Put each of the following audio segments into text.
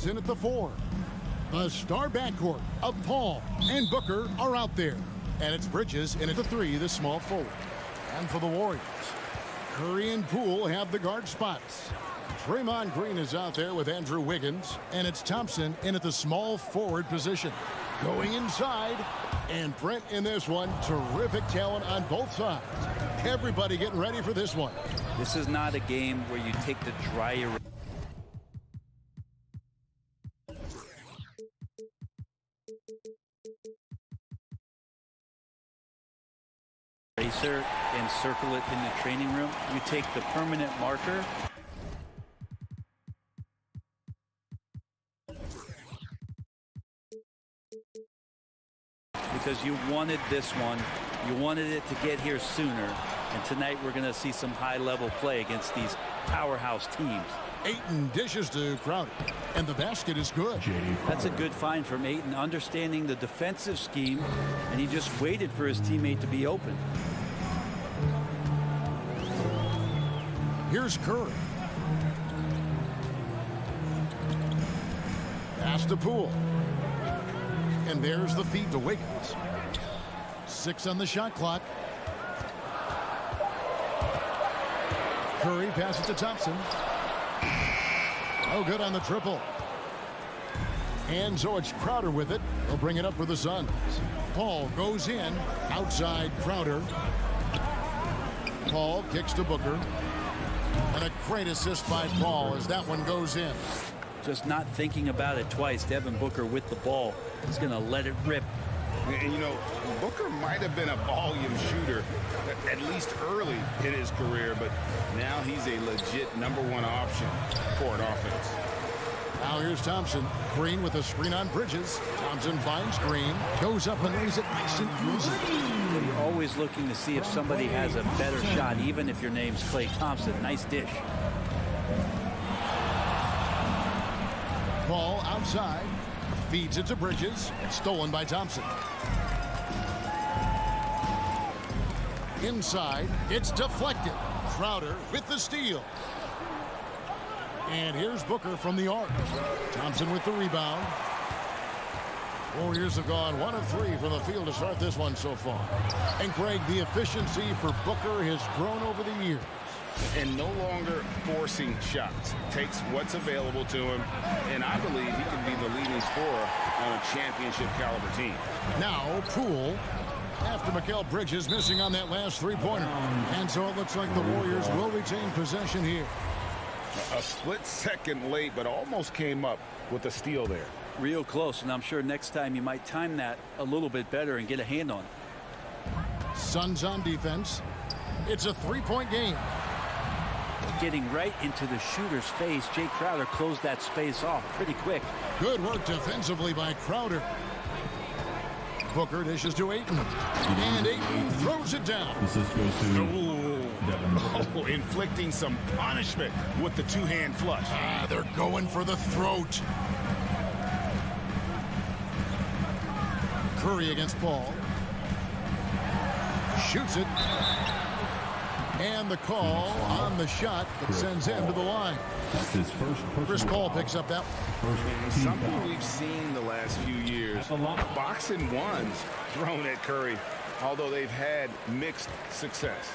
In at the 4. The star backcourt of Paul and Booker are out there. And it's Bridges in at the 3, the small forward. And for the Warriors, Curry and Poole have the guard spots. Draymond Green is out there with Andrew Wiggins. And it's Thompson in at the small forward position. Going inside. And Brent in this one. Terrific talent on both sides. Everybody getting ready for this one. This is not a game where you take the dry eraser and circle it in the training room. You take the permanent marker. Because you wanted this one. You wanted it to get here sooner. And tonight we're going to see some high-level play against these powerhouse teams. Ayton dishes to Crowder, and the basket is good. That's a good find from Ayton, understanding the defensive scheme, and he just waited for his teammate to be open. Here's Curry. Pass to Poole. And there's the feed to Wiggins. 6 on the shot clock. Curry passes to Thompson. Oh, good on the triple. And so it's Crowder with it. They'll bring it up for the Suns. Paul goes in. Outside Crowder. Paul kicks to Booker. And a great assist by Paul as that one goes in. Just not thinking about it twice. Devin Booker with the ball. He's going to let it rip. And, you know, Booker might have been a volume shooter, at least early in his career, but now he's a legit #1 option for an offense. Now here's Thompson. Green with a screen on Bridges. Thompson finds Green. Goes up and lays it nice and easy. You're always looking to see if somebody has a better shot, even if your name's Klay Thompson. Nice dish. Ball outside. Feeds it to Bridges. Stolen by Thompson. Inside. It's deflected. Crowder with the steal. And here's Booker from the arc. Thompson with the rebound. Warriors have gone 1 of 3 from the field to start this one so far. And Greg, the efficiency for Booker has grown over the years. And no longer forcing shots. Takes what's available to him. And I believe he can be the leading scorer on a championship caliber team. Now, Poole. After Mikal Bridges missing on that last three-pointer. And so it looks like the Warriors will retain possession here. A split second late, but almost came up with a steal there. Real close, and I'm sure next time you might time that a little bit better and get a hand on it. Suns on defense. It's a three-point game. Getting right into the shooter's face, Jay Crowder closed that space off pretty quick. Good work defensively by Crowder. Booker dishes to Ayton. And Ayton throws it down. This is goes to Devin. Oh, inflicting some punishment with the two-hand flush. They're going for the throat. Curry against Paul. Shoots it. And the call on the shot that sends him to the line. That's his first Chris Paul picks up that. Something we've seen the last few years. Boxing ones thrown at Curry, although they've had mixed success.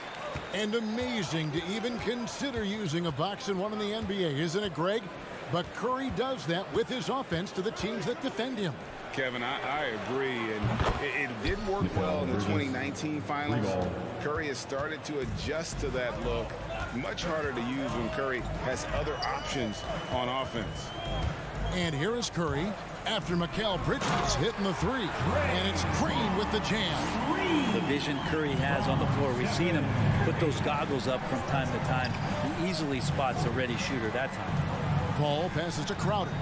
And amazing to even consider using a box and one in the NBA, isn't it, Greg? But Curry does that with his offense to the teams that defend him. Kevin, I agree, and it did work well in the 2019 finals. Curry has started to adjust to that look. Much harder to use when Curry has other options on offense. And here is Curry after Mikal Bridges hitting the three. And it's Green with the jam. The vision Curry has on the floor. We've seen him put those goggles up from time to time. He easily spots a ready shooter that time. Paul passes to Crowder.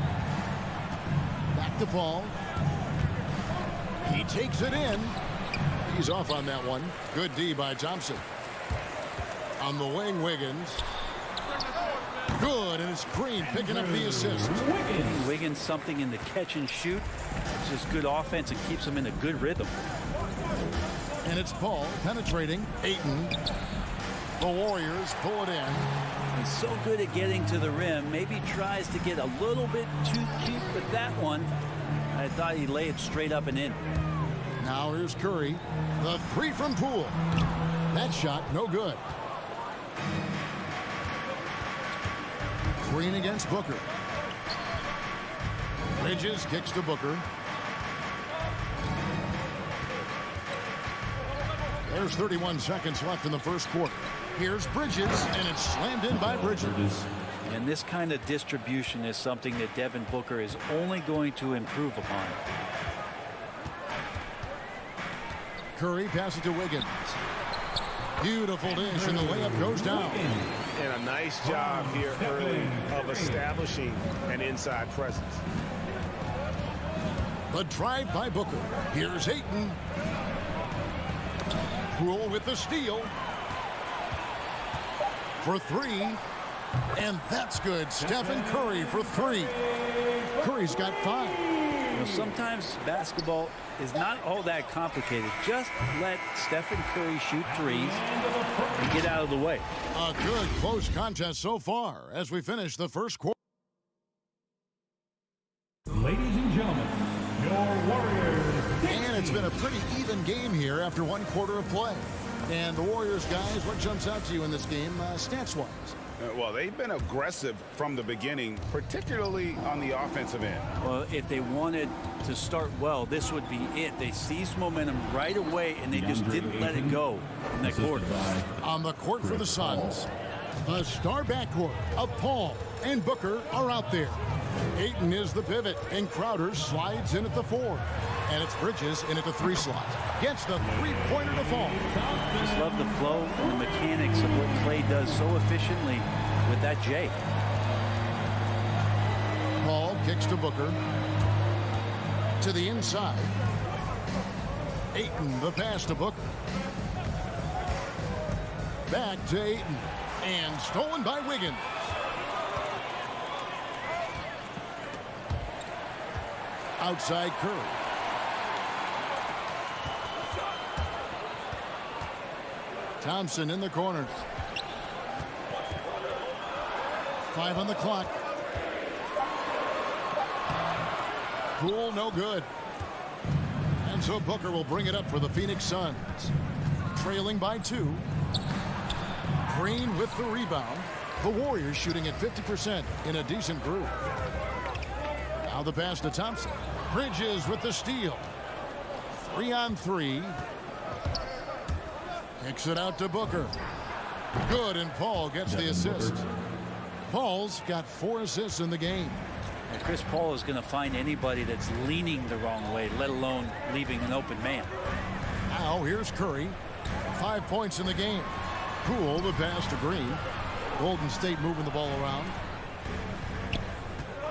Back to Paul. He takes it in. He's off on that one. Good D by Thompson. On the wing, Wiggins. Good, and it's Green picking up the assist. Wiggins something in the catch and shoot. It's just good offense. It keeps him in a good rhythm. And it's Paul penetrating. Ayton. The Warriors pull it in. He's so good at getting to the rim. Maybe tries to get a little bit too cute with that one. I thought he'd lay it straight up and in. Now here's Curry. The three from Poole. That shot, no good. Green against Booker. Bridges kicks to Booker. There's 31 seconds left in the first quarter. Here's Bridges, and it's slammed in by Bridges. And this kind of distribution is something that Devin Booker is only going to improve upon. Curry passes to Wiggins. Beautiful dish, and the layup goes down. And a nice job here early of establishing an inside presence. The drive by Booker. Here's Ayton. Poole with the steal. For three. And that's good. Stephen Curry for three. Curry's got 5. You know, sometimes basketball is not all that complicated. Just let Stephen Curry shoot threes and get out of the way. A good close contest so far as we finish the first quarter. Ladies and gentlemen, your Warriors. And it's been a pretty even game here after one quarter of play. And the Warriors, guys, what jumps out to you in this game stats-wise? Well, they've been aggressive from the beginning, particularly on the offensive end. Well, if they wanted to start well, this would be it. They seized momentum right away, and they just didn't let it go in that quarter. On the court for the Suns, the star backcourt of Paul and Booker are out there. Ayton is the pivot, and Crowder slides in at the 4. And it's Bridges in at the 3 slot. Gets the three-pointer to fall. Just love the flow and the mechanics of what Klay does so efficiently with that J. Paul kicks to Booker. To the inside. Ayton, the pass to Booker. Back to Ayton. And stolen by Wiggins. Outside Curry. Thompson in the corners. 5 on the clock. Poole, no good. And so Booker will bring it up for the Phoenix Suns. Trailing by 2. Green with the rebound. The Warriors shooting at 50% in a decent group. Now the pass to Thompson. Bridges with the steal. 3 on 3. Kicks it out to Booker. Good, and Paul gets the assist. Paul's got 4 assists in the game. And Chris Paul is going to find anybody that's leaning the wrong way, let alone leaving an open man. Now here's Curry. 5 points in the game. Poole, the pass to Green. Golden State moving the ball around.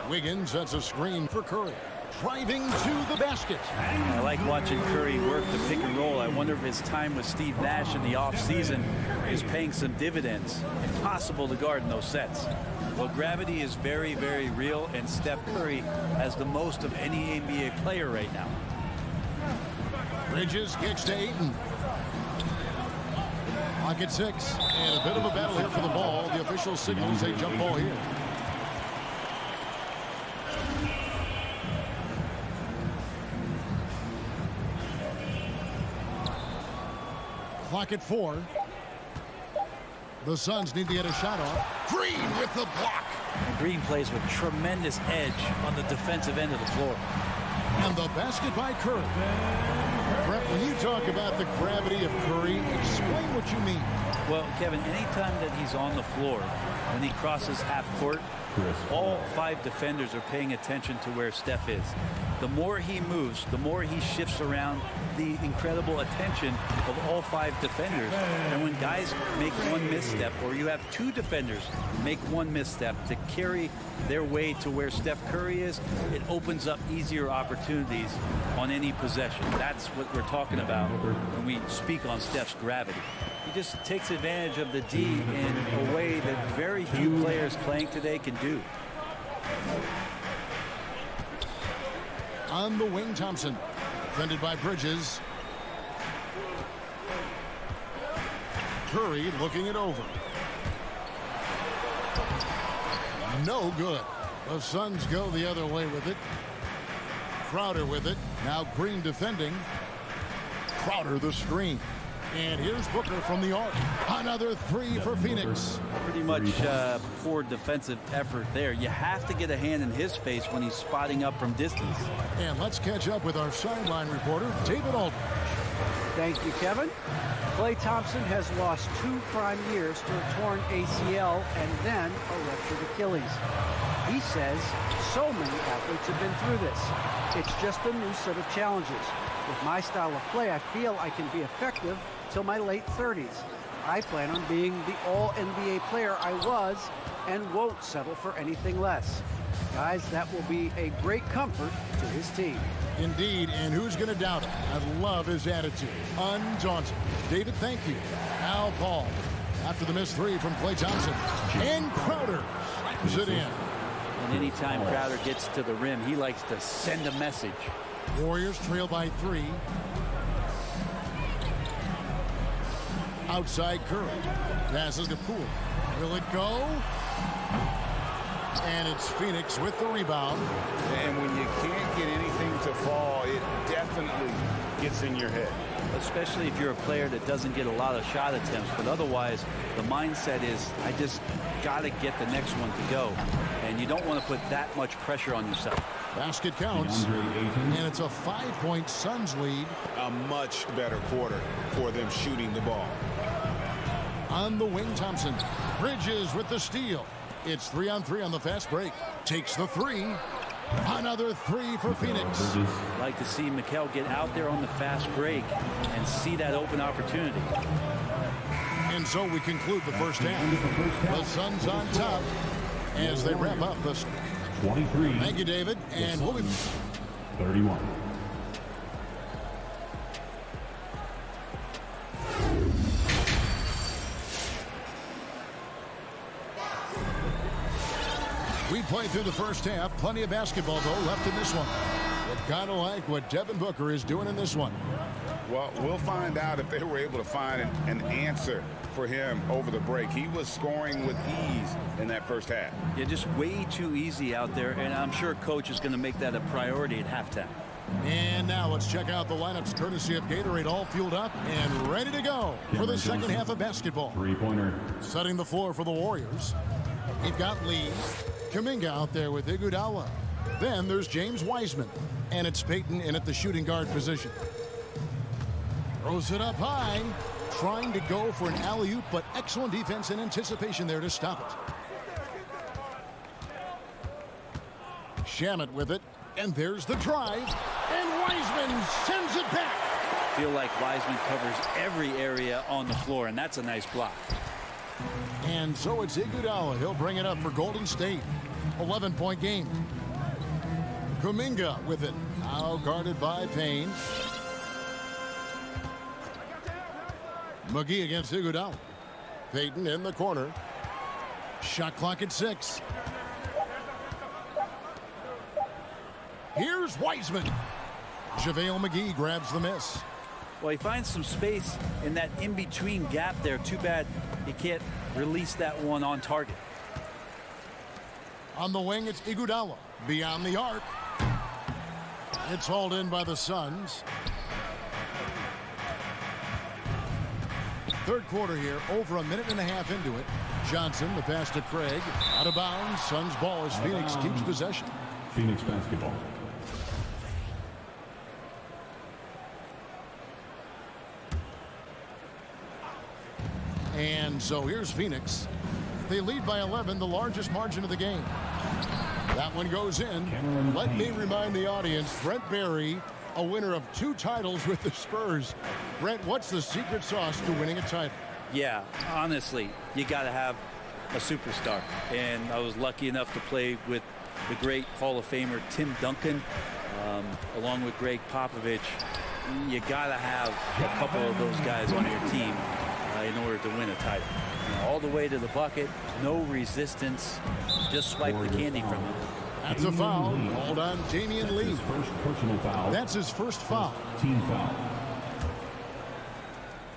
Wiggins sets a screen for Curry. Driving to the basket. I like watching Curry work the pick and roll. I wonder if his time with Steve Nash in the offseason is paying some dividends. Impossible to guard in those sets. Well, gravity is very, very real, and Steph Curry has the most of any NBA player right now. Bridges kicks to Ayton. Pocket 6. And a bit of a battle here for the ball. The official signals a jump ball here. Clock at 4. The Suns need to get a shot off. Green with the block. And Green plays with tremendous edge on the defensive end of the floor. And the basket by Curry. Brett, when you talk about the gravity of Curry, explain what you mean. Well, Kevin, anytime that he's on the floor, when he crosses half court, all 5 defenders are paying attention to where Steph is. The more he moves, the more he shifts around, the incredible attention of all 5 defenders. And when guys make one misstep, or you have 2 defenders make one misstep to carry their way to where Steph Curry is, it opens up easier opportunities on any possession. That's what we're talking about when we speak on Steph's gravity. He just takes advantage of the D in a way that very few players playing today can do. On the wing, Thompson. Defended by Bridges. Curry looking it over. No good. The Suns go the other way with it. Crowder with it. Now Green defending. Crowder the screen. And here's Booker from the arc. Another 3 for Phoenix. Pretty much poor defensive effort there. You have to get a hand in his face when he's spotting up from distance. And let's catch up with our sideline reporter, David Aldridge. Thank you, Kevin. Klay Thompson has lost 2 prime years to a torn ACL and then a ruptured Achilles. He says so many athletes have been through this. It's just a new set of challenges. With my style of play, I feel I can be effective till my late 30s. I plan on being the all-NBA player I was and won't settle for anything less. Guys, that will be a great comfort to his team. Indeed, and who's going to doubt it? I love his attitude. Undaunted. David, thank you. Now Paul. After the missed 3 from Klay Thompson. And Crowder slams it in. And anytime Crowder gets to the rim, he likes to send a message. Warriors trail by 3. Outside Curry. Passes to Poole. Will it go? And it's Phoenix with the rebound. And when you can't get anything to fall, it definitely gets in your head. Especially if you're a player that doesn't get a lot of shot attempts. But otherwise, the mindset is, I just got to get the next one to go. And you don't want to put that much pressure on yourself. Basket counts. And it's a 5-point Suns lead. A much better quarter for them shooting the ball. On the wing, Thompson. Bridges with the steal. It's 3 on 3 on the fast break. Takes the 3. Another 3 for Phoenix. Like to see Mikal get out there on the fast break and see that open opportunity. And so we conclude the first half. The Suns on top as they wrap up the 23. Thank you, David. And we'll be 31. We played through the first half. Plenty of basketball, though, left in this one. But kind of like what Devin Booker is doing in this one. Well, we'll find out if they were able to find an answer for him over the break. He was scoring with ease in that first half. Yeah, just way too easy out there, and I'm sure coach is going to make that a priority at halftime. And now let's check out the lineups courtesy of Gatorade, all fueled up and ready to go for the second half of basketball. Three-pointer. Setting the floor for the Warriors. They've got Lee. Kuminga out there with Iguodala. Then there's James Wiseman. And it's Payton in at the shooting guard position. Throws it up high. Trying to go for an alley-oop, but excellent defense and anticipation there to stop it. Shamet with it. And there's the drive. And Wiseman sends it back. Feel like Wiseman covers every area on the floor, and that's a nice block. And so it's Iguodala. He'll bring it up for Golden State. 11-point game. Kuminga with it. Now guarded by Payne. McGee against Iguodala. Payton in the corner. Shot clock at 6. Here's Wiseman. JaVale McGee grabs the miss. Well, he finds some space in that in-between gap there. Too bad he can't release that one on target. On the wing, it's Iguodala. Beyond the arc. It's hauled in by the Suns. Third quarter here, over a minute and a half into it. Johnson, the pass to Craig. Out of bounds. Suns ball as Phoenix keeps possession. Phoenix basketball. And so here's Phoenix. They lead by 11, the largest margin of the game. That one goes in. Let me remind the audience, Brent Barry, a winner of 2 titles with the Spurs. Brent, what's the secret sauce to winning a title? Yeah, honestly, you got to have a superstar. And I was lucky enough to play with the great Hall of Famer Tim Duncan, along with Greg Popovich. You got to have a couple of those guys on your team in order to win a title. All the way to the bucket, no resistance, just swipe the candy from him. That's a foul. Hold on, Damian Lee. First personal foul. That's his first foul. Team foul.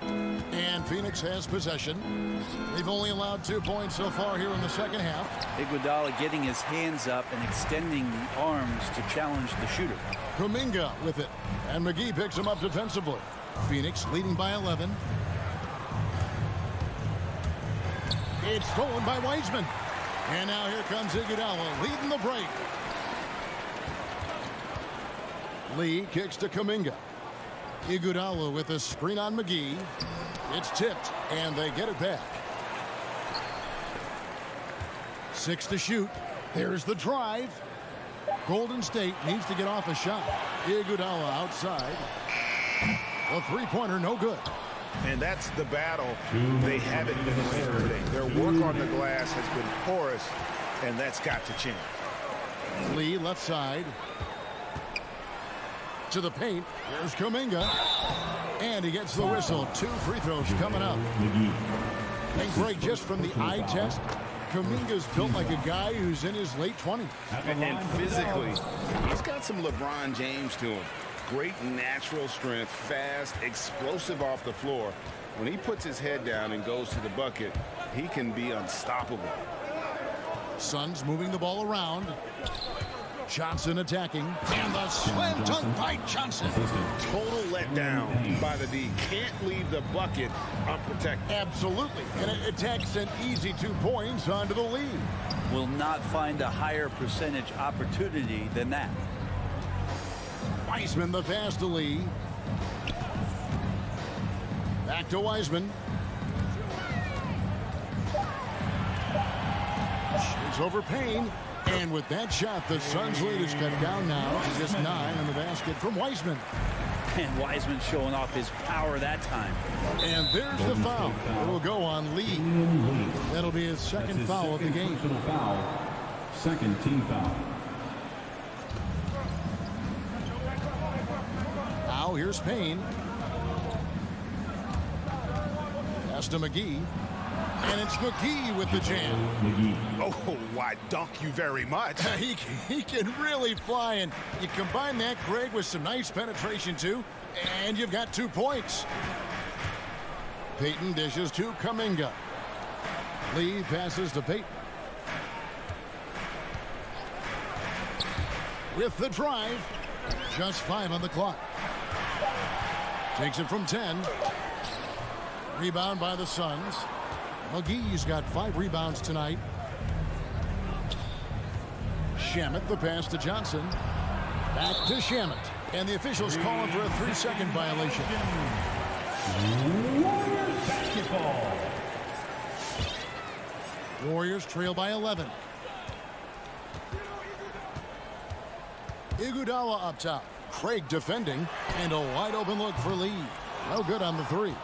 And Phoenix has possession. They've only allowed 2 points so far here in the second half. Iguodala getting his hands up and extending the arms to challenge the shooter. Kuminga with it. And McGee picks him up defensively. Phoenix leading by 11. It's stolen by Wiseman. And now here comes Iguodala leading the break. Lee kicks to Kuminga. Iguodala with a screen on McGee. It's tipped, and they get it back. 6 to shoot. There's the drive. Golden State needs to get off a shot. Iguodala outside. A three-pointer, no good. And that's the battle they haven't been winning today. Their work on the glass has been porous, and that's got to change. Lee left side. To the paint. Here's Kuminga. And he gets the whistle. 2 free throws coming up. And Greg, just from the eye test, Kuminga's built like a guy who's in his late 20s. And physically, he's got some LeBron James to him. Great natural strength, fast, explosive off the floor. When he puts his head down and goes to the bucket, he can be unstoppable. Suns moving the ball around. Johnson attacking. And the slam dunk by Johnson. Total letdown by the D. Can't leave the bucket unprotected. Absolutely. And it takes an easy 2 points onto the lead. Will not find a higher percentage opportunity than that. Wiseman the pass to Lee. Back to Wiseman. Shoots over Payne. And with that shot, the Suns' lead is cut down now to just 9 in the basket from Wiseman. And Wiseman showing off his power that time. And there's the foul. It will go on Lee. That'll be his second foul of the game. Second team foul. Here's Payne. Pass to McGee. And it's McGee with the jam. Oh, why, dunk you very much. He can really fly, and you combine that, Greg, with some nice penetration, too, and you've got 2 points. Payton dishes to Kuminga. Lee passes to Payton. With the drive, just 5 on the clock. Takes it from 10. Rebound by the Suns. McGee's got 5 rebounds tonight. Shamet, the pass to Johnson. Back to Shamet. And the officials call him for a 3-second violation. Warriors basketball. Warriors trail by 11. Iguodala up top. Craig defending. And a wide open look for Lee. No good on the 3.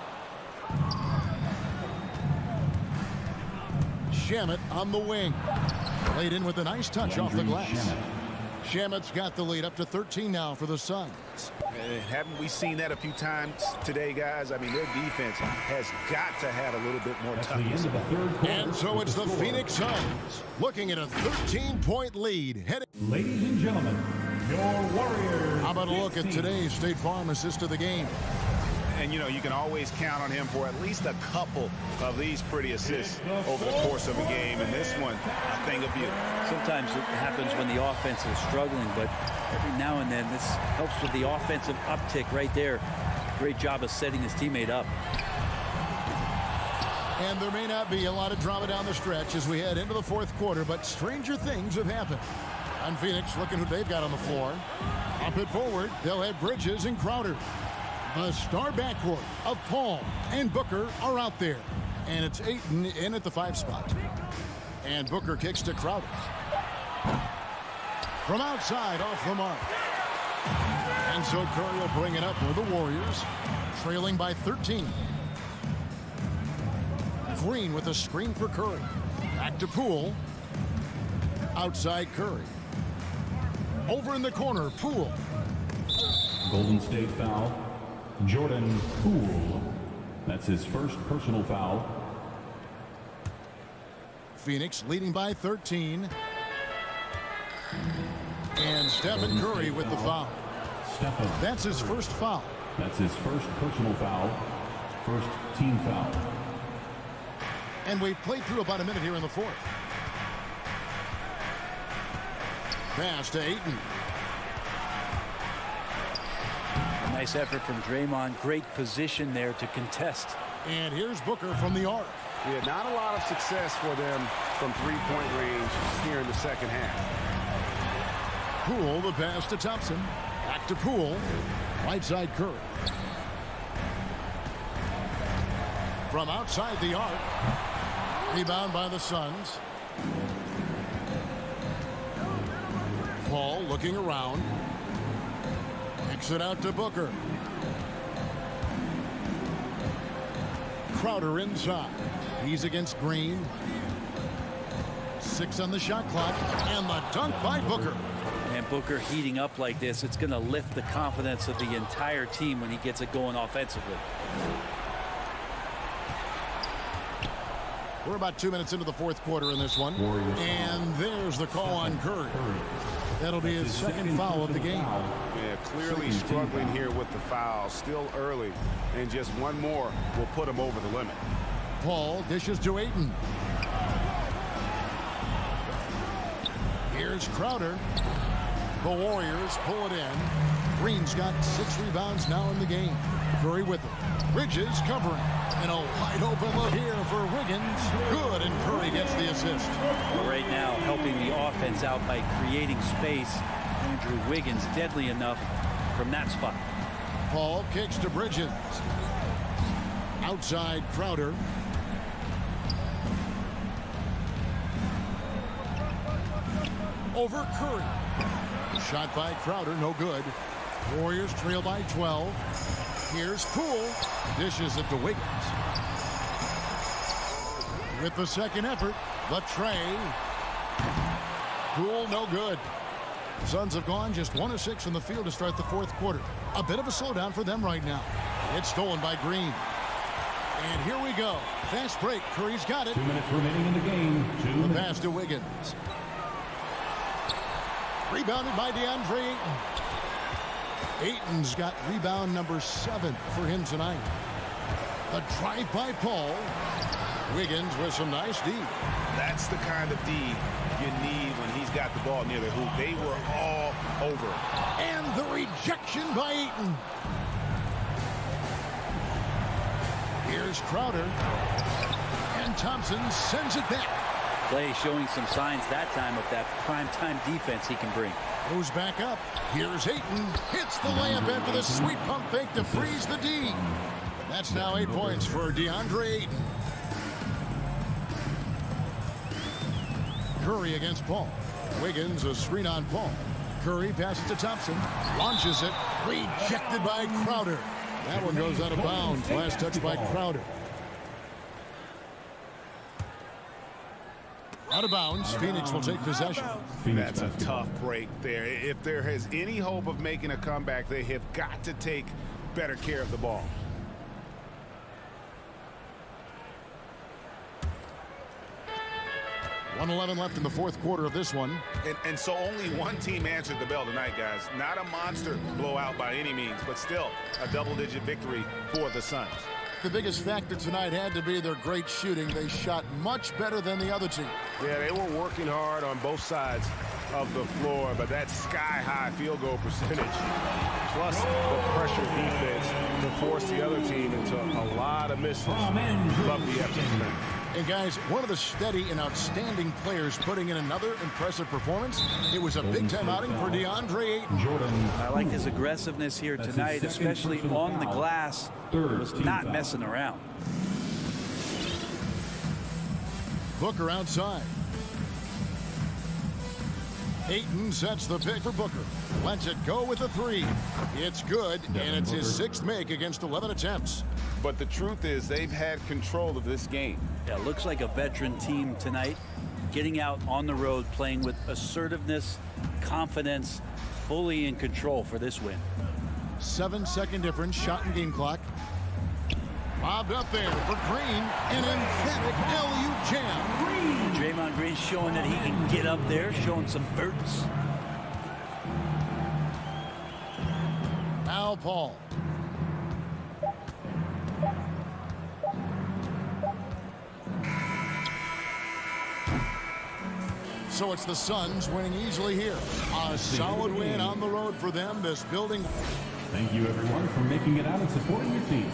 Shamet on the wing. Laid in with a nice touch off the glass. Shamet's got the lead up to 13 now for the Suns. Haven't we seen that a few times today, guys? I mean, their defense has got to have a little bit more toughness. And so it's the Phoenix Suns looking at a 13-point lead. Ladies and gentlemen, your Warriors. How about a look at today's State Farm assist of the game? And, you know, you can always count on him for at least a couple of these pretty assists over the course of a game. And this one, a thing of beauty. Sometimes it happens when the offense is struggling, but every now and then this helps with the offensive uptick right there. Great job of setting his teammate up. And there may not be a lot of drama down the stretch as we head into the 4th quarter, but stranger things have happened. And Phoenix, looking who they've got on the floor. Up it forward, they'll have Bridges and Crowder. The star backcourt of Paul and Booker are out there. And it's Ayton in at the 5 spot. And Booker kicks to Crowder. From outside, off the mark. And so Curry will bring it up for the Warriors, trailing by 13. Green with a screen for Curry. Back to Poole. Outside Curry. Over in the corner, Poole. Golden State foul. Jordan Poole. That's his first personal foul. Phoenix leading by 13. And Stephen Curry with the foul. That's his first foul. That's his first personal foul. First team foul. And we've played through about a minute here in the 4th. Pass to Ayton. Nice effort from Draymond. Great position there to contest. And here's Booker from the arc. Yeah, not a lot of success for them from 3-point range here in the second half. Poole, the pass to Thompson. Back to Poole. Right side Curry. From outside the arc. Rebound by the Suns. Paul looking around. Kicks it out to Booker. Crowder inside. He's against Green. 6 on the shot clock. And the dunk by Booker. And Booker heating up like this, it's going to lift the confidence of the entire team when he gets it going offensively. We're about 2 minutes into the 4th quarter in this one. And there's the call on Curry. That'll be his second foul of the game. Yeah, clearly struggling here with the foul. Still early. And just one more will put him over the limit. Paul dishes to Ayton. Here's Crowder. The Warriors pull it in. Green's got 6 rebounds now in the game. Curry with it. Bridges covering. And a wide open look here for Wiggins. Good, and Curry gets the assist. Well, right now, helping the offense out by creating space. Andrew Wiggins deadly enough from that spot. Paul kicks to Bridges. Outside Crowder. Over Curry. Shot by Crowder, no good. Warriors trail by 12. Here's Poole. Dishes it to Wiggins. With the second effort, the tray. Poole, no good. The Suns have gone just 1 of 6 from the field to start the 4th quarter. A bit of a slowdown for them right now. It's stolen by Green. And here we go. Fast break. Curry's got it. 2 minutes remaining in the game. The pass to Wiggins. Rebounded by DeAndre Ayton. Ayton's got rebound number 7 for him tonight. The drive by Paul. Wiggins with some nice D. That's the kind of D you need when he's got the ball near the hoop. They were all over it. And the rejection by Ayton. Here's Crowder. And Thompson sends it back. Clay showing some signs that time of that primetime defense he can bring. Goes back up. Here's Ayton. Hits the layup after the sweet pump fake to freeze the D. That's now 8 points for DeAndre Ayton. Curry against Paul. Wiggins a screen on Paul. Curry passes to Thompson. Launches it. Rejected by Crowder. That one goes out of bounds. Last touch by Crowder. Out of bounds. Phoenix will take possession. That's a tough break there. If there is any hope of making a comeback, they have got to take better care of the ball. .111 left in the fourth quarter of this one. And so only one team answered the bell tonight, guys. Not a monster blowout by any means, but still a double-digit victory for the Suns. The biggest factor tonight had to be their great shooting. They shot much better than the other team. Yeah, they were working hard on both sides of the floor, but that sky-high field goal percentage, plus the pressure defense to force the other team into a lot of misses. Love the effort tonight. And guys, one of the steady and outstanding players putting in another impressive performance. It was a big-time outing for DeAndre Ayton. I like his aggressiveness here tonight, especially on the glass. Was not messing around. Booker outside. Ayton sets the pick for Booker. Lets it go with a 3. It's good, and it's his 6th make against 11 attempts. But the truth is they've had control of this game. Yeah, looks like a veteran team tonight, getting out on the road, playing with assertiveness, confidence, fully in control for this win. 7-second difference, shot and game clock. Lobbed up there for Green, an emphatic LU jam. Draymond Green showing that he can get up there, showing some bursts. Now Paul. So it's the Suns winning easily here. A solid win on the road for them. This building. Thank you, everyone, for making it out and supporting your team.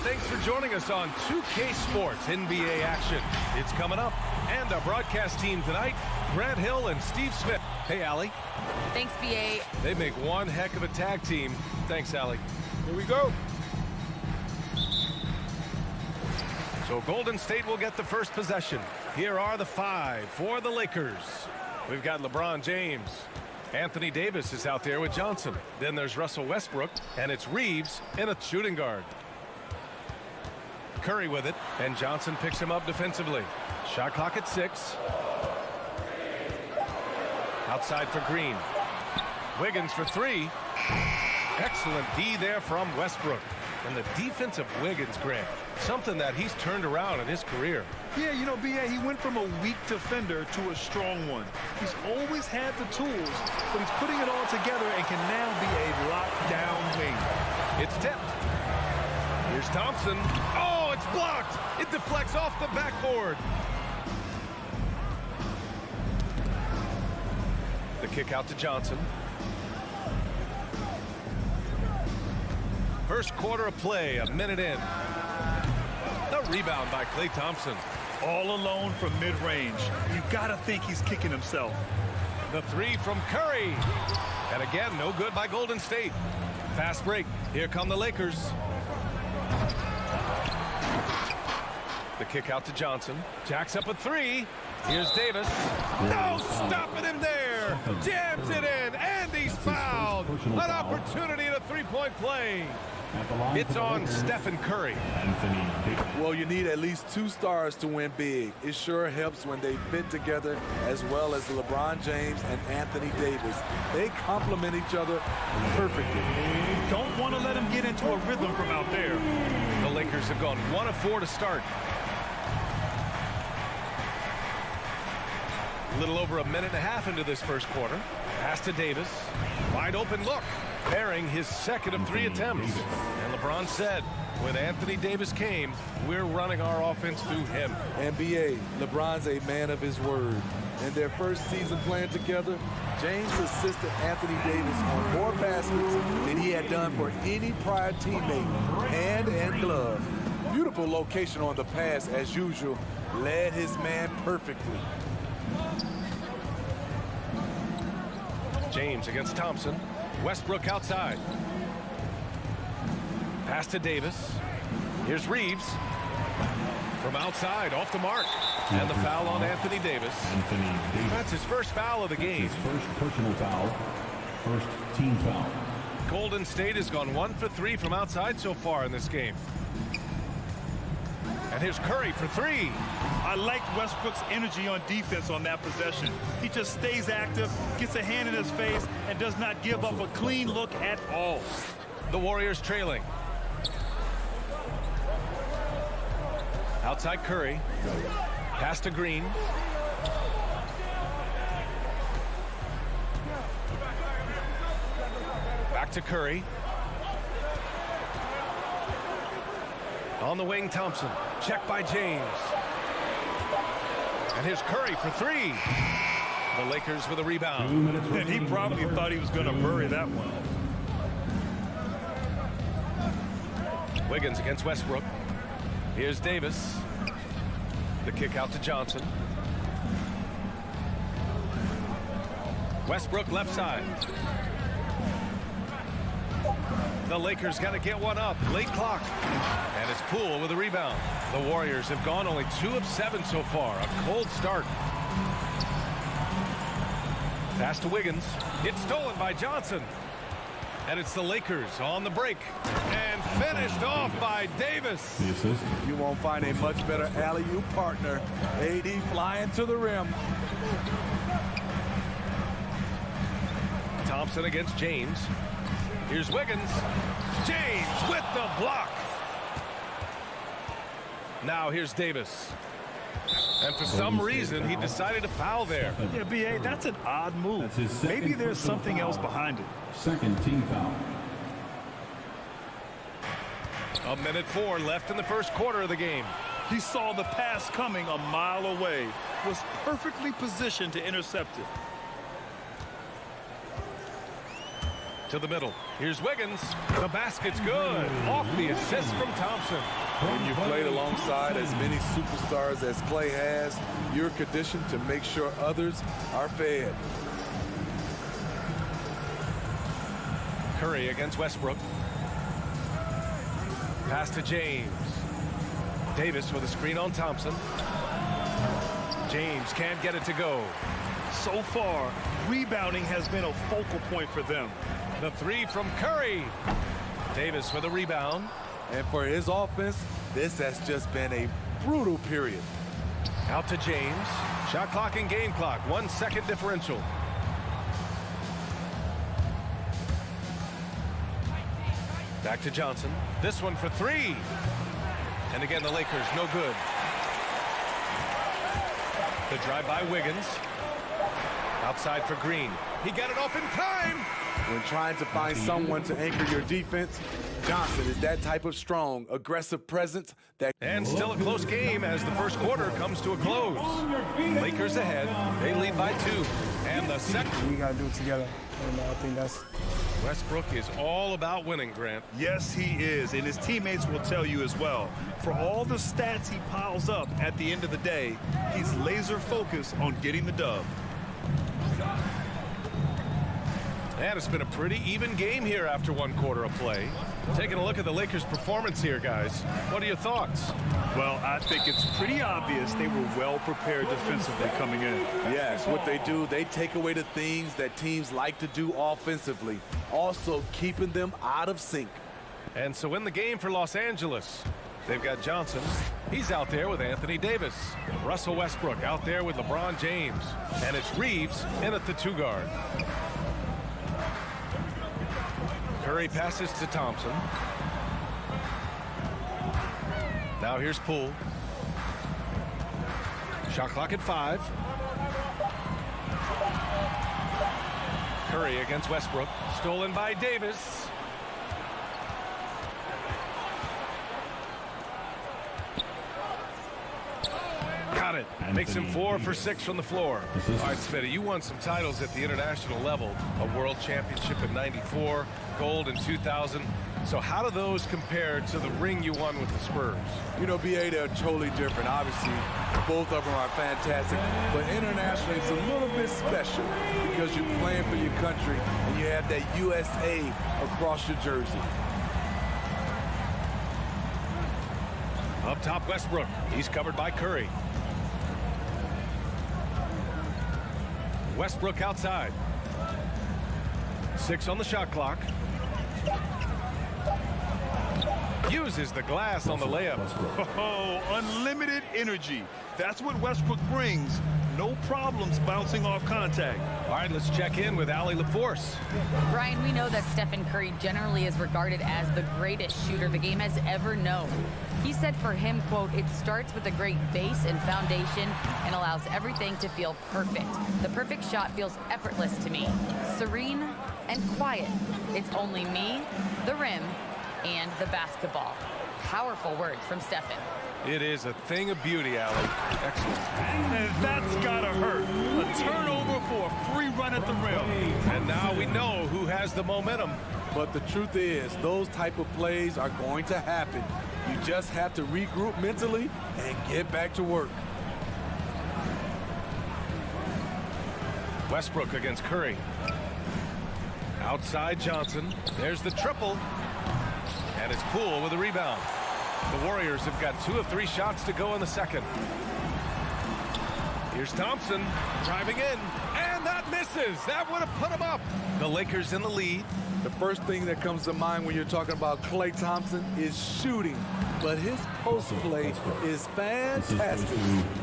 Thanks for joining us on 2K Sports NBA action. It's coming up. And our broadcast team tonight, Grant Hill and Steve Smith. Hey, Allie. Thanks, BA. They make one heck of a tag team. Thanks, Allie. Here we go. So Golden State will get the first possession. Here are the 5 for the Lakers. We've got LeBron James. Anthony Davis is out there with Johnson. Then there's Russell Westbrook, and it's Reeves in a shooting guard. Curry with it, and Johnson picks him up defensively. Shot clock at 6. Outside for Green. Wiggins for 3. Excellent D there from Westbrook. And the defense of Wiggins, Grant, something that he's turned around in his career. Yeah, you know, BA, he went from a weak defender to a strong one. He's always had the tools, but he's putting it all together and can now be a lockdown wing. It's tipped. Here's Thompson. Oh, it's blocked. It deflects off the backboard. The kick out to Johnson. First quarter of play, a minute in. A rebound by Klay Thompson. All alone from mid-range. You gotta think he's kicking himself. The 3 from Curry. And again, no good by Golden State. Fast break. Here come the Lakers. The kick out to Johnson. Jacks up a 3. Here's Davis. No stopping him there. Jams it in, and he's fouled. An opportunity at a three-point play. It's on Stephen Curry. Well, you need at least 2 stars to win big. It sure helps when they fit together, as well as LeBron James and Anthony Davis. They complement each other perfectly. Don't want to let him get into a rhythm from out there. The Lakers have gone 1 of 4 to start. A little over a minute and a half into this first quarter. Pass to Davis. Wide open look. Pairing his second of 3 attempts. And LeBron said, when Anthony Davis came, we're running our offense through him. NBA, LeBron's a man of his word. In their first season playing together, James assisted Anthony Davis on more baskets than he had done for any prior teammate, hand and glove. Beautiful location on the pass, as usual. Led his man perfectly. James against Thompson. Westbrook outside. Pass to Davis. Here's Reeves. From outside, off the mark. And the foul on Anthony Davis. That's his first foul of the game. His first personal foul. First team foul. Golden State has gone 1 for 3 from outside so far in this game. And here's Curry for 3. I like Westbrook's energy on defense on that possession. He just stays active, gets a hand in his face, and does not give up a clean look at all. The Warriors trailing. Outside Curry. Pass to Green. Back to Curry. On the wing, Thompson. Check by James. And here's Curry for 3. The Lakers with a rebound. And he probably thought he was going to bury that one. Wiggins against Westbrook. Here's Davis. The kick out to Johnson. Westbrook left side. The Lakers got to get one up. Late clock. And it's Poole with a rebound. The Warriors have gone only 2 of 7 so far. A cold start. Pass to Wiggins. It's stolen by Johnson. And it's the Lakers on the break. And finished off by Davis. The assist. You won't find a much better alley-oop partner. AD flying to the rim. Thompson against James. Here's Wiggins. James with the block. Now here's Davis. And for some reason, he decided to foul there. Yeah, B.A., that's an odd move. Maybe there's something else behind it. Second team foul. 1:04 left in the first quarter of the game. He saw the pass coming a mile away, was perfectly positioned to intercept it. To the middle. Here's Wiggins. The basket's good. Off the assist from Thompson. When you played alongside as many superstars as Clay has, you're conditioned to make sure others are fed. Curry against Westbrook. Pass to James. Davis with a screen on Thompson. James can't get it to go. So far, rebounding has been a focal point for them. The 3 from Curry. Davis with a rebound. And for his offense, this has just been a brutal period. Out to James. Shot clock and game clock. 1 second differential. Back to Johnson. This one for 3. And again, the Lakers, no good. The drive by Wiggins. Outside for Green. He got it off in time. When trying to find someone to anchor your defense, Johnson is that type of strong, aggressive presence that... And still a close game as the first quarter comes to a close. Lakers ahead. They lead by 2. And the second... We got to do it together. And I think that's... Westbrook is all about winning, Grant. Yes, he is, and his teammates will tell you as well. For all the stats he piles up at the end of the day, he's laser focused on getting the dub. And it's been a pretty even game here after 1 quarter of play. Taking a look at the Lakers' performance here, guys. What are your thoughts? Well, I think it's pretty obvious they were well prepared defensively coming in. Yes, what they do, they take away the things that teams like to do offensively, also keeping them out of sync. And so in the game for Los Angeles, they've got Johnson. He's out there with Anthony Davis. Russell Westbrook out there with LeBron James. And it's Reeves in at the 2 guard. Curry passes to Thompson. Now here's Poole. Shot clock at 5. Curry against Westbrook. Stolen by Davis. Got it. Makes him 4 for 6 from the floor. All right, Smitty, you won some titles at the international level. A world championship in '94, gold in 2000. So how do those compare to the ring you won with the Spurs? You know, BA, they're totally different. Obviously, both of them are fantastic. But internationally, it's a little bit special because you're playing for your country and you have that USA across your jersey. Up top, Westbrook. He's covered by Curry. Westbrook outside. 6 on the shot clock. Uses the glass on the layup. Oh, unlimited energy. That's what Westbrook brings. No problems bouncing off contact. All right, let's check in with Allie LaForce. Brian, we know that Stephen Curry generally is regarded as the greatest shooter the game has ever known. He said for him, quote, "It starts with a great base and foundation and allows everything to feel perfect. The perfect shot feels effortless to me, serene and quiet. It's only me, the rim, and the basketball." Powerful words from Stephen. It is a thing of beauty, Allie. Excellent. And that's gotta hurt. A turnover for a free run at the rim. And now we know who has the momentum. But the truth is, those type of plays are going to happen. You just have to regroup mentally and get back to work. Westbrook against Curry. Outside Johnson. There's the triple. And it's Poole with a rebound. The Warriors have got 2 of 3 shots to go in the second. Here's Thompson driving in. And that misses. That would have put him up. The Lakers in the lead. The first thing that comes to mind when you're talking about Klay Thompson is shooting. But his post play is fantastic.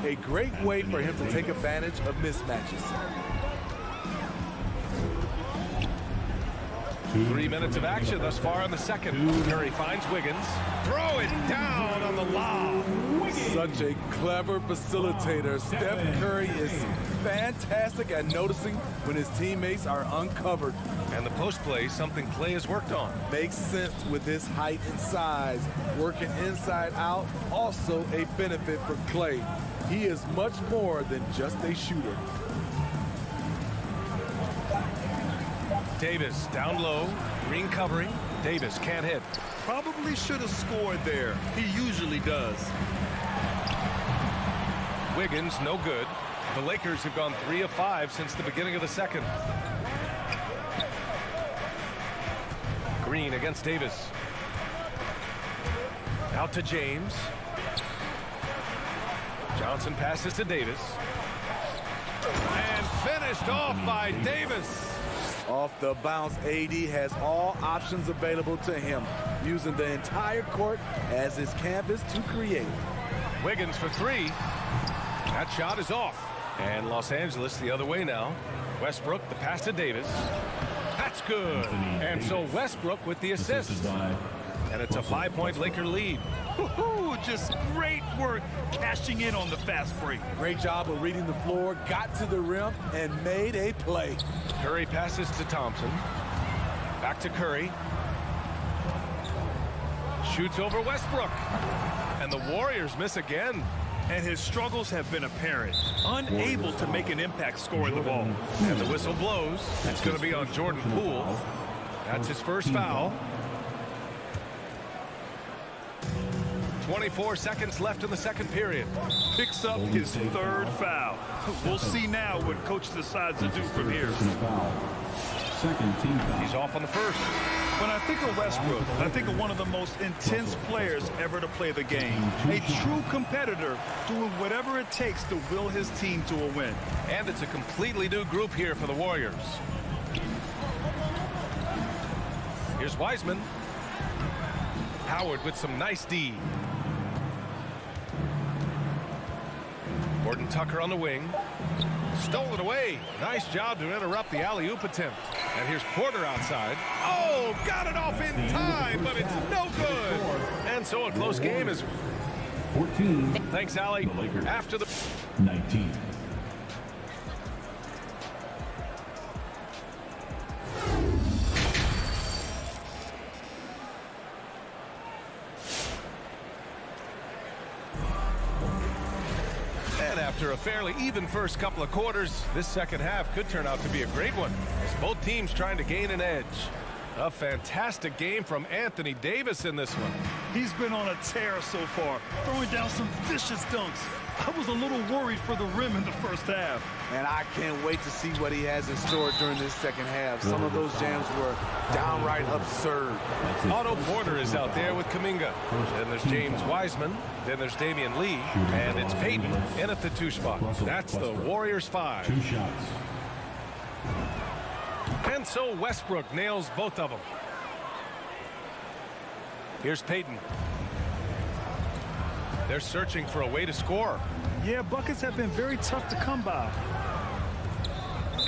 A great way for him to take advantage of mismatches. 3 minutes of action thus far in the second. Curry finds Wiggins. Throw it down on the lob. Such a clever facilitator. Steph Curry is fantastic at noticing when his teammates are uncovered. And the post play, something Klay has worked on. Makes sense with his height and size. Working inside out, also a benefit for Klay. He is much more than just a shooter. Davis down low, Green covering. Davis can't hit. Probably should have scored there. He usually does. Wiggins, no good. The Lakers have gone 3 of 5 since the beginning of the second. Green against Davis. Out to James. Johnson passes to Davis. And finished off by Davis. Off the bounce, AD has all options available to him, using the entire court as his canvas to create. Wiggins for 3. That shot is off. And Los Angeles the other way now. Westbrook, the pass to Davis. That's good. And so Westbrook with the assist. And it's a 5-point Laker lead. Just great work cashing in on the fast break. Great job of reading the floor, got to the rim, and made a play. Curry passes to Thompson. Back to Curry. Shoots over Westbrook. And the Warriors miss again. And his struggles have been apparent. Unable to make an impact scoring the ball. And the whistle blows. It's going to be on Jordan Poole. That's his first foul. 24 seconds left in the second period. Picks up his 3rd foul. We'll see now what coach decides to do from here. He's off on the first. When I think of Westbrook, I think of one of the most intense players ever to play the game. A true competitor doing whatever it takes to will his team to a win. And it's a completely new group here for the Warriors. Here's Wiseman. Howard with some nice D. Gordon Tucker on the wing. Stole it away. Nice job to interrupt the alley-oop attempt. And here's Porter outside. Oh, got it off in time, but it's no good. And so a close game is 14. Thanks, Allie. After the 19. After a fairly even first couple of quarters, this second half could turn out to be a great one, as both teams trying to gain an edge. A fantastic game from Anthony Davis in this one. He's been on a tear so far, throwing down some vicious dunks. I was a little worried for the rim in the first half. And I can't wait to see what he has in store during this second half. Some of those jams were downright absurd. Otto Porter is out there with Kuminga. Then there's James Wiseman. Then there's Damian Lee. And it's Peyton in at the 2 spot. That's the Warriors 5. 2 shots. And so Westbrook nails both of them. Here's Payton. They're searching for a way to score. Yeah, buckets have been very tough to come by.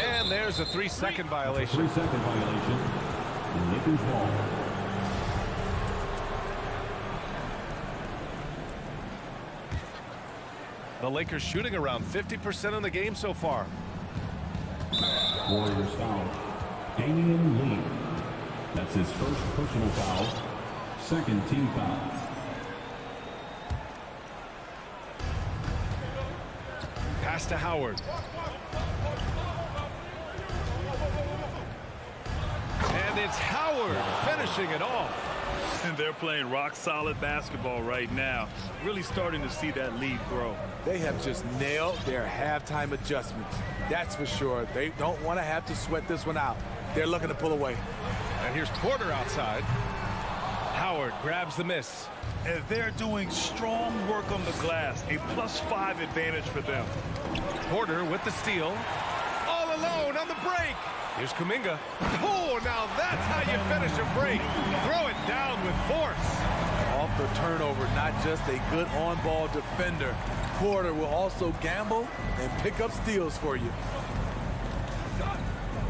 And there's a 3-second violation. 3-second violation. Lakers ball. The Lakers shooting around 50% in the game so far. Warriors foul. Damian Lee. That's his first personal foul. Second team foul. Pass to Howard. And it's Howard finishing it off. And they're playing rock-solid basketball right now. Really starting to see that lead grow. They have just nailed their halftime adjustments. That's for sure. They don't want to have to sweat this one out. They're looking to pull away. And here's Porter outside. Howard grabs the miss. And they're doing strong work on the glass. A +5 advantage for them. Porter with the steal. All alone on the break. Here's Kuminga. Oh, now that's how you finish a break. Throw it down with force. Off the turnover, not just a good on-ball defender. Porter will also gamble and pick up steals for you.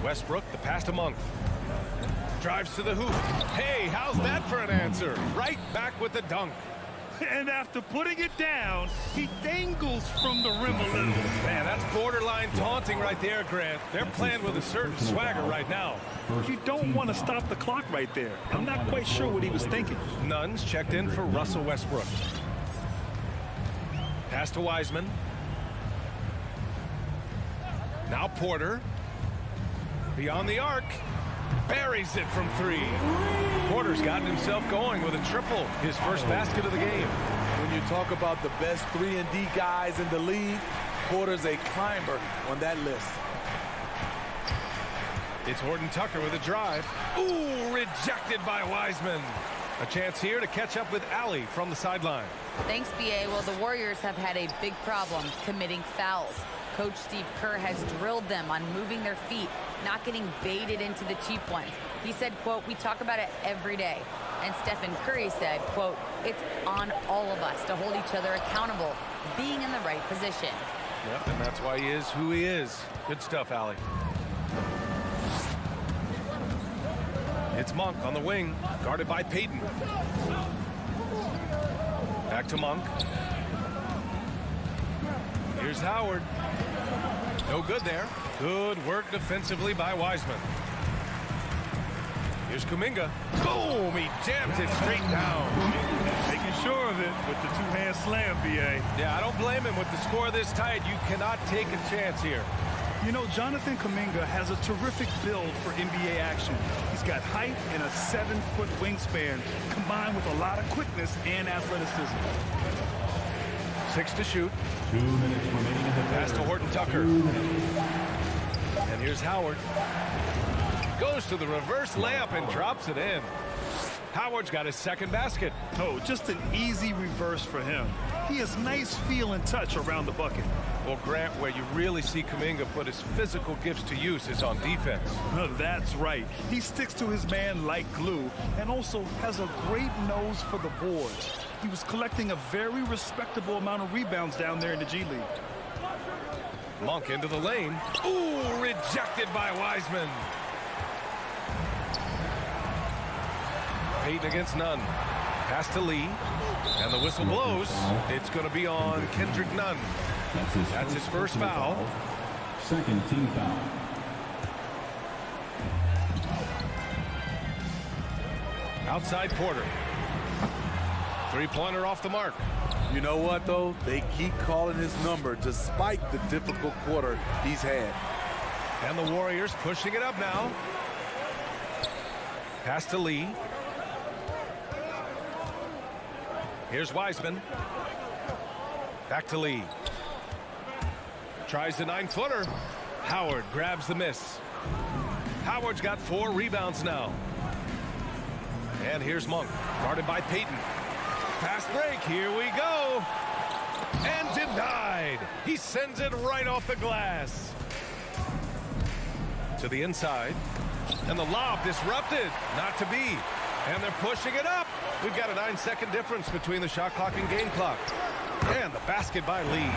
Westbrook, the pass to Monk. Drives to the hoop. Hey, how's that for an answer? Right back with the dunk. And after putting it down, he dangles from the rim a little. Man, that's borderline taunting right there, Grant. They're playing with a certain swagger right now. You don't want to stop the clock right there. I'm not quite sure what he was thinking. Nuns checked in for Russell Westbrook. Pass to Wiseman. Now Porter. Beyond the arc. Buries it from 3. Porter's gotten himself going with a triple. His first basket of the game. When you talk about the best 3-and-D guys in the league, Porter's a climber on that list. It's Horton Tucker with a drive. Ooh, rejected by Wiseman. A chance here to catch up with Allie from the sideline. Thanks, B.A. Well, the Warriors have had a big problem committing fouls. Coach Steve Kerr has drilled them on moving their feet, not getting baited into the cheap ones. He said, quote, "We talk about it every day." And Stephen Curry said, quote, "It's on all of us to hold each other accountable, being in the right position." Yep, and that's why he is who he is. Good stuff, Allie. It's Monk on the wing, guarded by Payton. Back to Monk. Here's Howard. No good there. Good work defensively by Wiseman. Here's Kuminga. Boom! He jams it straight down. Making sure of it with the two-hand slam, B.A. Yeah, I don't blame him with the score this tight. You cannot take a chance here. You know, Jonathan Kuminga has a terrific build for NBA action. He's got height and a 7-foot wingspan, combined with a lot of quickness and athleticism. 6 to shoot. 2 minutes remaining in the Pass to Horton Tucker. And here's Howard. Goes to the reverse layup and drops it in. Howard's got his second basket. Oh, just an easy reverse for him. He has nice feel and touch around the bucket. Well, Grant, where you really see Kuminga put his physical gifts to use is on defense. No, that's right. He sticks to his man like glue and also has a great nose for the boards. He was collecting a very respectable amount of rebounds down there in the G League. Monk into the lane. Ooh, rejected by Wiseman. Payton against Nunn. Pass to Lee. And the whistle blows. It's going to be on Kendrick Nunn. That's his first foul. Second team foul. Outside Porter. Three-pointer off the mark. You know what, though? They keep calling his number despite the difficult quarter he's had. And the Warriors pushing it up now. Pass to Lee. Here's Wiseman. Back to Lee. Tries the 9-footer. Howard grabs the miss. Howard's got 4 rebounds now. And here's Monk, guarded by Payton. Fast break, here we go. And denied. He sends it right off the glass. to the inside. And the lob disrupted. Not to be. And they're pushing it up. We've got a 9-second difference between the shot clock and game clock. And the basket by Lee.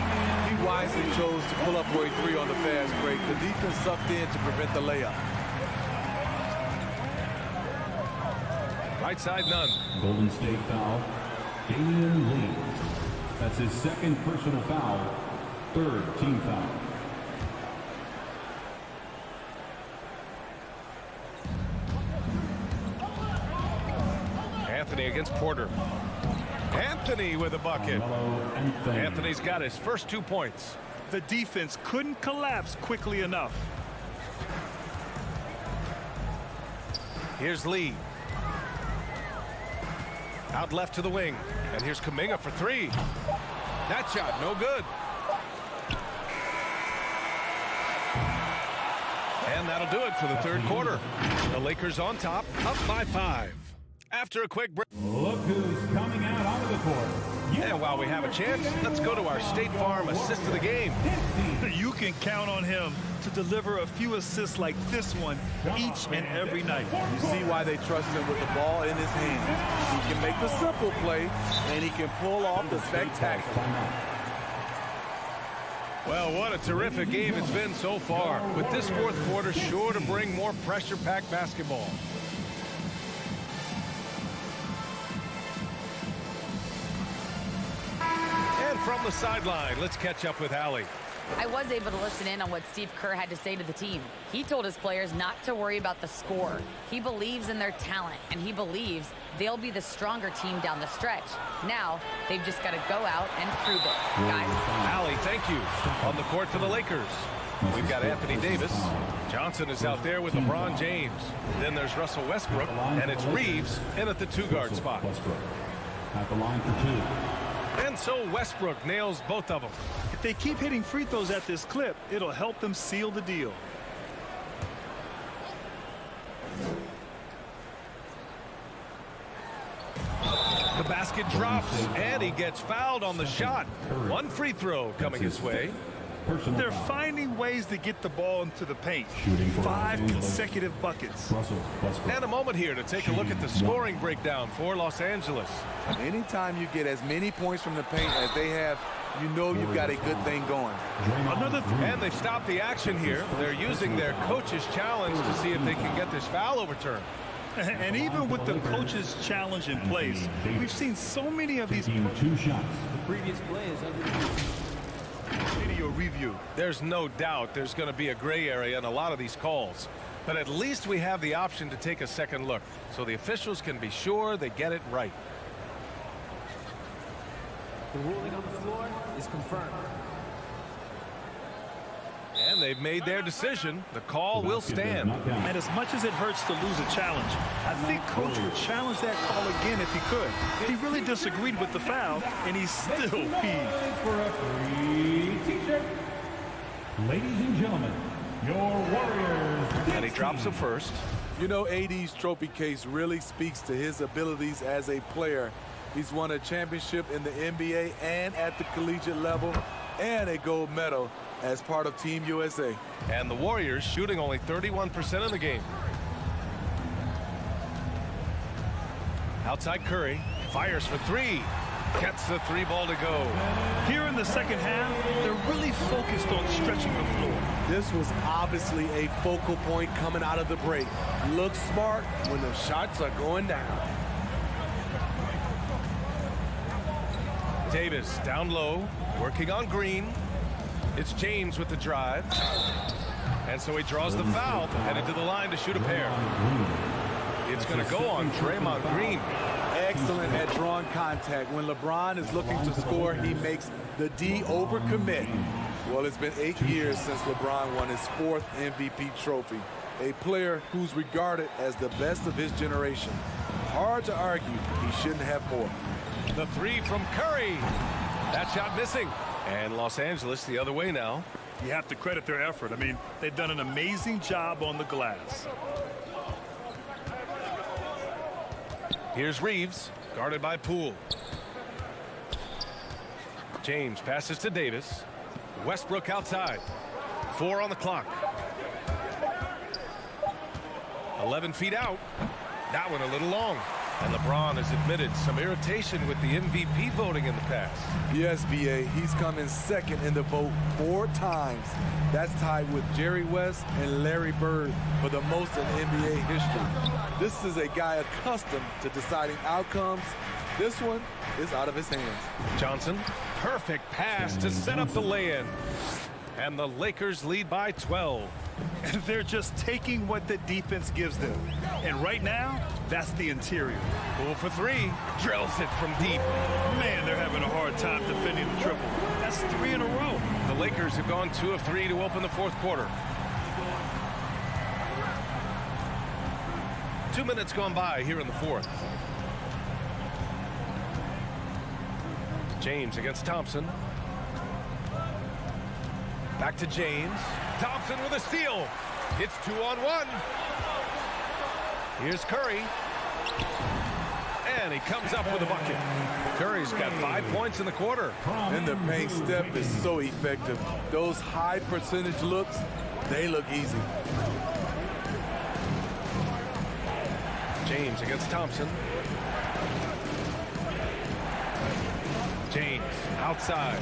He wisely chose to pull up for a three on the fast break. The defense sucked in to prevent the layup. Right side, none. Golden State foul, Damian Lee. That's his second personal foul, third team foul. Anthony against Porter. Anthony with a bucket. Anthony's got his first 2 points. The defense couldn't collapse quickly enough. Here's Lee. Out left to the wing. And here's Kuminga for three. That shot, no good. And that'll do it for the third quarter. The Lakers on top, up by 5. After a quick break. Look who's coming out onto the court. And while we have a chance, let's go to our State Farm assist of the game. You can count on him to deliver a few assists like this one each and every night. You see why they trust him with the ball in his hands. He can make the simple play, and he can pull off the spectacular. Well, what a terrific game it's been so far, with this fourth quarter sure to bring more pressure-packed basketball. And from the sideline, let's catch up with Allie. I was able to listen in on what Steve Kerr had to say to the team. He told his players not to worry about the score. He believes in their talent, and he believes they'll be the stronger team down the stretch. Now, they've just got to go out and prove it. Guys? Allie, thank you. On the court for the Lakers, we've got Anthony Davis. Johnson is out there with LeBron James. Then there's Russell Westbrook, and it's Reeves in at the two-guard spot. At the line for two. And so Westbrook nails both of them. If they keep hitting free throws at this clip, it'll help them seal the deal. The basket drops, and he gets fouled on the shot. One free throw coming his way. They're finding ways to get the ball into the paint. 5 consecutive buckets. And a moment here to take a look at the scoring breakdown for Los Angeles. Anytime you get as many points from the paint as they have, you know you've got a good thing going. And they've stopped the action here. They're using their coach's challenge to see if they can get this foul overturned. And even with the coach's challenge in place, we've seen so many of these. 2 shots. The previous play is under video review. There's no doubt there's going to be a gray area in a lot of these calls. But at least we have the option to take a second look, so the officials can be sure they get it right. The ruling on the floor is confirmed. And they've made their decision. The call will stand. And as much as it hurts to lose a challenge, I think Coach would challenge that call again if he could. He really disagreed with the foul, and he's still peeved. For a free t-shirt. Ladies and gentlemen, your Warriors. And he drops it first. You know, AD's trophy case really speaks to his abilities as a player. He's won a championship in the NBA and at the collegiate level, and a gold medal as part of Team USA. And the Warriors shooting only 31% in the game. Outside Curry, fires for three. Gets the three ball to go. Here in the second half, they're really focused on stretching the floor. This was obviously a focal point coming out of the break. Look smart when the shots are going down. Davis down low, working on Green. It's James with the drive. And so he draws the foul, headed to the line to shoot a pair. It's going to go on Draymond Green. Excellent at drawing contact. When LeBron is looking to score, he makes the D overcommit. Well, it's been 8 years since LeBron won his 4th MVP trophy. A player who's regarded as the best of his generation. Hard to argue he shouldn't have more. The three from Curry. That shot missing. And Los Angeles the other way now. You have to credit their effort. I mean, they've done an amazing job on the glass. Here's Reeves, guarded by Poole. James passes to Davis. Westbrook outside. 4 on the clock. 11 feet out. That one a little long. And LeBron has admitted some irritation with the MVP voting in the past. Yes, B.A. He's come in second in the vote 4 times. That's tied with Jerry West and Larry Bird for the most in NBA history. This is a guy accustomed to deciding outcomes. This one is out of his hands. Johnson, perfect pass to set up the lay-in. And the Lakers lead by 12. And they're just taking what the defense gives them. And right now, that's the interior. Poole for 3. Drills it from deep. Man, they're having a hard time defending the triple. That's 3 in a row. The Lakers have gone 2 of 3 to open the fourth quarter. 2 minutes gone by here in the fourth. James against Thompson. Back to James. Thompson with a steal. It's 2-on-1. Here's Curry. And he comes up with a bucket. Curry's got 5 points in the quarter. In the paint, Steph is so effective. Those high percentage looks, they look easy. James against Thompson. James outside.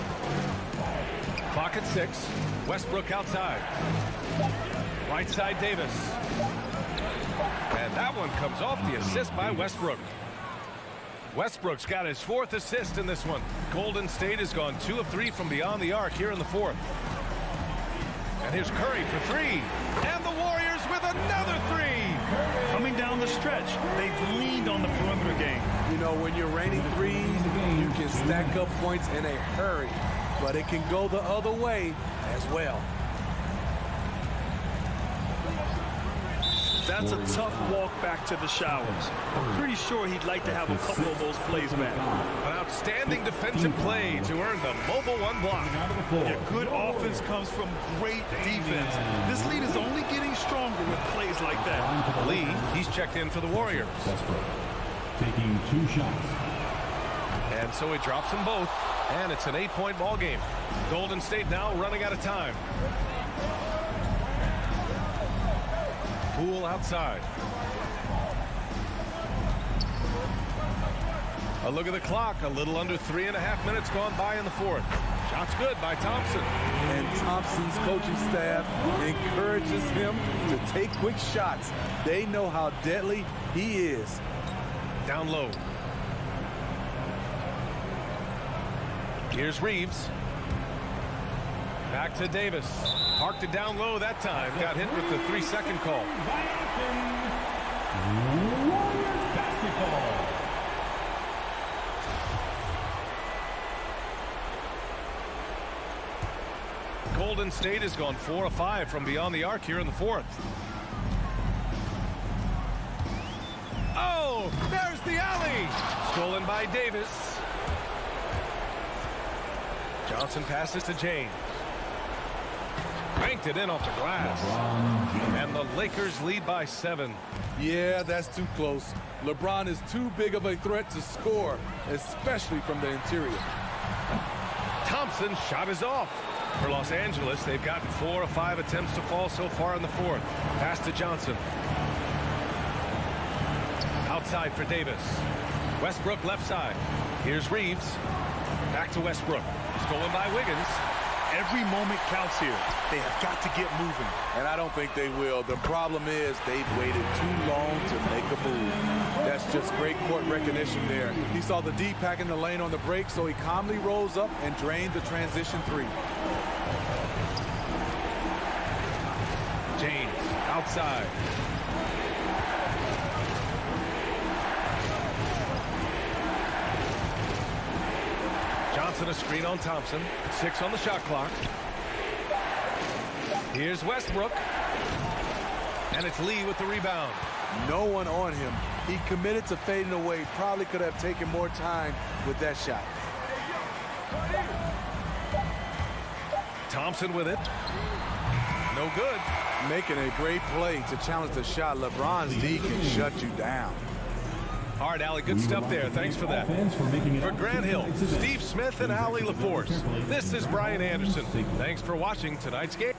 Clock at 6. Westbrook outside. Right side Davis. And that one comes off the assist by Westbrook. Westbrook's got his 4th assist in this one. Golden State has gone 2 of 3 from beyond the arc here in the fourth. And here's Curry for 3. And the Warriors with another 3. Coming down the stretch, they've leaned on the perimeter game. You know, when you're raining threes, you can stack up points in a hurry. But it can go the other way as well. That's a tough walk back to the showers. I'm pretty sure he'd like to have a couple of those plays back. An outstanding defensive play to earn the mobile 1 block. Yeah, good offense comes from great defense. This lead is only getting stronger with plays like that. Lee, he's checked in for the Warriors. Taking 2 shots. And so he drops them both. And it's an 8-point ball game. Golden State now running out of time. Poole outside. A look at the clock. A little under 3.5 minutes gone by in the fourth. Shot's good by Thompson. And Thompson's coaching staff encourages him to take quick shots. They know how deadly he is. Down low. Here's Reeves. Back to Davis. Parked it down low that time. Got hit with the 3-second call. Warriors basketball. Golden State has gone 4 of 5 from beyond the arc here in the fourth. Oh, there's the alley. Stolen by Davis. Johnson passes to James. Banked it in off the glass. And the Lakers lead by 7. Yeah, that's too close. LeBron is too big of a threat to score, especially from the interior. Thompson's shot is off. For Los Angeles, they've gotten 4 of 5 attempts to fall so far in the fourth. Pass to Johnson. Outside for Davis. Westbrook left side. Here's Reeves. Back to Westbrook. Stolen by Wiggins. Every moment counts here. They have got to get moving. And I don't think they will. The problem is they've waited too long to make a move. That's just great court recognition there. He saw the D pack in the lane on the break, so he calmly rolls up and drained the transition 3. James outside. Johnson a screen on Thompson. 6 on the shot clock. Here's Westbrook. And it's Lee with the rebound. No one on him. He committed to fading away. Probably could have taken more time with that shot. Thompson with it. No good. Making a great play to challenge the shot. LeBron's D can shut you down. All right, Allie, good stuff there. Thanks for that. For Grant Hill, Steve Smith, and Allie LaForce, this is Brian Anderson. Thanks for watching tonight's game.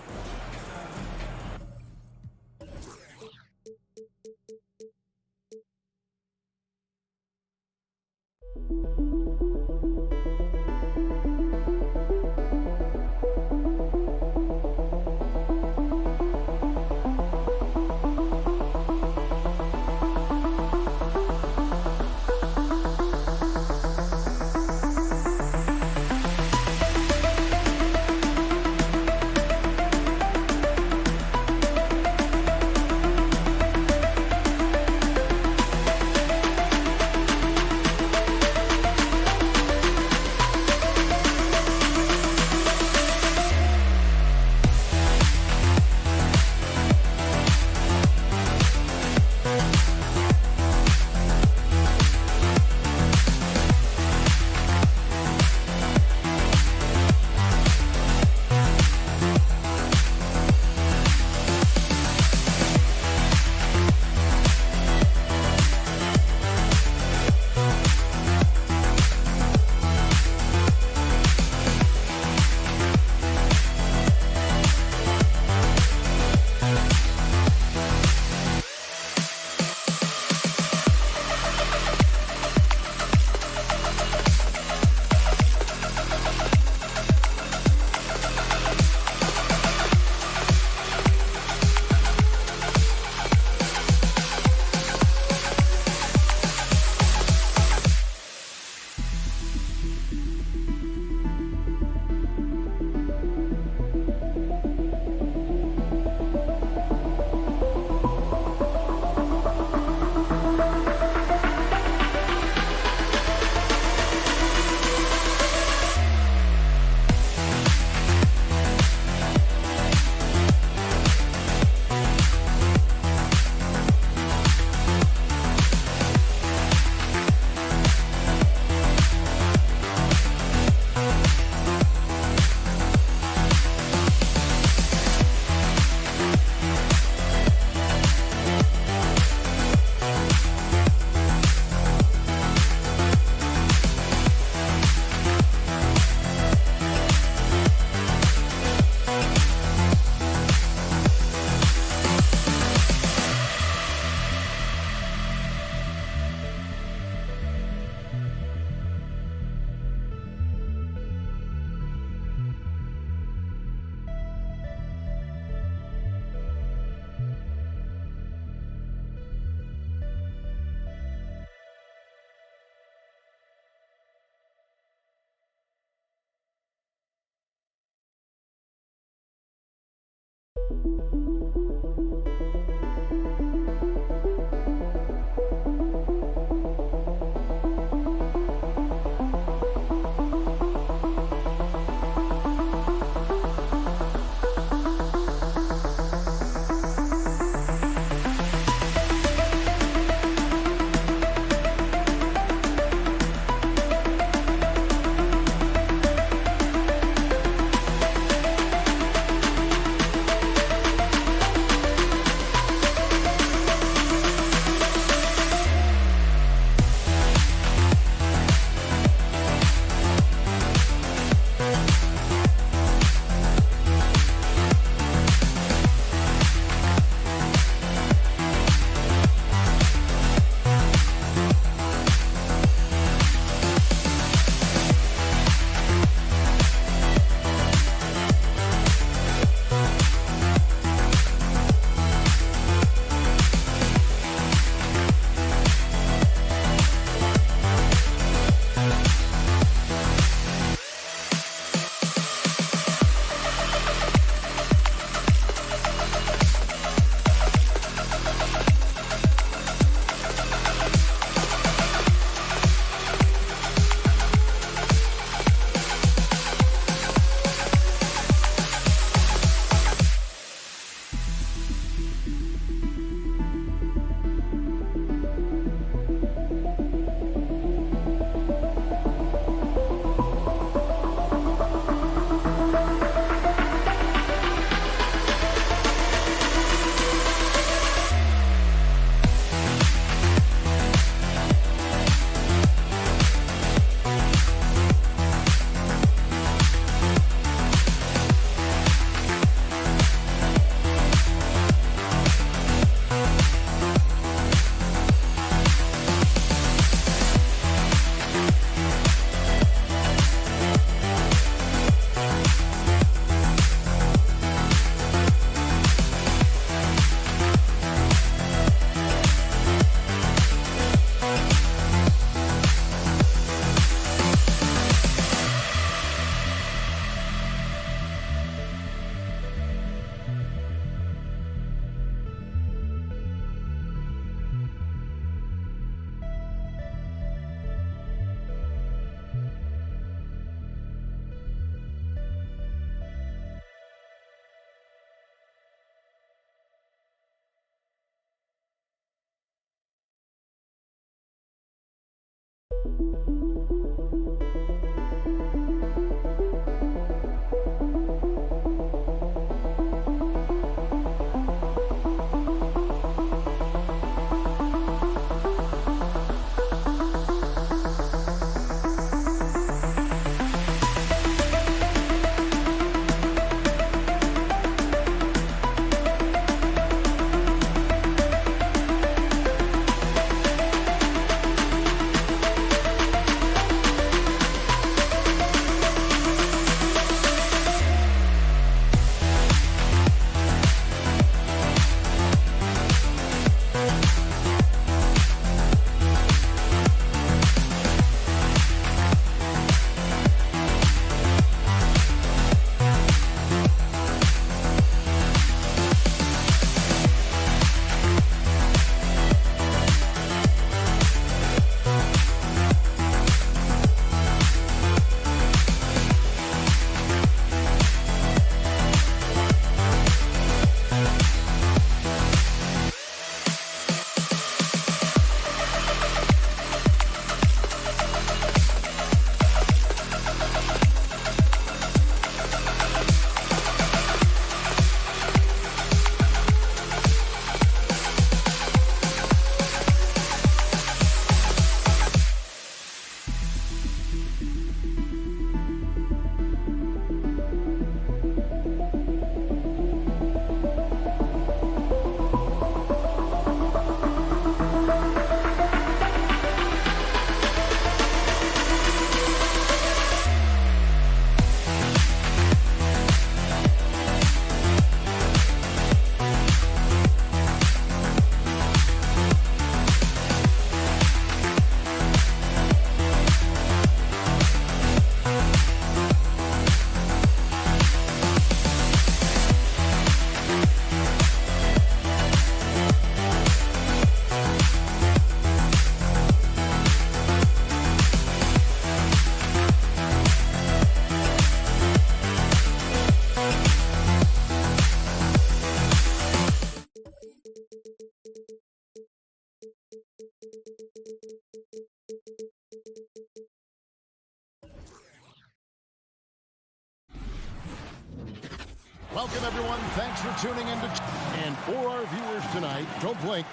Welcome, everyone. Thanks for tuning in. And for our viewers tonight, don't blink.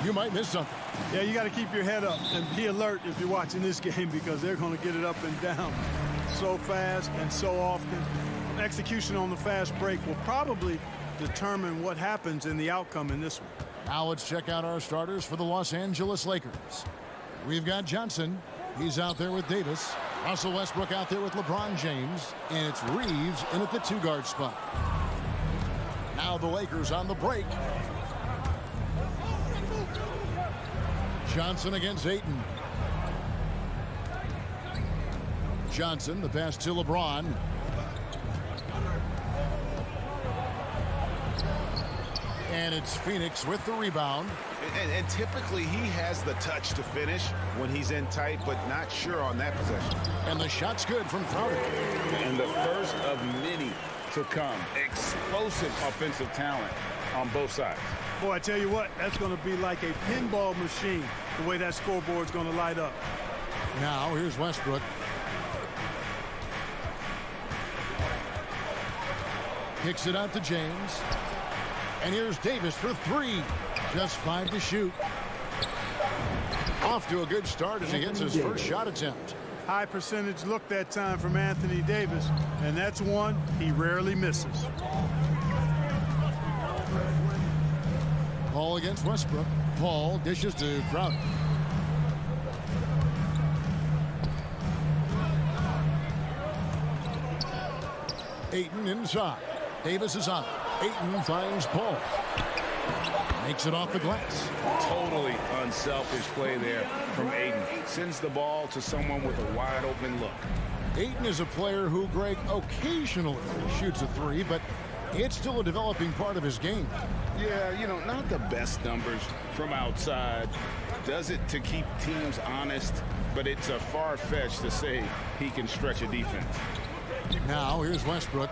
You might miss something. Yeah, you got to keep your head up and be alert if you're watching this game because they're going to get it up and down so fast and so often. Execution on the fast break will probably determine what happens in the outcome in this one. Now let's check out our starters for the Los Angeles Lakers. We've got Johnson. He's out there with Davis. Russell Westbrook out there with LeBron James. And it's Reeves in at the two-guard spot. Now the Lakers on the break. Johnson against Ayton. Johnson, the pass to LeBron. And it's Phoenix with the rebound. And typically he has the touch to finish when he's in tight, but not sure on that possession. And the shot's good from Crowder. And the first of many to come. Explosive offensive talent on both sides. Boy, I tell you what, that's going to be like a pinball machine, the way that scoreboard's going to light up. Now, here's Westbrook. Kicks it out to James. And here's Davis for three. Just 5 to shoot. Off to a good start as he hits his first shot attempt. High percentage look that time from Anthony Davis, and that's one he rarely misses. Paul against Westbrook. Paul dishes to Crowder. Ayton inside. Davis is on it. Ayton finds Paul. Makes it off the glass. Totally unselfish play there from Ayton. Sends the ball to someone with a wide open look. Ayton is a player who, Greg, occasionally shoots a three, but it's still a developing part of his game. Yeah, you know, not the best numbers from outside. Does it to keep teams honest, but it's a far-fetched to say he can stretch a defense. Now, here's Westbrook.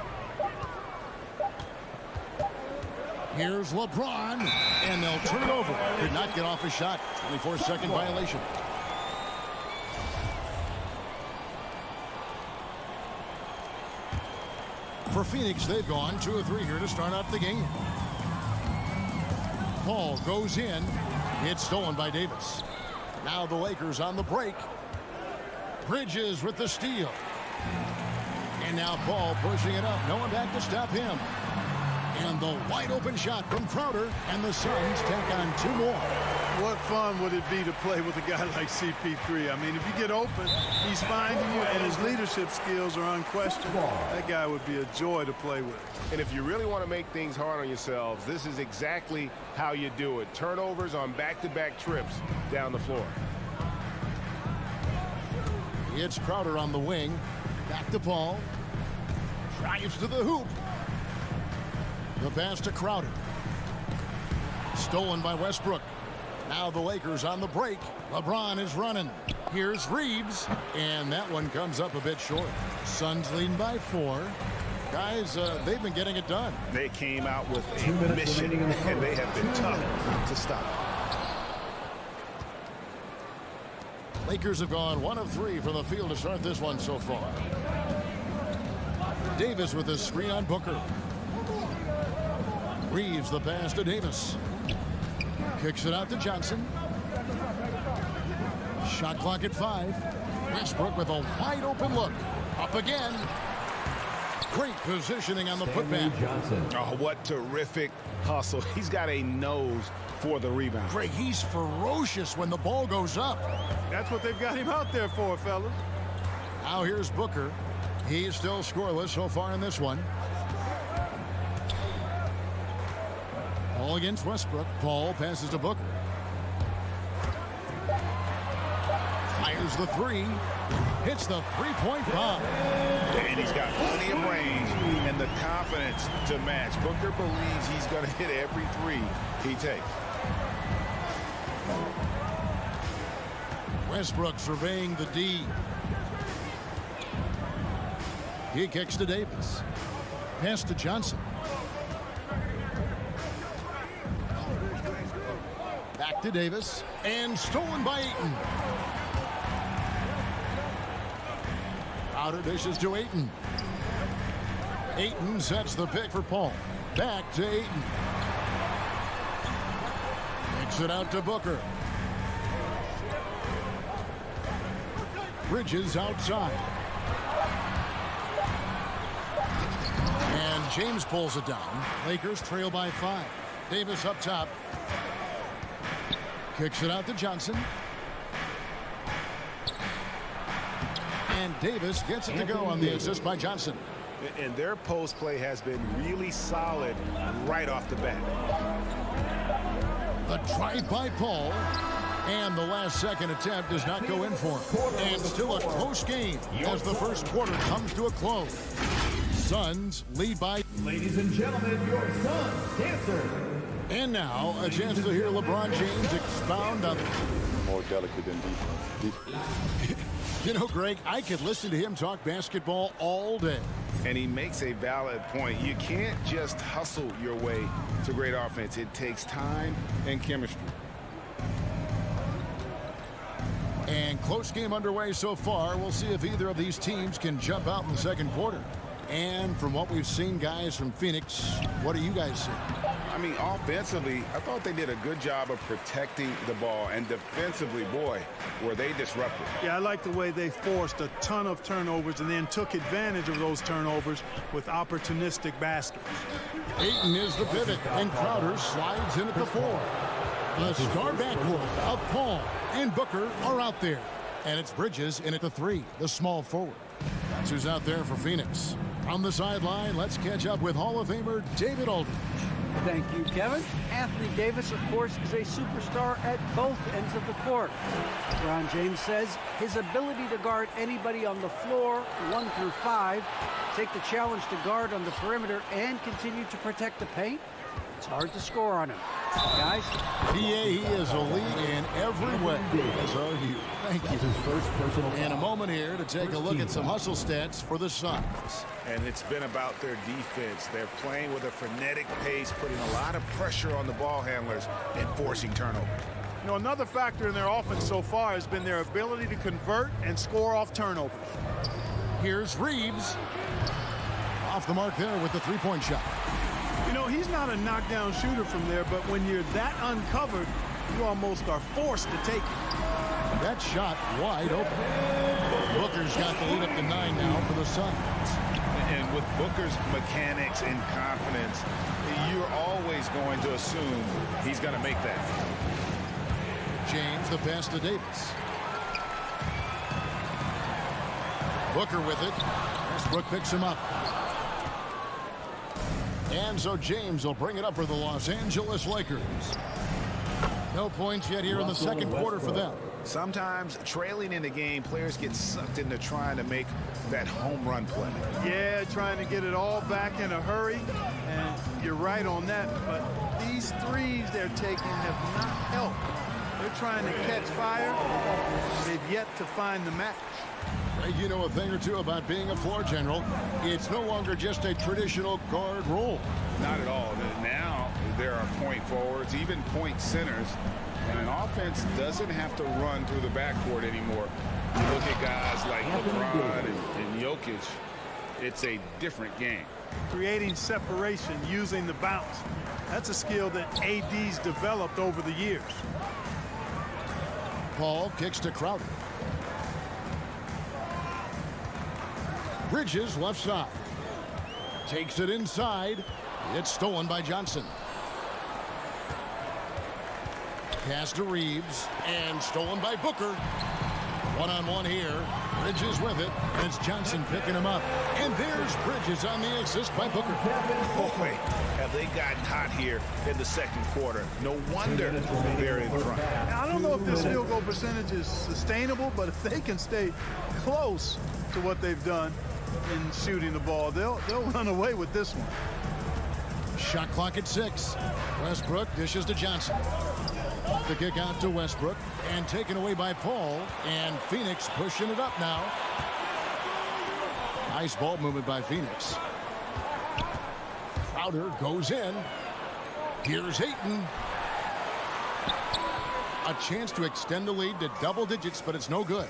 Here's LeBron, and they'll turn it over. Could not get off a shot. 24-second violation. For Phoenix, they've gone 2 of 3 here to start out the game. Paul goes in. It's stolen by Davis. Now the Lakers on the break. Bridges with the steal. And now Paul pushing it up. No one back to stop him. And the wide open shot from Crowder. And the Suns take on 2 more. What fun would it be to play with a guy like CP3? I mean, if you get open, he's finding you, and his leadership skills are unquestioned. That guy would be a joy to play with. And if you really want to make things hard on yourselves, this is exactly how you do it. Turnovers on back-to-back trips down the floor. It's Crowder on the wing. Back to Paul. Drives to the hoop. The pass to Crowder. Stolen by Westbrook. Now the Lakers on the break. LeBron is running. Here's Reeves. And that one comes up a bit short. Suns leading by 4. Guys, they've been getting it done. They came out with a mission, and they have been tough to stop. Lakers have gone 1 of 3 from the field to start this one so far. Davis with a screen on Booker. Reeves the pass to Davis. Kicks it out to Johnson. Shot clock at 5. Westbrook with a wide open look. Up again. Great positioning on the putback. Oh, what terrific hustle. He's got a nose for the rebound. Greg, he's ferocious when the ball goes up. That's what they've got him out there for, fellas. Now here's Booker. He's still scoreless so far in this one. Ball against Westbrook. Paul passes to Booker. Fires the 3. Hits the three-point bomb. And he's got plenty of range and the confidence to match. Booker believes he's going to hit every 3 he takes. Westbrook surveying the D. He kicks to Davis. Pass to Johnson. Back to Davis. And stolen by Ayton. Crowder dishes to Ayton. Ayton sets the pick for Paul. Back to Ayton. Kicks it out to Booker. Bridges outside. And James pulls it down. Lakers trail by 5. Davis up top. Kicks it out to Johnson. And Davis gets it to go on the assist by Johnson. And their post play has been really solid right off the bat. The drive by Paul. And the last second attempt does not go in for him. And still a close game as the first quarter comes to a close. Suns lead by... Ladies and gentlemen, your Suns dancer. And now a chance to hear LeBron James expound on... More delicate than defense. You know, Greg, I could listen to him talk basketball all day. And he makes a valid point. You can't just hustle your way to great offense. It takes time and chemistry. And close game underway so far. We'll see if either of these teams can jump out in the second quarter. And from what we've seen, guys, from Phoenix, what do you guys see? I mean, offensively, I thought they did a good job of protecting the ball. And defensively, boy, were they disruptive. Yeah, I like the way they forced a ton of turnovers and then took advantage of those turnovers with opportunistic baskets. Ayton is the pivot, and Crowder slides in at the 4. The star backcourt of Paul and Booker are out there. And it's Bridges in at the 3, the small forward. That's who's out there for Phoenix. From the sideline, let's catch up with Hall of Famer David Aldridge. Thank you, Kevin. Anthony Davis, of course, is a superstar at both ends of the court. LeBron James says his ability to guard anybody on the floor, 1 through 5, take the challenge to guard on the perimeter, and continue to protect the paint, it's hard to score on him. Guys? PA, he is elite in every way. As are you. Thank you. In a moment here to take a look at some hustle stats for the Suns. And it's been about their defense. They're playing with a frenetic pace, putting a lot of pressure on the ball handlers and forcing turnovers. You know, another factor in their offense so far has been their ability to convert and score off turnovers. Here's Reeves. Off the mark there with the three-point shot. You know, he's not a knockdown shooter from there, but when you're that uncovered, you almost are forced to take it. That shot wide open. Booker's got the lead up to 9 now for the Suns. And with Booker's mechanics and confidence, you're always going to assume he's going to make that. James, the pass to Davis. Booker with it. Westbrook picks him up. And so James will bring it up for the Los Angeles Lakers. No points yet here in the second quarter for them. Sometimes trailing in the game, players get sucked into trying to make that home run play. Yeah, trying to get it all back in a hurry. And you're right on that. But these threes they're taking have not helped. They're trying to catch fire. They've yet to find the match. You know a thing or two about being a floor general. It's no longer just a traditional guard role. Not at all. Now there are point forwards, even point centers, and an offense doesn't have to run through the backcourt anymore. You look at guys like LeBron and Jokic, it's a different game. Creating separation using the bounce. That's a skill that AD's developed over the years. Paul kicks to Crowder. Bridges left side. Takes it inside. It's stolen by Johnson. Pass to Reeves. And stolen by Booker. One-on-one here. Bridges with it. And it's Johnson picking him up. And there's Bridges on the assist by Booker. Boy, have they gotten hot here in the second quarter. No wonder they're in front. I don't know if this field goal percentage is sustainable, but if they can stay close to what they've done in shooting the ball, they'll run away with this one. Shot clock at 6. Westbrook dishes to Johnson. The kick out to Westbrook and taken away by Paul, and Phoenix pushing it up now. Nice ball movement by Phoenix. Crowder goes in. Here's Ayton. A chance to extend the lead to double digits, but it's no good.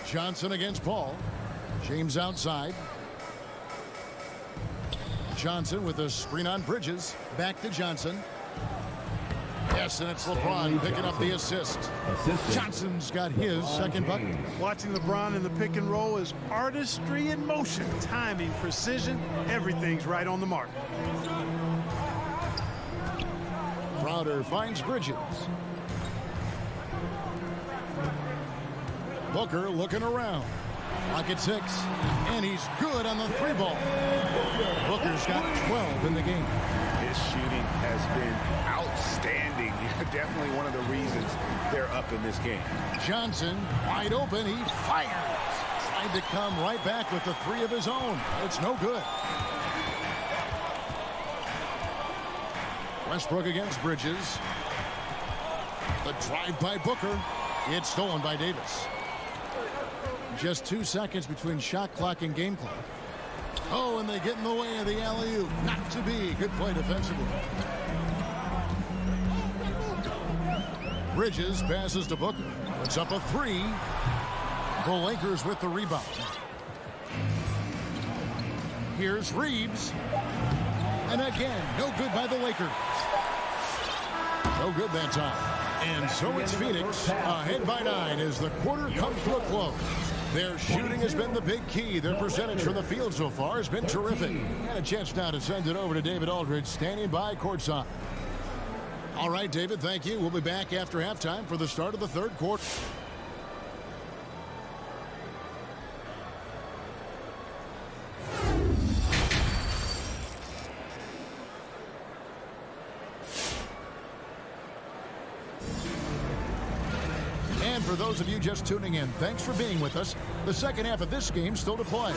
Johnson against Paul. James outside. Johnson with a screen on Bridges. Back to Johnson. Yes, and it's LeBron picking up the assist. Johnson's got his second bucket. Watching LeBron in the pick and roll is artistry in motion. Timing, precision, everything's right on the mark. Crowder finds Bridges. Booker looking around. Clock at 6. And he's good on the 3 ball. Booker's got 12 in the game. His shooting has been outstanding. Definitely one of the reasons they're up in this game. Johnson wide open. He fires. Tried to come right back with the 3 of his own. It's no good. Westbrook against Bridges. The drive by Booker. It's stolen by Davis. Just 2 seconds between shot clock and game clock. Oh, and they get in the way of the alley-oop. Not to be. Good play defensively. Bridges passes to Booker. Puts up a 3. The Lakers with the rebound. Here's Reeves. And again, no good by the Lakers. No good that time. And so it's Phoenix ahead by 9 as the quarter comes to a close. Their shooting has been the big key. Their percentage from the field so far has been terrific. And a chance now to send it over to David Aldridge, standing by courtside. All right, David, thank you. We'll be back after halftime for the start of the third quarter. For those of you just tuning in, thanks for being with us. The second half of this game still to play.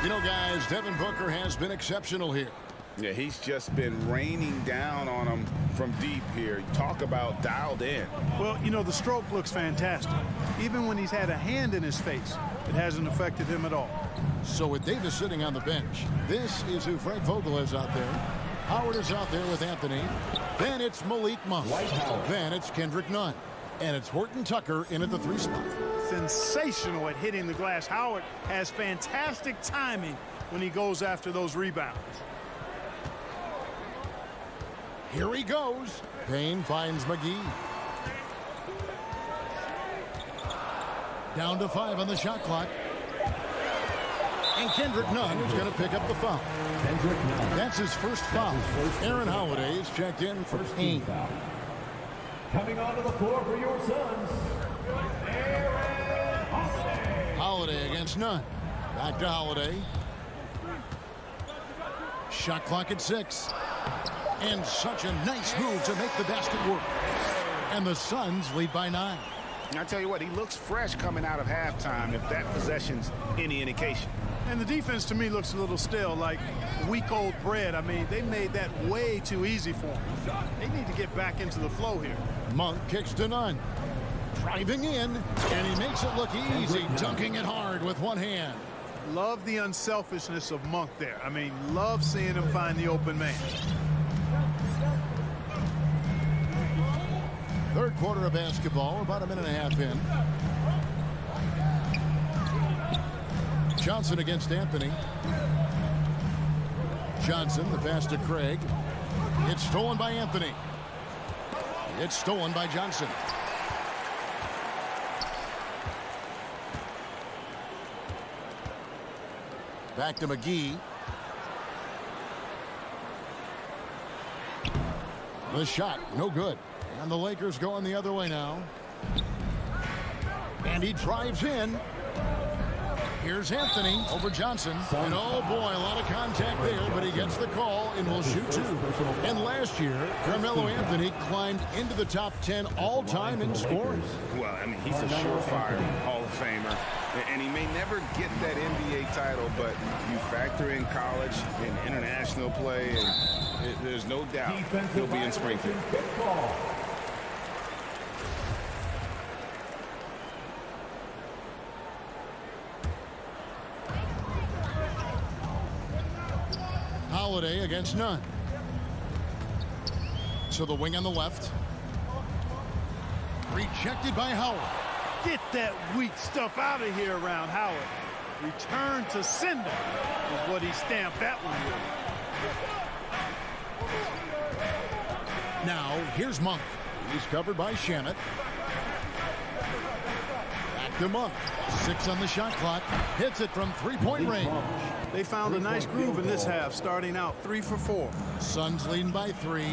You know, guys, Devin Booker has been exceptional here. Yeah, he's just been raining down on them from deep here. Talk about dialed in. Well, you know, the stroke looks fantastic. Even when he's had a hand in his face, it hasn't affected him at all. So with Davis sitting on the bench, this is who Frank Vogel is out there. Howard is out there with Anthony. Then it's Malik Monk. Then it's Kendrick Nunn. And it's Horton Tucker in at the 3 spot. Sensational at hitting the glass. Howard has fantastic timing when he goes after those rebounds. Here he goes. Payne finds McGee. Down to 5 on the shot clock. And Kendrick Nunn is going to pick up the foul. That's his first foul. Aaron Holiday is checked in for Payne. Coming onto the floor for your Suns, Aaron Holiday. Holiday against Nunn. Back to Holiday. Shot clock at 6. And such a nice move to make the basket work. And the Suns lead by 9. I tell you what, he looks fresh coming out of halftime, if that possession's any indication. And the defense to me looks a little stale, like week-old bread. I mean, they made that way too easy for him. They need to get back into the flow here. Monk kicks to Nunn. Driving in, and he makes it look easy, dunking it hard with one hand. Love the unselfishness of Monk there. I mean, love seeing him find the open man. Third quarter of basketball, about a minute and a half in. Johnson against Anthony. Johnson, the pass to Craig. It's stolen by Anthony. It's stolen by Johnson. Back to McGee. The shot, no good. And the Lakers going the other way now. And he drives in. Here's Anthony over Johnson. And oh boy, a lot of contact there, but he gets the call and will shoot 2. And last year, Carmelo Anthony climbed into the top 10 all-time in scoring. Well, I mean, he's a surefire Hall of Famer. And he may never get that NBA title, but you factor in college and international play, and there's no doubt he'll be in Springfield. Holiday against Nunn. So the wing on the left. Rejected by Howard. Get that weak stuff out of here around Howard. Return to sender is what he stamped that one with. Now, here's Monk. He's covered by Shamet. Back to Monk. 6 on the shot clock. Hits it from 3-point range. They found a nice groove in this half, starting out 3 for 4. Suns leading by 3.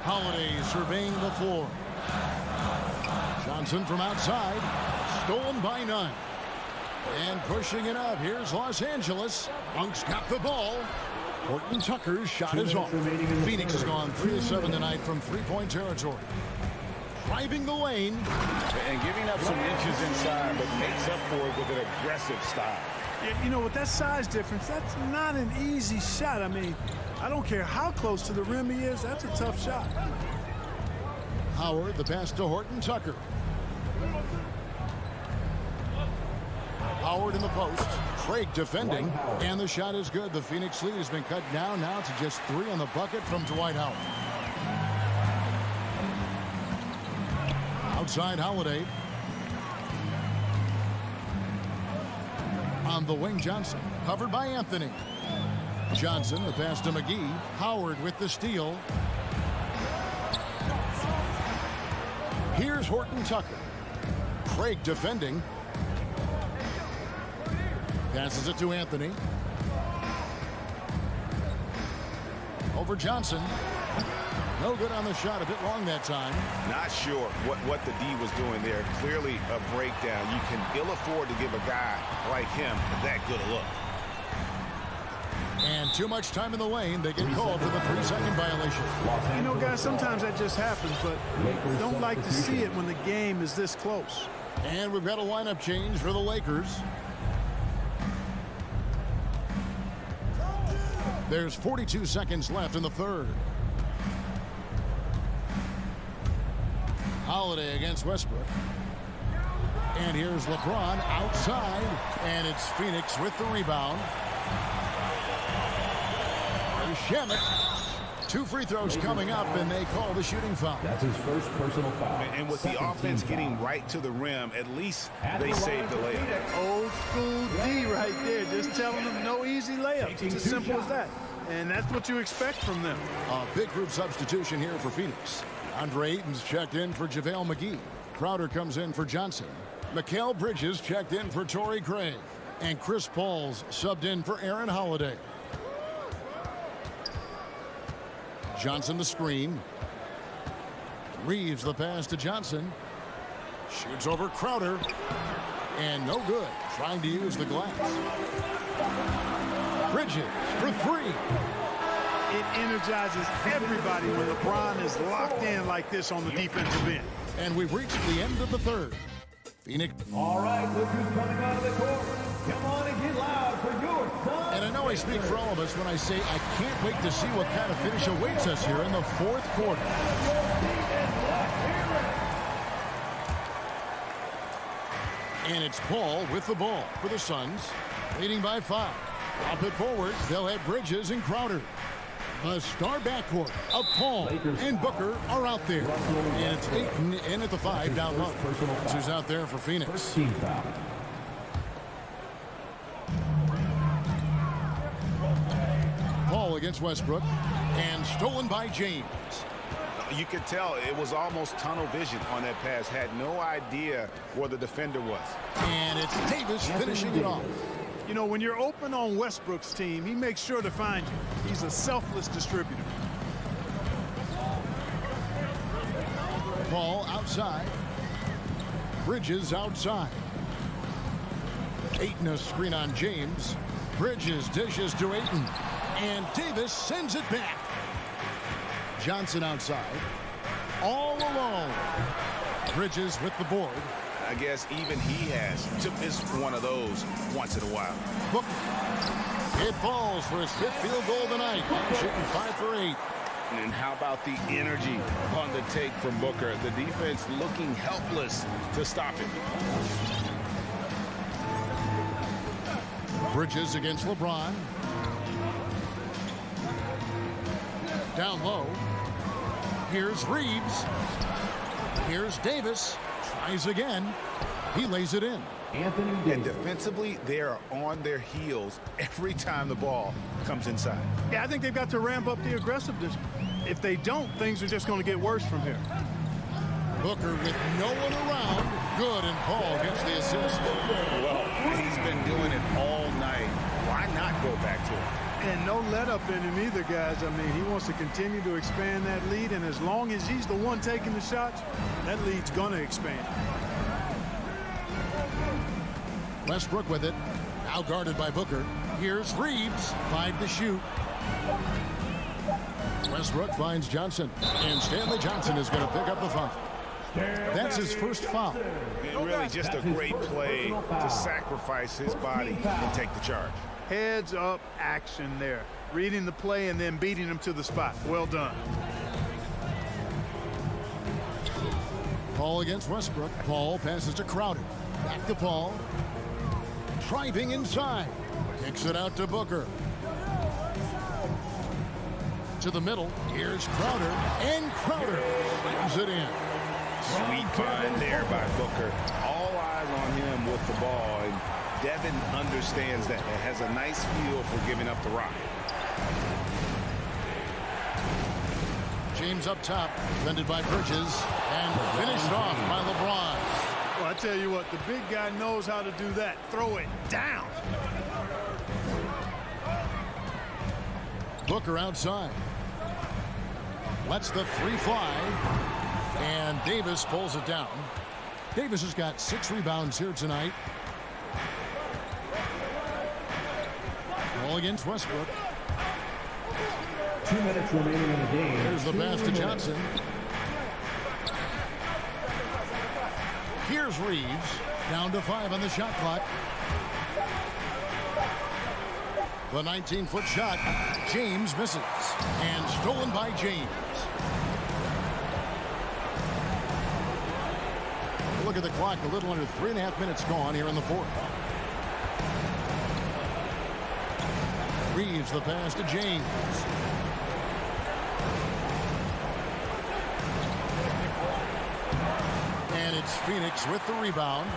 Holiday surveying the floor. Johnson from outside. Stolen by Nunn. And pushing it up. Here's Los Angeles. Monk's got the ball. Horton Tucker's shot is off. Phoenix has gone 3 of 7 tonight from 3-point territory. Driving the lane. And giving up some inches inside, but makes up for it with an aggressive style. You know, with that size difference, that's not an easy shot. I mean, I don't care how close to the rim he is, that's a tough shot. Howard, the pass to Horton Tucker. Howard in the post. Craig defending, and the shot is good. The Phoenix lead has been cut down now to just 3 on the bucket from Dwight Howard. Outside Holiday. On the wing, Johnson. Covered by Anthony. Johnson, the pass to McGee. Howard with the steal. Here's Horton Tucker. Craig defending. Passes it to Anthony. Over Johnson. No good on the shot. A bit long that time. Not sure what the D was doing there. Clearly a breakdown. You can ill afford to give a guy like him that good a look. And too much time in the lane. They get called for the 3-second violation. You know, guys, sometimes that just happens, but don't like to see it when the game is this close. And we've got a lineup change for the Lakers. There's 42 seconds left in the third. Holiday against Westbrook. And here's LeBron outside. And it's Phoenix with the rebound. Shamet 2 free throws coming up, and they call the shooting foul. That's his first personal foul. And with the offense getting right to the rim, at least they saved the layup. Old school D right there, just telling them no easy layups. It's as simple as that. And that's what you expect from them. A big group substitution here for Phoenix. Andre Ayton's checked in for JaVale McGee. Crowder comes in for Johnson. Mikal Bridges checked in for Torrey Craig. And Chris Paul's subbed in for Aaron Holiday. Johnson the screen. Reeves the pass to Johnson. Shoots over Crowder. And no good. Trying to use the glass. Bridges for 3. It energizes everybody when LeBron is locked in like this on the defensive end. And we've reached the end of the third. Phoenix. All right, look who's coming out of the court. Come on and get loud for your son. And I know I speak for all of us when I say I can't wait to see what kind of finish awaits us here in the fourth quarter. And it's Paul with the ball for the Suns, leading by 5. Up it forward, they'll have Bridges and Crowder. The star backcourt of Paul and Booker are out there. And it's Ayton in at the 5 down low. That's who's out there for Phoenix. Paul against Westbrook, and stolen by James. You could tell it was almost tunnel vision on that pass. Had no idea where the defender was. And it's Davis finishing it off. You know, when you're open on Westbrook's team, he makes sure to find you. He's a selfless distributor. Paul outside. Bridges outside. Ayton a screen on James. Bridges dishes to Ayton. And Davis sends it back. Johnson outside. All alone. Bridges with the board. I guess even he has to miss one of those once in a while. Booker. It falls for his 5th field goal of the night. Shooting 5 for 8. And how about the energy on the take from Booker? The defense looking helpless to stop it. Bridges against LeBron. Down low. Here's Reeves. Here's Davis. Tries again. He lays it in. And defensively, they are on their heels every time the ball comes inside. Yeah, I think they've got to ramp up the aggressiveness. If they don't, things are just going to get worse from here. Booker with no one around. Good, and Paul gets the assist. Well, he's been doing it all night. Why not go back to it? And no let up in him either, guys. I mean, he wants to continue to expand that lead, and as long as he's the one taking the shots, that lead's going to expand. Westbrook with it. Now guarded by Booker. Here's Reeves. 5 to shoot. Westbrook finds Johnson. And Stanley Johnson is going to pick up the foul. That's his first foul. And really just a great play to sacrifice his body and take the charge. Heads up action there. Reading the play and then beating him to the spot. Well done. Paul against Westbrook. Paul passes to Crowder. Back to Paul. Driving inside. Kicks it out to Booker. To the middle. Here's Crowder. And Crowder brings it in. Sweet find there by Booker. All eyes on him with the ball. And Devin understands that. It has a nice feel for giving up the rock. James up top. Defended by Bridges. And finished off by LeBron. Well, I tell you what, the big guy knows how to do that. Throw it down. Booker outside. Lets the 3 fly. And Davis pulls it down. Davis has got 6 rebounds here tonight. Ball against Westbrook. 2 minutes remaining in the game. Here's the pass to Johnson. Here's Reeves. Down to 5 on the shot clock. The 19-foot shot. James misses. And stolen by James. Look at the clock. A little under 3.5 minutes gone here in the fourth. Reeves the pass to James. And it's Phoenix with the rebound.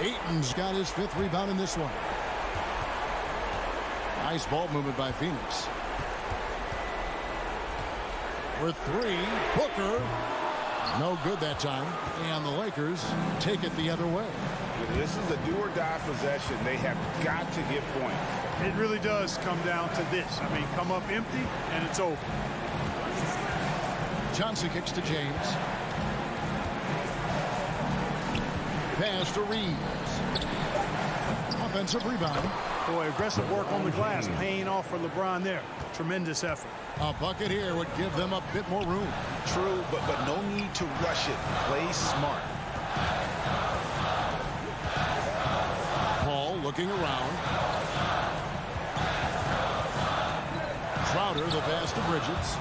Ayton's got his 5th rebound in this one. Nice ball movement by Phoenix. For 3, Booker. No good that time. And the Lakers take it the other way. This is a do-or-die possession. They have got to get points. It really does come down to this. I mean, come up empty, and it's over. Johnson kicks to James. Pass to Reeves. Offensive rebound. Boy, aggressive work on the glass, paying off for LeBron there. Tremendous effort. A bucket here would give them a bit more room. True, but no need to rush it. Play smart. Paul looking around. Crowder, the pass to Bridges.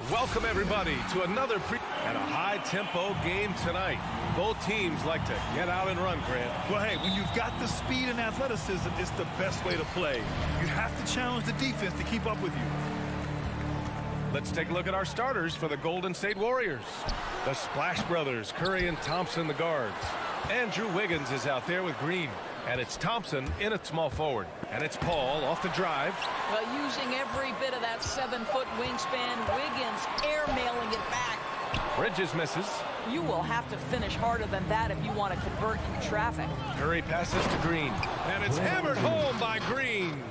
Welcome, everybody, to another and a high-tempo game tonight. Both teams like to get out and run, Grant. Well, hey, when you've got the speed and athleticism, it's the best way to play. You have to challenge the defense to keep up with you. Let's take a look at our starters for the Golden State Warriors. The Splash Brothers, Curry and Thompson, the guards. Andrew Wiggins is out there with Green. And it's Thompson in at small forward. And it's Paul off the drive. Well, using every bit of that 7-foot wingspan, Wiggins airmailing it back. Bridges misses. You will have to finish harder than that if you want to convert in traffic. Curry passes to Green. And it's hammered home by Green.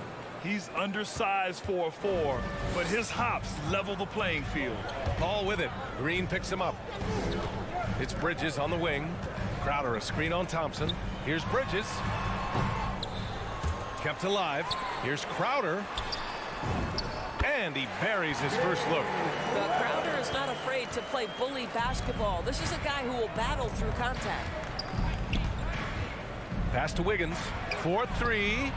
He's undersized for a 4, but his hops level the playing field. Paul with it. Green picks him up. It's Bridges on the wing. Crowder a screen on Thompson. Here's Bridges. Kept alive. Here's Crowder. And he buries his first look. Well, Crowder is not afraid to play bully basketball. This is a guy who will battle through contact. Pass to Wiggins. 4-3.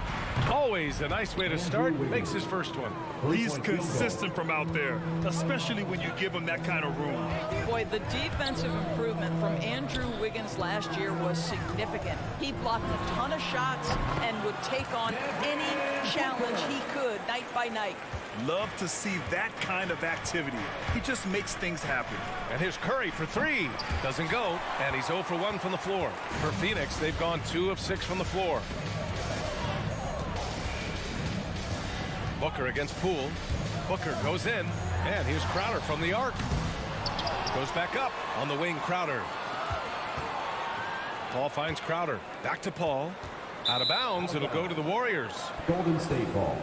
Always a nice way to start. Makes his first one. He's consistent from out there, especially when you give him that kind of room. Boy, the defensive improvement from Andrew Wiggins last year was significant. He blocked a ton of shots and would take on any challenge he could night by night. Love to see that kind of activity. He just makes things happen. And here's Curry for 3. Doesn't go, and he's 0 for 1 from the floor. For Phoenix, they've gone 2 of 6 from the floor. Booker against Poole. Booker goes in, and here's Crowder from the arc. Goes back up on the wing, Crowder. Paul finds Crowder. Back to Paul. Out of bounds, it'll go to the Warriors. Golden State ball.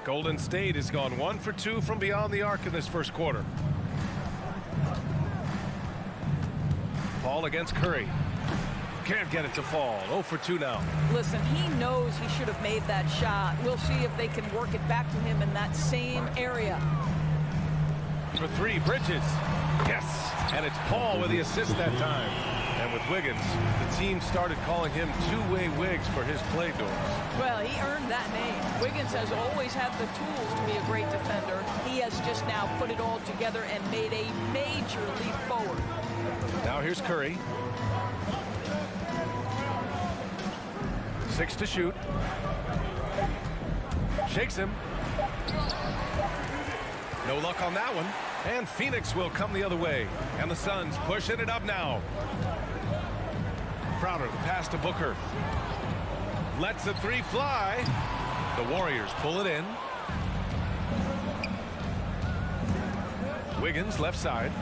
Golden State has gone 1 for 2 from beyond the arc in this first quarter. Paul against Curry. Can't get it to fall. 0 for 2 now. Listen, he knows he should have made that shot. We'll see if they can work it back to him in that same area. For 3, Bridges. Yes. And it's Paul with the assist that time. And with Wiggins, the team started calling him two-way Wiggs for his play doors. Well, he earned that name. Wiggins has always had the tools to be a great defender. He has just now put it all together and made a major leap forward. Now here's Curry. 6 to shoot. Shakes him. No luck on that one. And Phoenix will come the other way. And the Suns pushing it up now. Crowder, the pass to Booker. Lets the 3 fly. The Warriors pull it in. Wiggins, left side.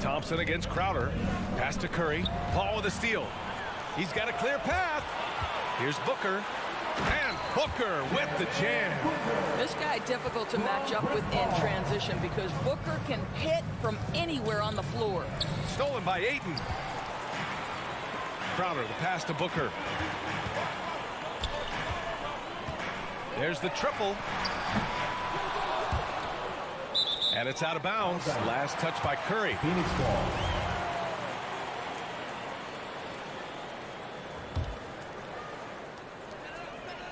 Thompson against Crowder. Pass to Curry. Paul with a steal. He's got a clear path. Here's Booker. And Booker with the jam. This guy difficult to match up with in transition because Booker can hit from anywhere on the floor. Stolen by Ayton. Crowder, the pass to Booker. There's the triple. And it's out of bounds. Last touch by Curry. Phoenix ball.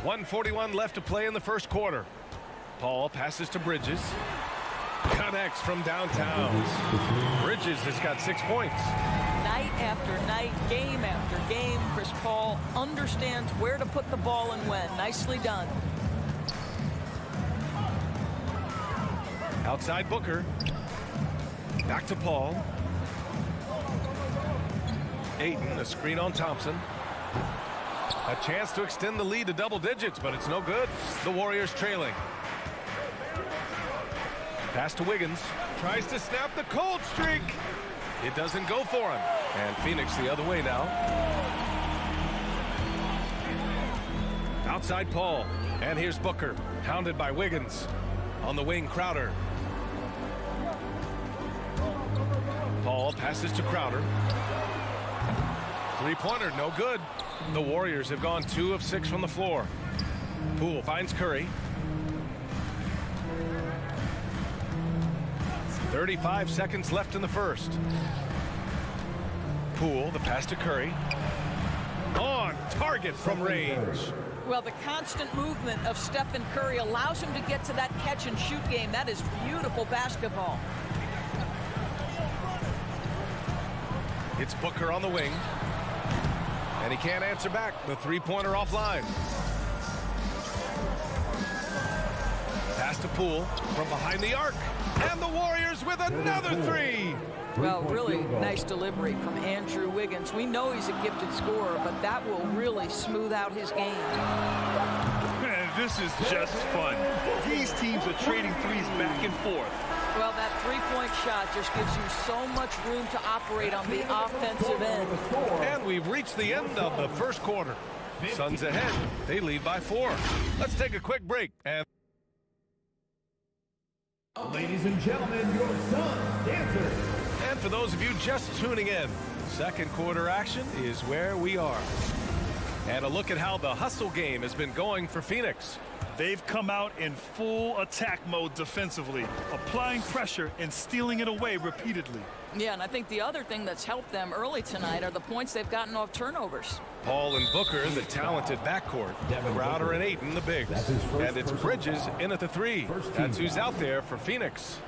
.141 left to play in the first quarter. Paul passes to Bridges. Connects from downtown. Bridges has got 6 points. Night after night, game after game, Chris Paul understands where to put the ball and when. Nicely done. Outside Booker. Back to Paul. Ayton, a screen on Thompson. A chance to extend the lead to double digits, but it's no good. The Warriors trailing. Pass to Wiggins. Tries to snap the cold streak. It doesn't go for him. And Phoenix the other way now. Outside Paul. And here's Booker. Hounded by Wiggins. On the wing, Crowder. Paul passes to Crowder. Three-pointer, no good. The Warriors have gone 2 of 6 from the floor. Poole finds Curry. 35 seconds left in the first. Poole, the pass to Curry. On target from range. Well, the constant movement of Stephen Curry allows him to get to that catch-and-shoot game. That is beautiful basketball. It's Booker on the wing. And he can't answer back. The three-pointer offline. Pass to Poole from behind the arc. And the Warriors with another three. Well, really nice delivery from Andrew Wiggins. We know he's a gifted scorer, but that will really smooth out his game. Man, this is just fun. These teams are trading threes back and forth. Well, that three-point shot just gives you so much room to operate on the offensive end. And we've reached the end of the first quarter. Suns ahead. They lead by 4. Let's take a quick break. And ladies and gentlemen, your Suns dancers. And for those of you just tuning in, second quarter action is where we are. And a look at how the hustle game has been going for Phoenix. They've come out in full attack mode defensively, applying pressure and stealing it away repeatedly. Yeah, and I think the other thing that's helped them early tonight are the points they've gotten off turnovers. Paul and Booker, the talented backcourt. Crowder and Ayton, the bigs. And it's Bridges in at the 3. That's who's out there for Phoenix.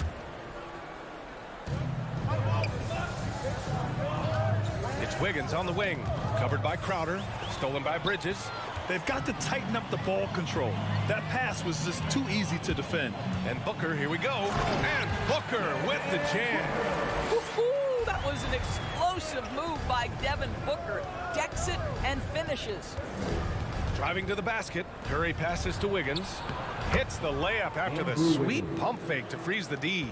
It's Wiggins on the wing. Covered by Crowder. Stolen by Bridges. They've got to tighten up the ball control. That pass was just too easy to defend. And Booker, here we go. And Booker with the jam. Woo-hoo, that was an explosive move by Devin Booker. Decks it and finishes. Driving to the basket. Curry passes to Wiggins. Hits the layup after the sweet pump fake to freeze the D.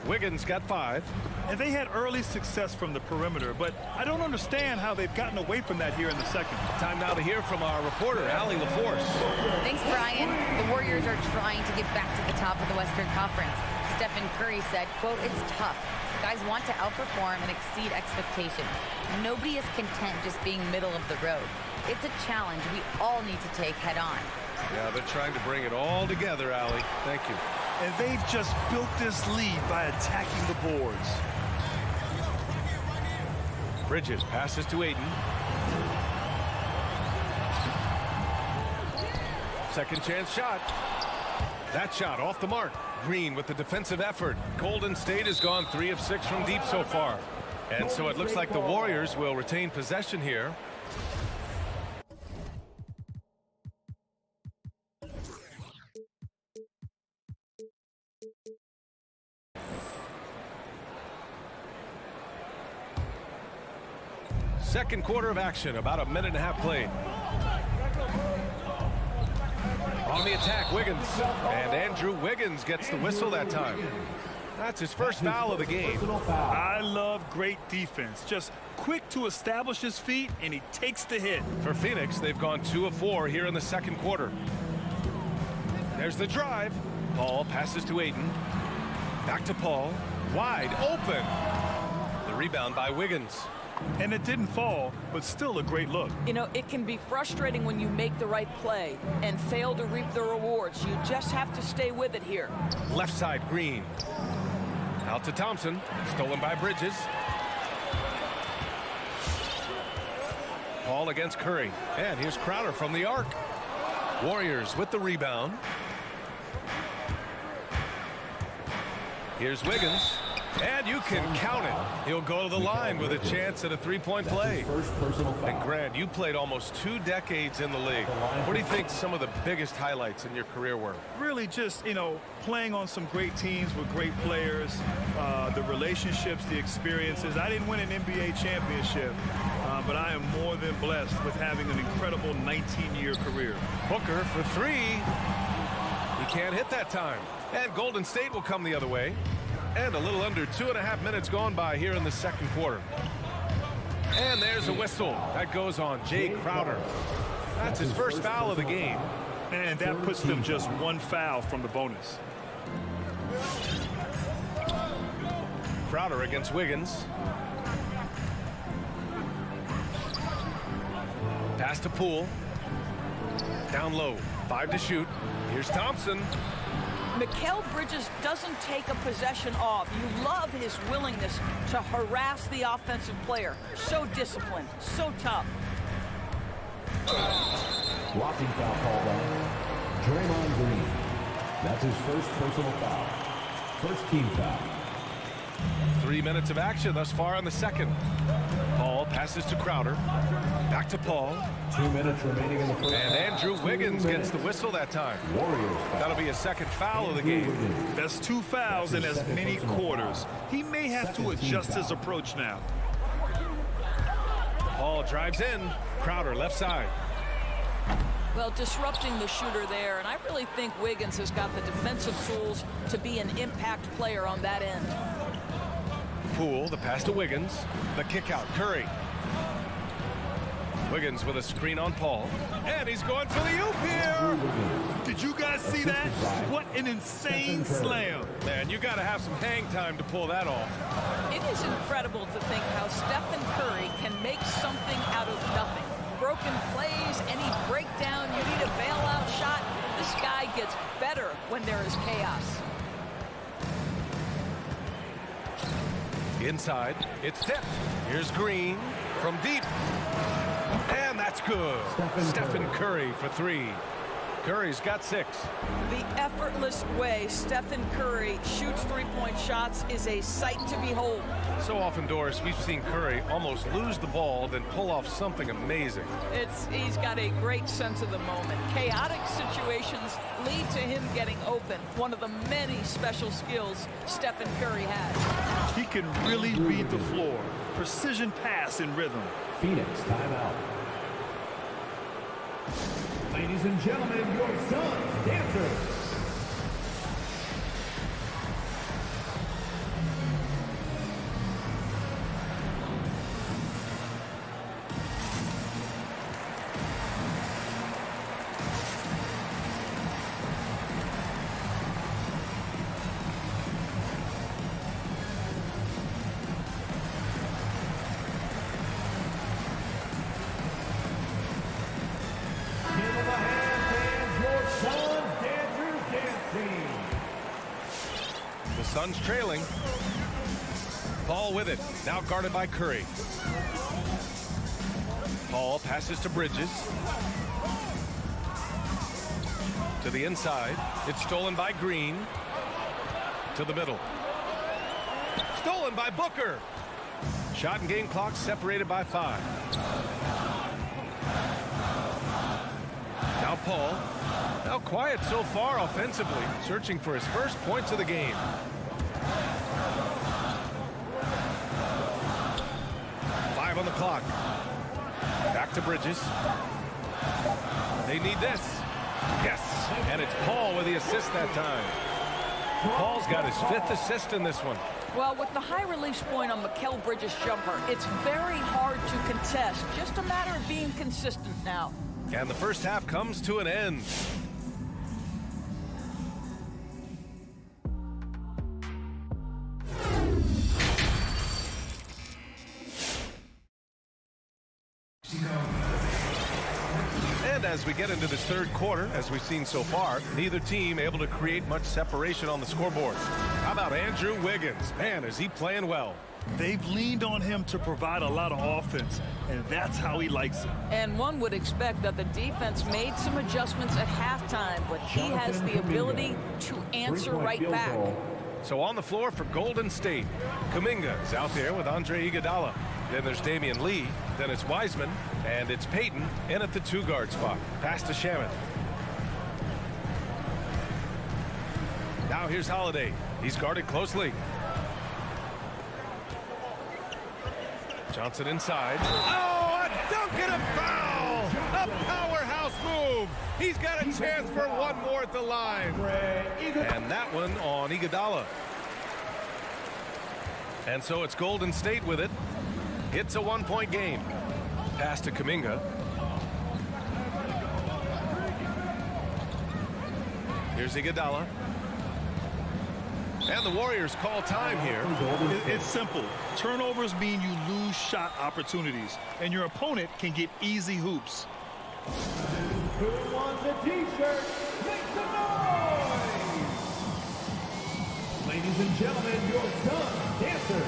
Wiggins got 5. And they had early success from the perimeter, but I don't understand how they've gotten away from that here in the second. Time now to hear from our reporter, Allie LaForce. Thanks, Brian. The Warriors are trying to get back to the top of the Western Conference. Stephen Curry said, quote, "It's tough. Guys want to outperform and exceed expectations. Nobody is content just being middle of the road. It's a challenge we all need to take head on." Yeah, they're trying to bring it all together, Allie. Thank you. And they've just built this lead by attacking the boards. Bridges passes to Ayton. Second chance shot. That shot off the mark. Green with the defensive effort. Golden State has gone 3 of 6 from deep so far. And so it looks like the Warriors will retain possession here. Second quarter of action, about a minute and a half played. On the attack, Wiggins. And Andrew Wiggins gets the whistle that time. That's his first foul of the game. I love great defense. Just quick to establish his feet, and he takes the hit. For Phoenix, they've gone 2 of 4 here in the second quarter. There's the drive. Paul passes to Ayton. Back to Paul. Wide open. The rebound by Wiggins. And it didn't fall, but still a great look. You know, it can be frustrating when you make the right play and fail to reap the rewards. You just have to stay with it here. Left side, Green. Out to Thompson. Stolen by Bridges. Paul against Curry. And here's Crowder from the arc. Warriors with the rebound. Here's Wiggins. And you can count it. He'll go to the line with a chance at a three-point play. And Grant, you played almost 2 decades in the league. What do you think some of the biggest highlights in your career were? Really just, playing on some great teams with great players, the relationships, the experiences. I didn't win an NBA championship, but I am more than blessed with having an incredible 19-year career. Booker for 3. He can't hit that time. And Golden State will come the other way. And a little under 2.5 minutes gone by here in the second quarter. And there's a whistle. That goes on Jay Crowder. That's his first foul of the game. And that puts them just 1 foul from the bonus. Crowder against Wiggins. Pass to Poole. Down low. 5 to shoot. Here's Thompson. Mikal Bridges doesn't take a possession off. You love his willingness to harass the offensive player. So disciplined, so tough. Blocking foul called on Draymond Green. That's his first personal foul. First team foul. 3 minutes of action thus far in the second. Paul passes to Crowder. Back to Paul. 2 minutes remaining in the first. And Andrew Wiggins gets the whistle that time. That'll be a second foul of the game. That's 2 fouls in as many quarters. He may have to adjust his approach now. Paul drives in. Crowder left side. Well, disrupting the shooter there, and I really think Wiggins has got the defensive tools to be an impact player on that end. Poole, the pass to Wiggins. The kick out, Curry. Wiggins with a screen on Paul. And he's going for the oop here. Did you guys see that? What an insane slam. Man, you got to have some hang time to pull that off. It is incredible to think how Stephen Curry can make something out of nothing. Broken plays, any breakdown, you need a bailout shot. This guy gets better when there is chaos. Inside, it's tipped. Here's Green from deep. And that's good. Stephen Curry for 3. Curry's got 6. The effortless way Stephen Curry shoots three-point shots is a sight to behold. So often, Doris, we've seen Curry almost lose the ball, then pull off something amazing. He's got a great sense of the moment. Chaotic situations lead to him getting open. One of the many special skills Stephen Curry has. He can really read the floor. Precision pass in rhythm. Phoenix timeout. Ladies and gentlemen, your Suns dancers. Suns trailing. Paul with it. Now guarded by Curry. Paul passes to Bridges. To the inside. It's stolen by Green. To the middle. Stolen by Booker. Shot and game clock separated by 5. Now Paul. Now quiet so far offensively. Searching for his first points of the game. 5 on the clock. Back to Bridges. They need this. Yes. And it's Paul with the assist that time. Paul's got his 5th assist in this one. Well, with the high release point on Mikal Bridges' jumper, it's very hard to contest. Just a matter of being consistent now. And the first half comes to an end. And as we get into this third quarter, as we've seen so far, neither team able to create much separation on the scoreboard. How about Andrew Wiggins? Man, is he playing well. They've leaned on him to provide a lot of offense, and that's how he likes it. And one would expect that the defense made some adjustments at halftime, but he has the ability to answer right back. So on the floor for Golden State, Kuminga is out there with Andre Iguodala. Then there's Damian Lee. Then it's Wiseman. And it's Payton in at the 2-guard spot. Pass to Shaman. Now here's Holiday. He's guarded closely. Johnson inside. Oh, a dunk and a foul! A powerhouse move. He's got a chance for one more at the line. And that one on Iguodala. And so it's Golden State with it. It's a 1-point game. Pass to Kuminga. Here's Iguodala. And the Warriors call time here. It's simple. Turnovers mean you lose shot opportunities, and your opponent can get easy hoops. Who wants a t-shirt? Make some noise! Ladies and gentlemen, your son, dancer.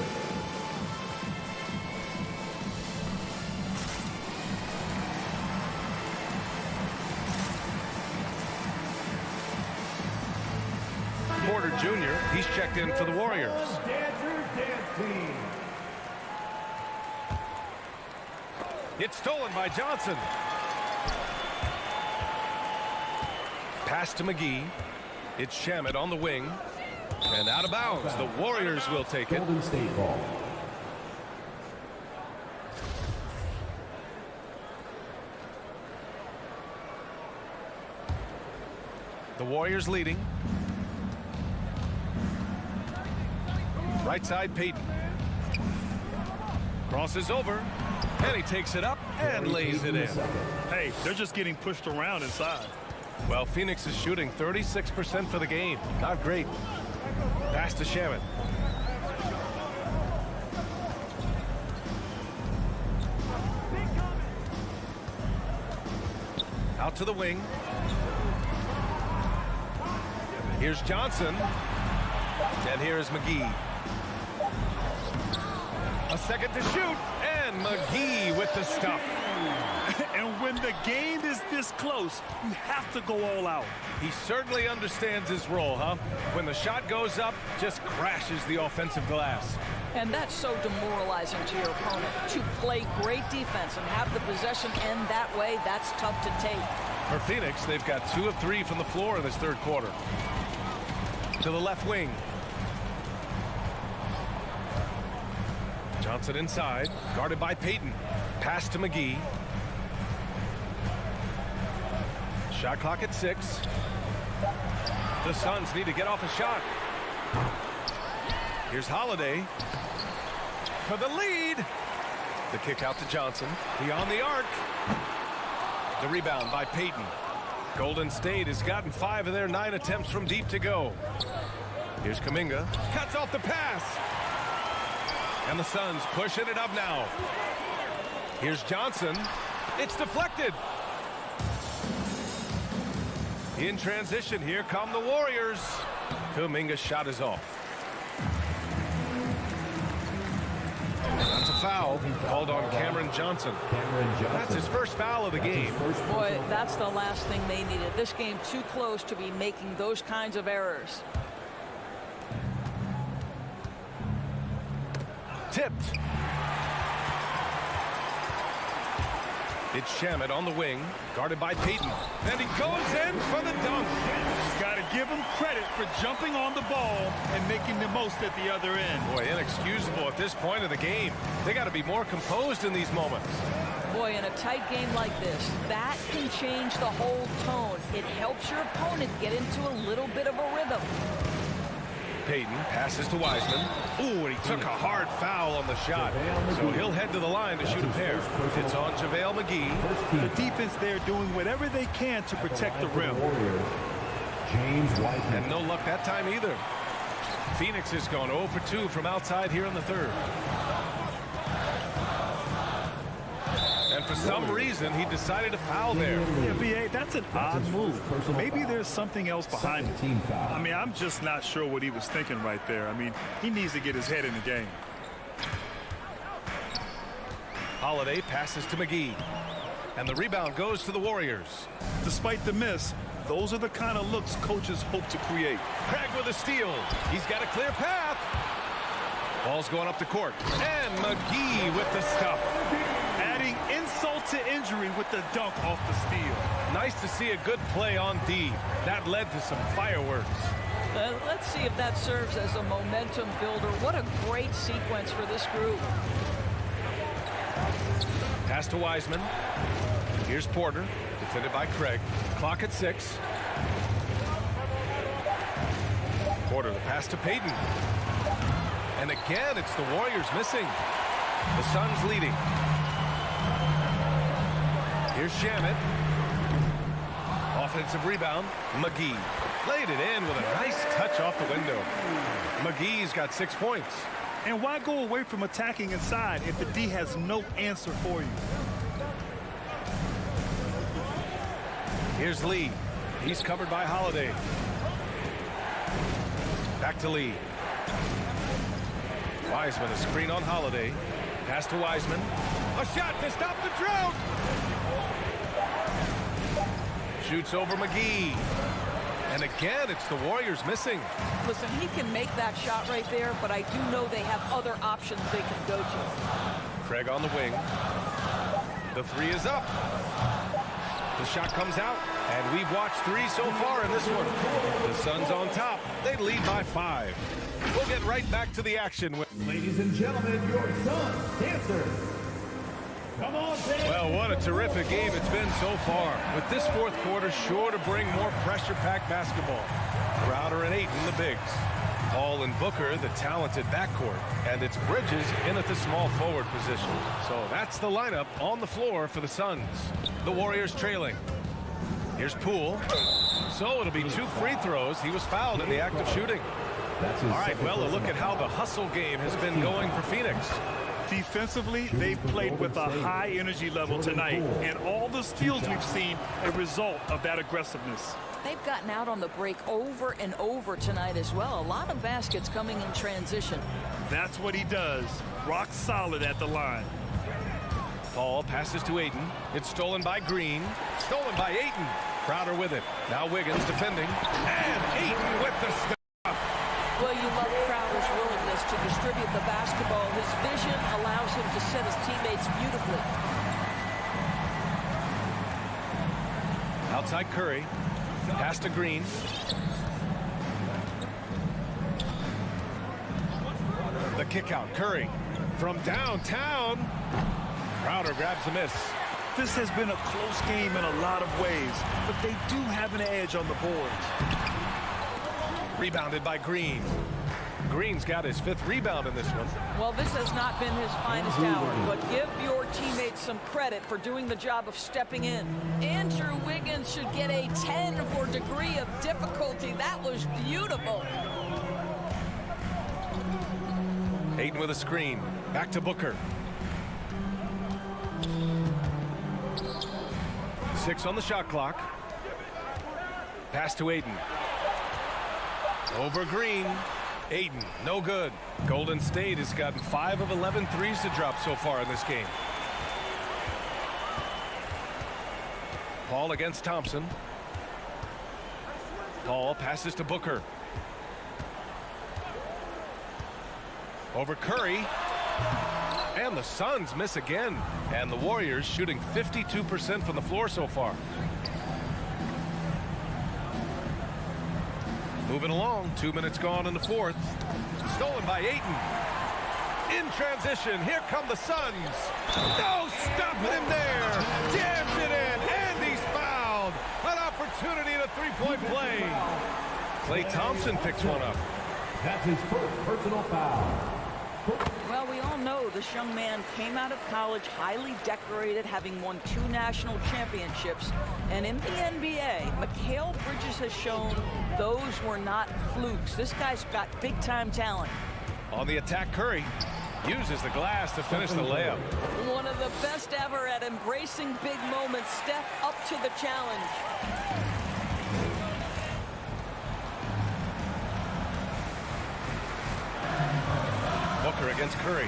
Porter Jr., he's checked in for the Warriors. Dancers Dance Team. It's stolen by Johnson. Pass to McGee. It's Shamet on the wing. And out of bounds. The Warriors will take it. Golden State ball. The Warriors leading. Right side, Payton. Crosses over. And he takes it up and lays it in. Hey, they're just getting pushed around inside. Well, Phoenix is shooting 36% for the game. Not great. Pass to Shaman. Out to the wing. Here's Johnson. And here's McGee. A second to shoot. And McGee with the stuff. And when the game is this close, you have to go all out. He certainly understands his role, huh? When the shot goes up, just crashes the offensive glass. And that's so demoralizing to your opponent. To play great defense and have the possession end that way, that's tough to take. For Phoenix, they've got 2 of 3 from the floor in this third quarter. To the left wing. Johnson inside, guarded by Payton. Pass to McGee. Shot clock at 6. The Suns need to get off a shot. Here's Holiday for the lead. The kick out to Johnson. Beyond the arc. The rebound by Payton. Golden State has gotten 5 of their 9 attempts from deep to go. Here's Kuminga. Cuts off the pass. And the Suns pushing it up now. Here's Johnson. It's deflected. In transition, here come the Warriors. Kuminga's shot is off. That's a foul called on Cameron Johnson. That's his first foul of the game. Boy, that's the last thing they needed. This game too close to be making those kinds of errors. Tipped. It's Shamet on the wing, guarded by Payton. And he goes in for the dunk. Got to give him credit for jumping on the ball and making the most at the other end. Boy, inexcusable at this point of the game. They got to be more composed in these moments. Boy, in a tight game like this, that can change the whole tone. It helps your opponent get into a little bit of a rhythm. Payton passes to Wiseman. Ooh, and he took a hard foul on the shot. So he'll head to the line to shoot a pair. It's on JaVale McGee. The defense there doing whatever they can to protect the rim. And no luck that time either. Phoenix has gone 0 for 2 from outside here in the third. And for some reason, he decided to foul there. Yeah, B.A., that's an odd move. Maybe there's something else behind it. I mean, I'm just not sure what he was thinking right there. I mean, he needs to get his head in the game. Holiday passes to McGee. And the rebound goes to the Warriors. Despite the miss, Those are the kind of looks coaches hope to create. Craig with a steal. He's got a clear path. Ball's going up the court. And McGee with the stuff. Adding insult to injury with the dunk off the steal. Nice to see a good play on D. That led to some fireworks. Let's see if that serves as a momentum builder. What a great sequence for this group. Pass to Wiseman. Here's Porter, defended by Craig. Clock at 6. Porter, the pass to Payton. And again, it's the Warriors missing. The Suns leading. Here's Shamet. Offensive rebound. McGee laid it in with a nice touch off the window. McGee's got 6 points. And why go away from attacking inside if the D has no answer for you? Here's Lee. He's covered by Holiday. Back to Lee. Wiseman, a screen on Holiday. Pass to Wiseman. A shot to stop the drought. Shoots over McGee. And again, it's the Warriors missing. Listen, he can make that shot right there, but I do know they have other options they can go to. Craig on the wing. The 3 is up. The shot comes out, and we've watched 3 so far in this one. The Suns on top. They lead by 5. We'll get right back to the action. Ladies and gentlemen, your Suns dancers. Come on, Dan. Well, what a terrific game it's been so far. With this fourth quarter sure to bring more pressure-packed basketball. Crowder and Ayton, the bigs. Paul and Booker, the talented backcourt. And it's Bridges in at the small forward position. So that's the lineup on the floor for the Suns. The Warriors trailing. Here's Poole. So it'll be 2 free throws. He was fouled in the act of shooting. All right, well, a look at how the hustle game has been going for Phoenix. Defensively, they've played with a high energy level tonight, and all the steals we've seen a result of that aggressiveness. They've gotten out on the break over and over tonight as well. A lot of baskets coming in transition. That's what he does. Rock solid at the line. Paul passes to Ayton. It's stolen by Green. Stolen by Ayton. Crowder with it. Now Wiggins defending. And Ayton with the stuff. Well, you love Crowder's willingness to distribute the basketball. His vision allows him to set his teammates beautifully. Outside Curry. Pass to Green. The kick out. Curry from downtown. Crowder grabs the miss. This has been a close game in a lot of ways, but they do have an edge on the boards. Rebounded by Green. Green's got his 5th rebound in this one. Well, this has not been his finest hour, but give your teammates some credit for doing the job of stepping in. Andrew Wiggins should get a 10 for degree of difficulty. That was beautiful. Ayton with a screen. Back to Booker. 6 on the shot clock. Pass to Ayton. Over Green. Ayton, no good. Golden State has gotten 5 of 11 threes to drop so far in this game. Paul against Thompson. Paul passes to Booker. Over Curry. And the Suns miss again. And the Warriors shooting 52% from the floor so far. Moving along, 2 minutes gone in the fourth. Stolen by Ayton. In transition, here come the Suns. No, stopping him there. Jams it in, and he's fouled. An opportunity at a three-point play. Klay Thompson picks one up. That's his first personal foul. Well, we all know this young man came out of college highly decorated, having won 2 national championships. And in the NBA, Mikal Bridges has shown those were not flukes. This guy's got big-time talent. On the attack, Curry uses the glass to finish the layup. One of the best ever at embracing big moments. Steph up to the challenge. Booker against Curry.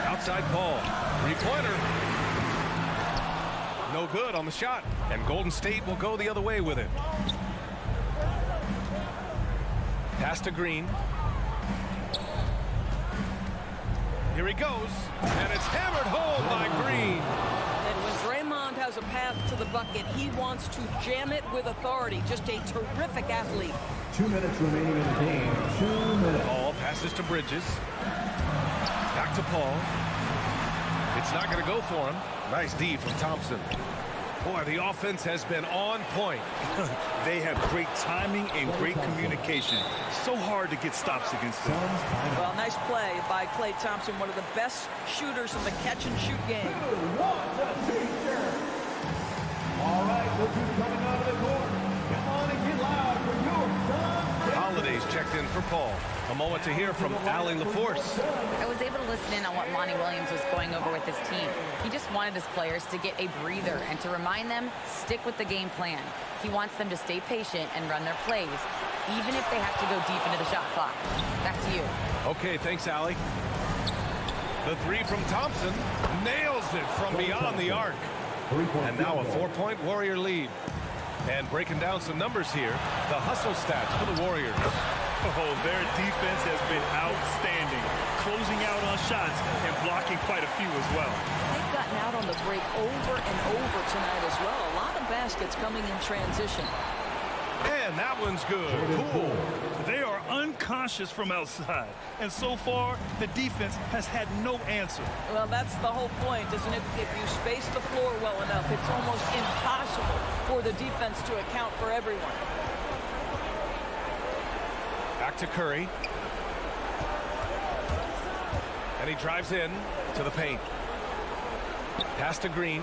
Outside Paul. Three-pointer. No good on the shot, and Golden State will go the other way with it. Pass to Green. Here he goes, and it's hammered home by Green. And when Draymond has a path to the bucket, he wants to jam it with authority. Just a terrific athlete. 2 minutes remaining in the game. 2 minutes. Paul passes to Bridges. Back to Paul. It's not going to go for him. Nice D from Thompson. Boy, the offense has been on point. They have great timing and great communication. So hard to get stops against them. Well, nice play by Klay Thompson, one of the best shooters in the catch-and-shoot game. All right, look who's coming out of the court. Come on and get loud for your son. Holiday's checked in for Paul. A moment to hear from Allie LaForce. I was able to listen in on what Monty Williams was going over with his team. He just wanted his players to get a breather and to remind them, stick with the game plan. He wants them to stay patient and run their plays, even if they have to go deep into the shot clock. Back to you. Okay, thanks, Allie. The three from Thompson nails it from beyond the arc. And now a 4-point Warrior lead. And breaking down some numbers here, the hustle stats for the Warriors. Oh, their defense has been outstanding, closing out on shots and blocking quite a few as well. They've gotten out on the break over and over tonight as well. A lot of baskets coming in transition. And that one's good. Cool. They are unconscious from outside. And so far, the defense has had no answer. Well, that's the whole point, isn't it? If you space the floor well enough, it's almost impossible for the defense to account for everyone. Back to Curry. And he drives in to the paint. Pass to Green.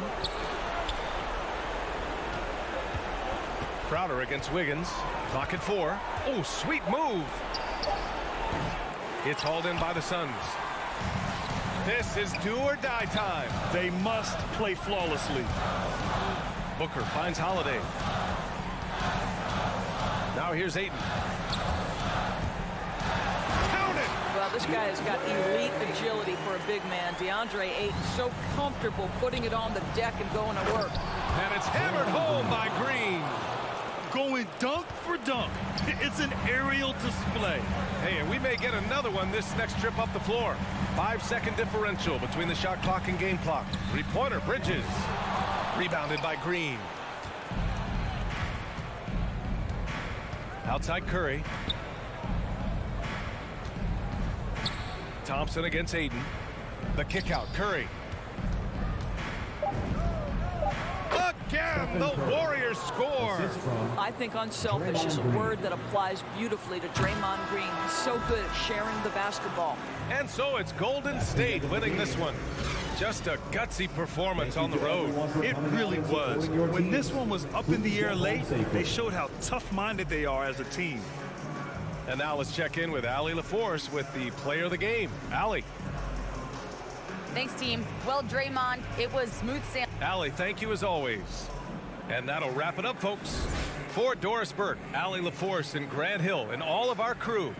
Crowder against Wiggins. Clock at 4. Oh, sweet move. It's hauled in by the Suns. This is do or die time. They must play flawlessly. Booker finds Holiday. Now here's Ayton. Count it! Well, this guy has got elite agility for a big man. DeAndre Ayton so comfortable putting it on the deck and going to work. And it's hammered home by Green. Going dunk for dunk. It's an aerial display. Hey, and we may get another one this next trip up the floor. 5-second differential between the shot clock and game clock. Three-pointer, Bridges. Rebounded by Green. Outside Curry. Thompson against Ayton. The kick out, Curry. Again, the Warriors score. I think unselfish is a word that applies beautifully to Draymond Green. He's so good at sharing the basketball. And so it's Golden State winning this one. Just a gutsy performance on the road. It really was. When this one was up in the air late, they showed how tough-minded they are as a team. And now let's check in with Allie LaForce with the player of the game. Allie. Thanks, team. Well, Draymond, it was smooth sailing. Allie, thank you as always. And that'll wrap it up, folks. For Doris Burke, Allie LaForce, and Grant Hill, and all of our crew,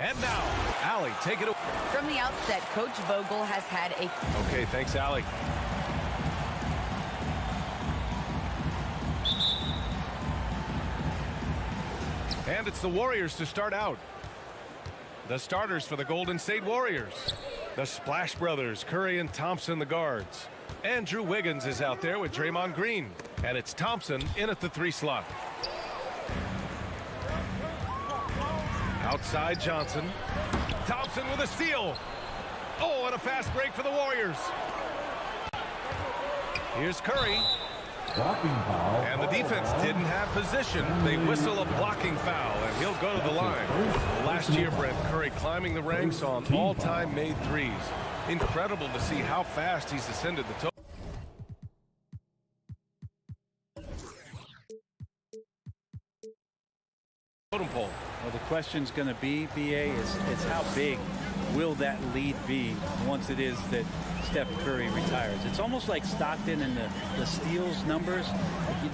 And now, Allie, take it away. From the outset, Coach Vogel has had a... Okay, thanks, Allie. And it's the Warriors to start out. The starters for the Golden State Warriors. The Splash Brothers, Curry and Thompson, the guards. Andrew Wiggins is out there with Draymond Green. And it's Thompson in at the 3 slot. Outside Johnson. Thompson with a steal. Oh, and a fast break for the Warriors. Here's Curry. And the defense didn't have position. They whistle a blocking foul, and he'll go to the line. Last year, Brent, Curry climbing the ranks on all-time made threes. Incredible to see how fast he's ascended the total. Totem pole. Well, the question's going to be, BA, is how big will that lead be once it is that Steph Curry retires? It's almost like Stockton and the steals numbers.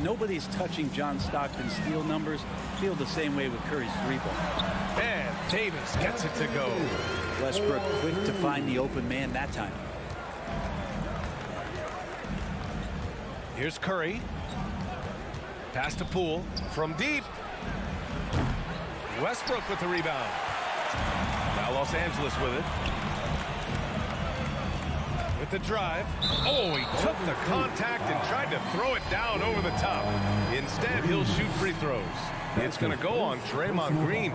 Nobody's touching John Stockton's steal numbers. Feel the same way with Curry's 3-ball. And Davis gets it to go. Westbrook quick to find the open man that time. Here's Curry. Pass to Poole from deep. Westbrook with the rebound. Now Los Angeles with it. With the drive. Oh, he took the contact and tried to throw it down over the top. Instead, he'll shoot free throws. It's going to go on Draymond Green.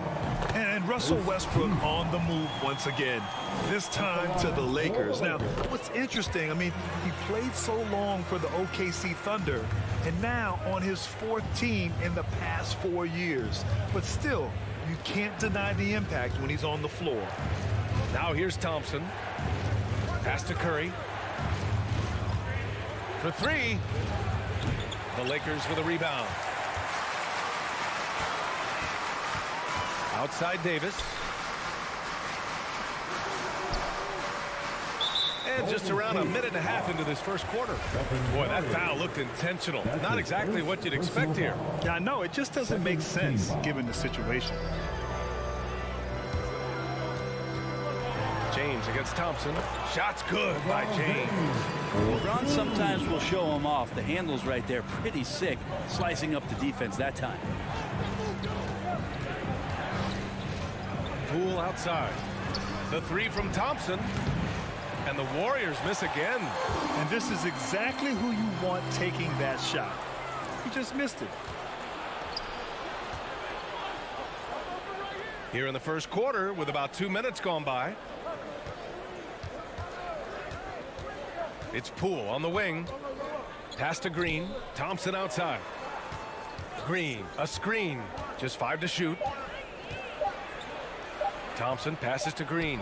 And Russell Westbrook on the move once again, this time to the Lakers. Now, what's interesting, I mean, he played so long for the OKC Thunder, and now on his fourth team in the past 4 years. But still, you can't deny the impact when he's on the floor. Now here's Thompson. Pass to Curry. For three. The Lakers with a rebound. Outside Davis. And just around a minute and a half into this first quarter. Boy, that foul looked intentional. Not exactly what you'd expect here. Yeah, I know. It just doesn't make sense given the situation. James against Thompson. Shot's good by James. LeBron sometimes will show him off. The handle's right there, pretty sick, slicing up the defense that time. Poole outside. The three from Thompson. And the Warriors miss again. And this is exactly who you want taking that shot. He just missed it. Here in the first quarter with about 2 minutes gone by. It's Poole on the wing. Pass to Green. Thompson outside. Green, a screen. Just 5 to shoot. Thompson passes to Green.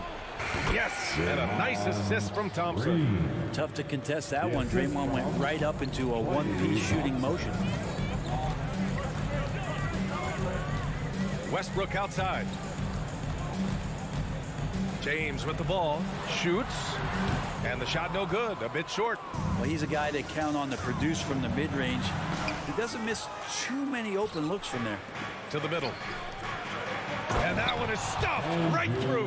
Yes, and a nice assist from Thompson. Tough to contest that one. Draymond went right up into a one-piece shooting motion. Westbrook outside. James with the ball. Shoots. And the shot no good. A bit short. Well, he's a guy that count on to produce from the mid-range. He doesn't miss too many open looks from there. To the middle. And that one is stuffed right through.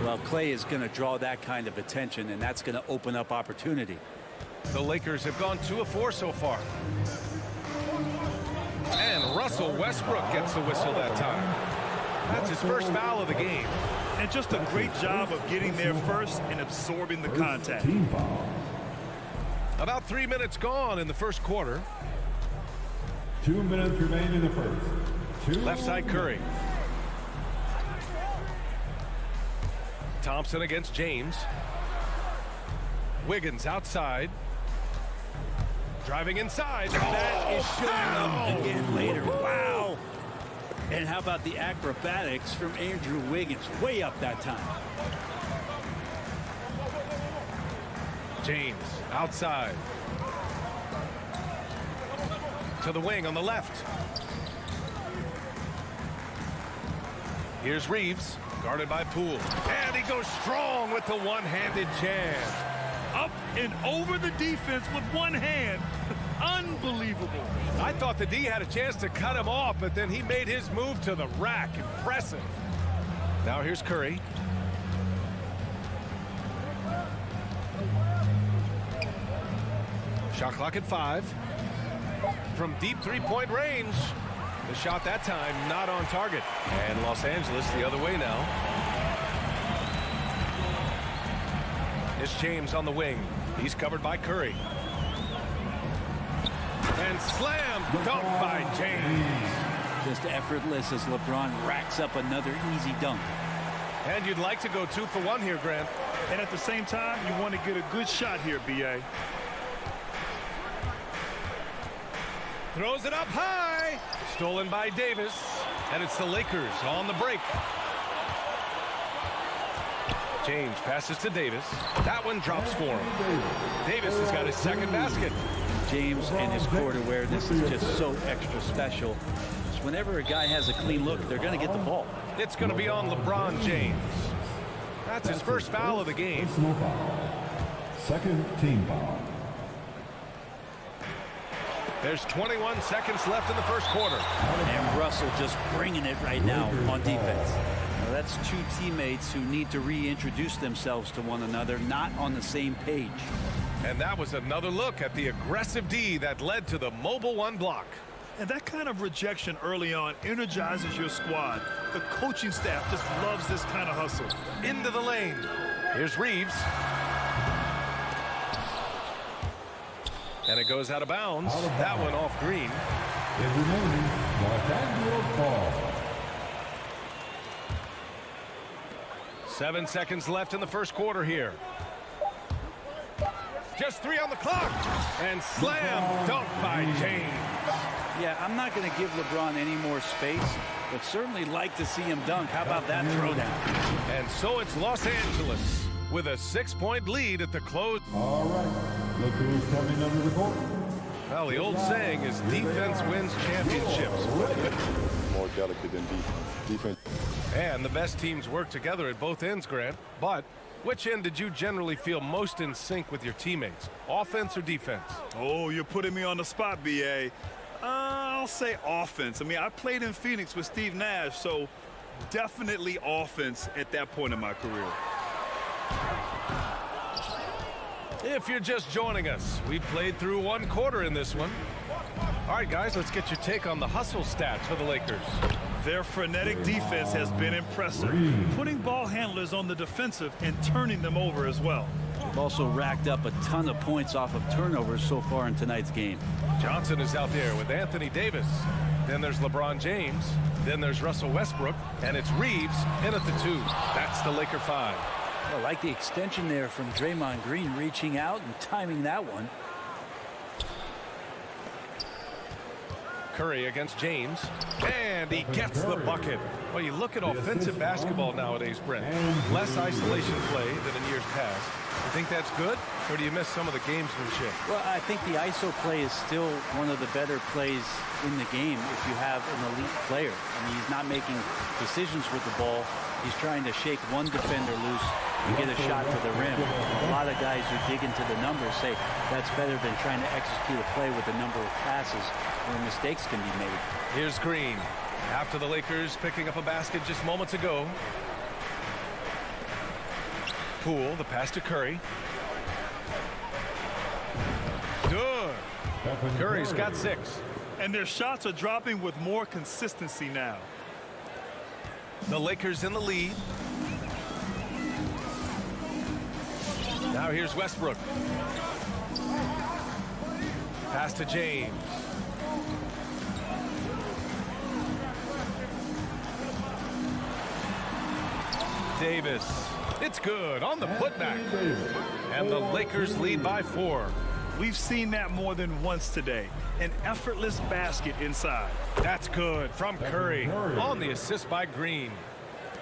Well, Clay is going to draw that kind of attention, and that's going to open up opportunity. The Lakers have gone 2 of 4 so far. And Russell Westbrook gets the whistle that time. That's his first foul of the game. And just a great job of getting there first and absorbing the contact. About 3 minutes gone in the first quarter. 2 minutes remain in the first. Left side Curry. Thompson against James. Wiggins outside. Driving inside. That is showing up again later. Wow. And how about the acrobatics from Andrew Wiggins? Way up that time. James outside. To the wing on the left. Here's Reeves. Guarded by Poole. And he goes strong with the one-handed jam. Up and over the defense with one hand. Unbelievable. I thought the D had a chance to cut him off, but then he made his move to the rack. Impressive. Now here's Curry. Shot clock at 5. From deep three-point range. The shot that time not on target. And Los Angeles the other way now. It's James on the wing. He's covered by Curry. And slam dunk by James. Just effortless as LeBron racks up another easy dunk. And you'd like to go 2 for 1 here, Grant. And at the same time, you want to get a good shot here, B.A. Throws it up high. Stolen by Davis. And it's the Lakers on the break. James passes to Davis. That one drops for him. Davis has got his second basket. James and his court awareness is just so extra special. Just whenever a guy has a clean look, they're going to get the ball. It's going to be on LeBron James. That's his first foul of the game. Second team foul. There's 21 seconds left in the first quarter. And Russell just bringing it right now on defense. Now that's two teammates who need to reintroduce themselves to one another, not on the same page. And that was another look at the aggressive D that led to the mobile one block. And that kind of rejection early on energizes your squad. The coaching staff just loves this kind of hustle. Into the lane. Here's Reeves. And it goes out of bounds. That one off green. It remains Los Angeles ball. 7 seconds left in the first quarter here. Just 3 on the clock. And slam dunk by James. Yeah, I'm not going to give LeBron any more space, but certainly like to see him dunk. How about that throwdown? And so it's Los Angeles with a 6-point lead at the close. All right, look who's coming under the court. Well, the old saying is defense wins championships. More delicate than defense. And the best teams work together at both ends, Grant. But which end did you generally feel most in sync with your teammates? Offense or defense? Oh, you're putting me on the spot, B.A. I'll say offense. I mean, I played in Phoenix with Steve Nash, so definitely offense at that point in my career. If you're just joining us, we played through 1 quarter in this one. All right, guys, let's get your take on the hustle stats for the Lakers. Their frenetic defense has been impressive, putting ball handlers on the defensive and turning them over as well. They've also racked up a ton of points off of turnovers so far in tonight's game. Johnson is out there with Anthony Davis. Then there's LeBron James. Then there's Russell Westbrook. And it's Reeves in at the 2. That's the Laker 5. I like the extension there from Draymond Green, reaching out and timing that one. Curry against James. And he gets the bucket. Well, you look at offensive basketball nowadays, Brent. Less isolation play than in years past. You think that's good, or do you miss some of the gamesmanship? Well, I think the ISO play is still one of the better plays in the game if you have an elite player. I mean, he's not making decisions with the ball. He's trying to shake one defender loose and get a shot to the rim. A lot of guys who dig into the numbers say that's better than trying to execute a play with a number of passes where mistakes can be made. Here's Green. After the Lakers picking up a basket just moments ago. Poole, the pass to Curry. Good. Curry's got 6. And their shots are dropping with more consistency now. The Lakers in the lead. Now here's Westbrook. Pass to James. Davis. It's good on the putback. And the Lakers lead by 4. We've seen that more than once today. An effortless basket inside. That's good from Curry on the assist by Green.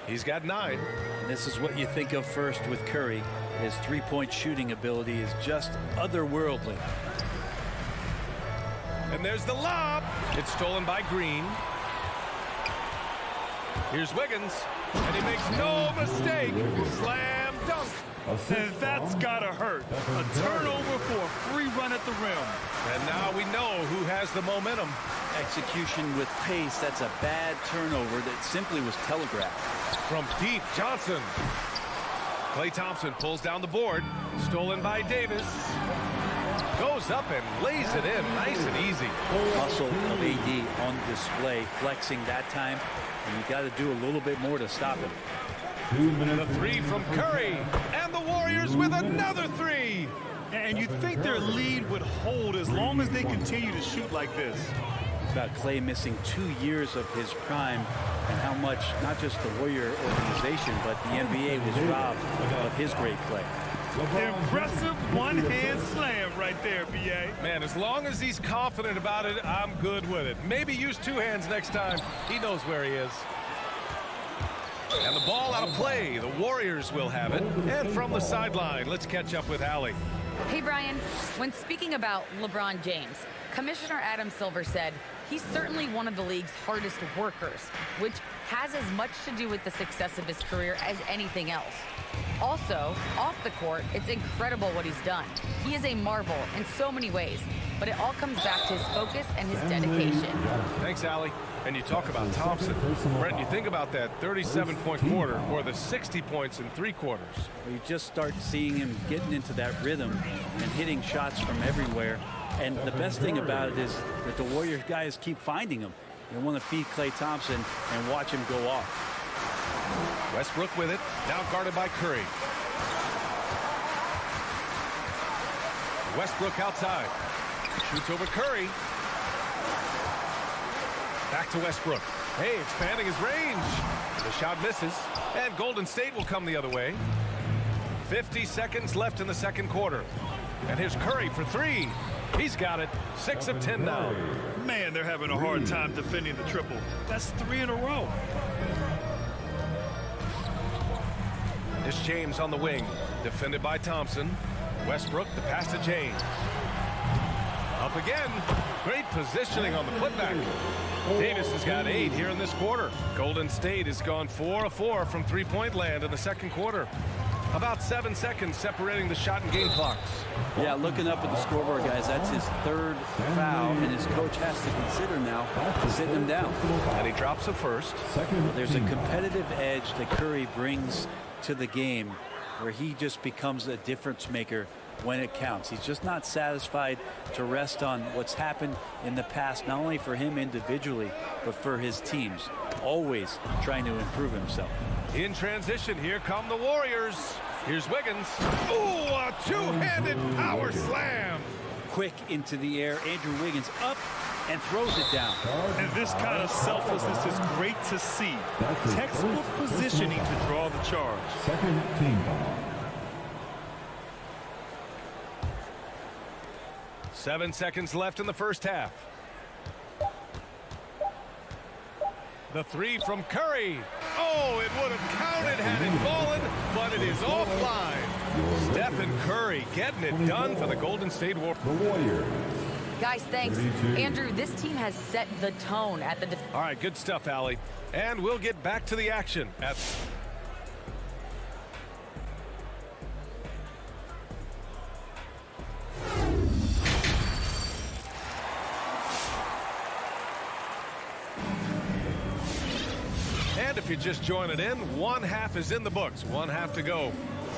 He's got 9. And this is what you think of first with Curry. His three-point shooting ability is just otherworldly. And there's the lob. It's stolen by Green. Here's Wiggins. And he makes no mistake. Slam dunk. And that's gotta hurt. A turnover for a free run at the rim. And now we know who has the momentum. Execution with pace. That's a bad turnover that simply was telegraphed. From deep, Johnson. Klay Thompson pulls down the board. Stolen by Davis. Goes up and lays it in nice and easy. Muscle of AD on display, flexing that time. And you got to do a little bit more to stop him. The 3 from Curry. And the Warriors with another 3. And you'd think their lead would hold as long as they continue to shoot like this. About Klay missing 2 years of his prime and how much, not just the Warrior organization, but the NBA was robbed of his great play. Impressive one-hand slam right there, B.A. Man, as long as he's confident about it, I'm good with it. Maybe use 2 hands next time. He knows where he is. And the ball out of play. The Warriors will have it. And from the sideline, let's catch up with Allie. Hey, Brian. When speaking about LeBron James, Commissioner Adam Silver said he's certainly one of the league's hardest workers, which has as much to do with the success of his career as anything else. Also, off the court, it's incredible what he's done. He is a marvel in so many ways, but it all comes back to his focus and his dedication. Thanks, Allie. And you talk about Thompson. Brent, you think about that 37-point quarter or the 60 points in 3 quarters. You just start seeing him getting into that rhythm and hitting shots from everywhere. And the best thing about it is that the Warriors guys keep finding him. They want to feed Klay Thompson and watch him go off. Westbrook with it, now guarded by Curry. Westbrook outside. Shoots over Curry. Back to Westbrook. Hey, expanding his range. The shot misses, and Golden State will come the other way. 50 seconds left in the second quarter. And here's Curry for three. He's got it. 6 of 10 now. Man, they're having a hard time defending the triple. That's 3 in a row. It's James on the wing, defended by Thompson. Westbrook, the pass to James. Up again. Great positioning on the putback. Davis has got 8 here in this quarter. Golden State has gone 4 of 4 from three-point land in the second quarter. About 7 seconds separating the shot and game clocks. Yeah, looking up at the scoreboard, guys, that's his 3rd foul, and his coach has to consider now sitting him down. And he drops it first. There's a competitive edge that Curry brings to the game where he just becomes a difference maker when it counts. He's just not satisfied to rest on what's happened in the past, not only for him individually, but for his teams. Always trying to improve himself. In transition, here come the Warriors. Here's Wiggins. Ooh, a two-handed power slam. Quick into the air. Andrew Wiggins up and throws it down. And this kind of selflessness is great to see. Textbook positioning to draw the charge. Second team foul. 7 seconds left in the first half. The three from Curry. Oh, it would have counted had it fallen, but it is offline. Stephen Curry getting it done for the Golden State Warriors. Guys, thanks. Andrew, this team has set the tone at the... All right, good stuff, Allie. And we'll get back to the action at... And if you're just joining in, one half is in the books, one half to go.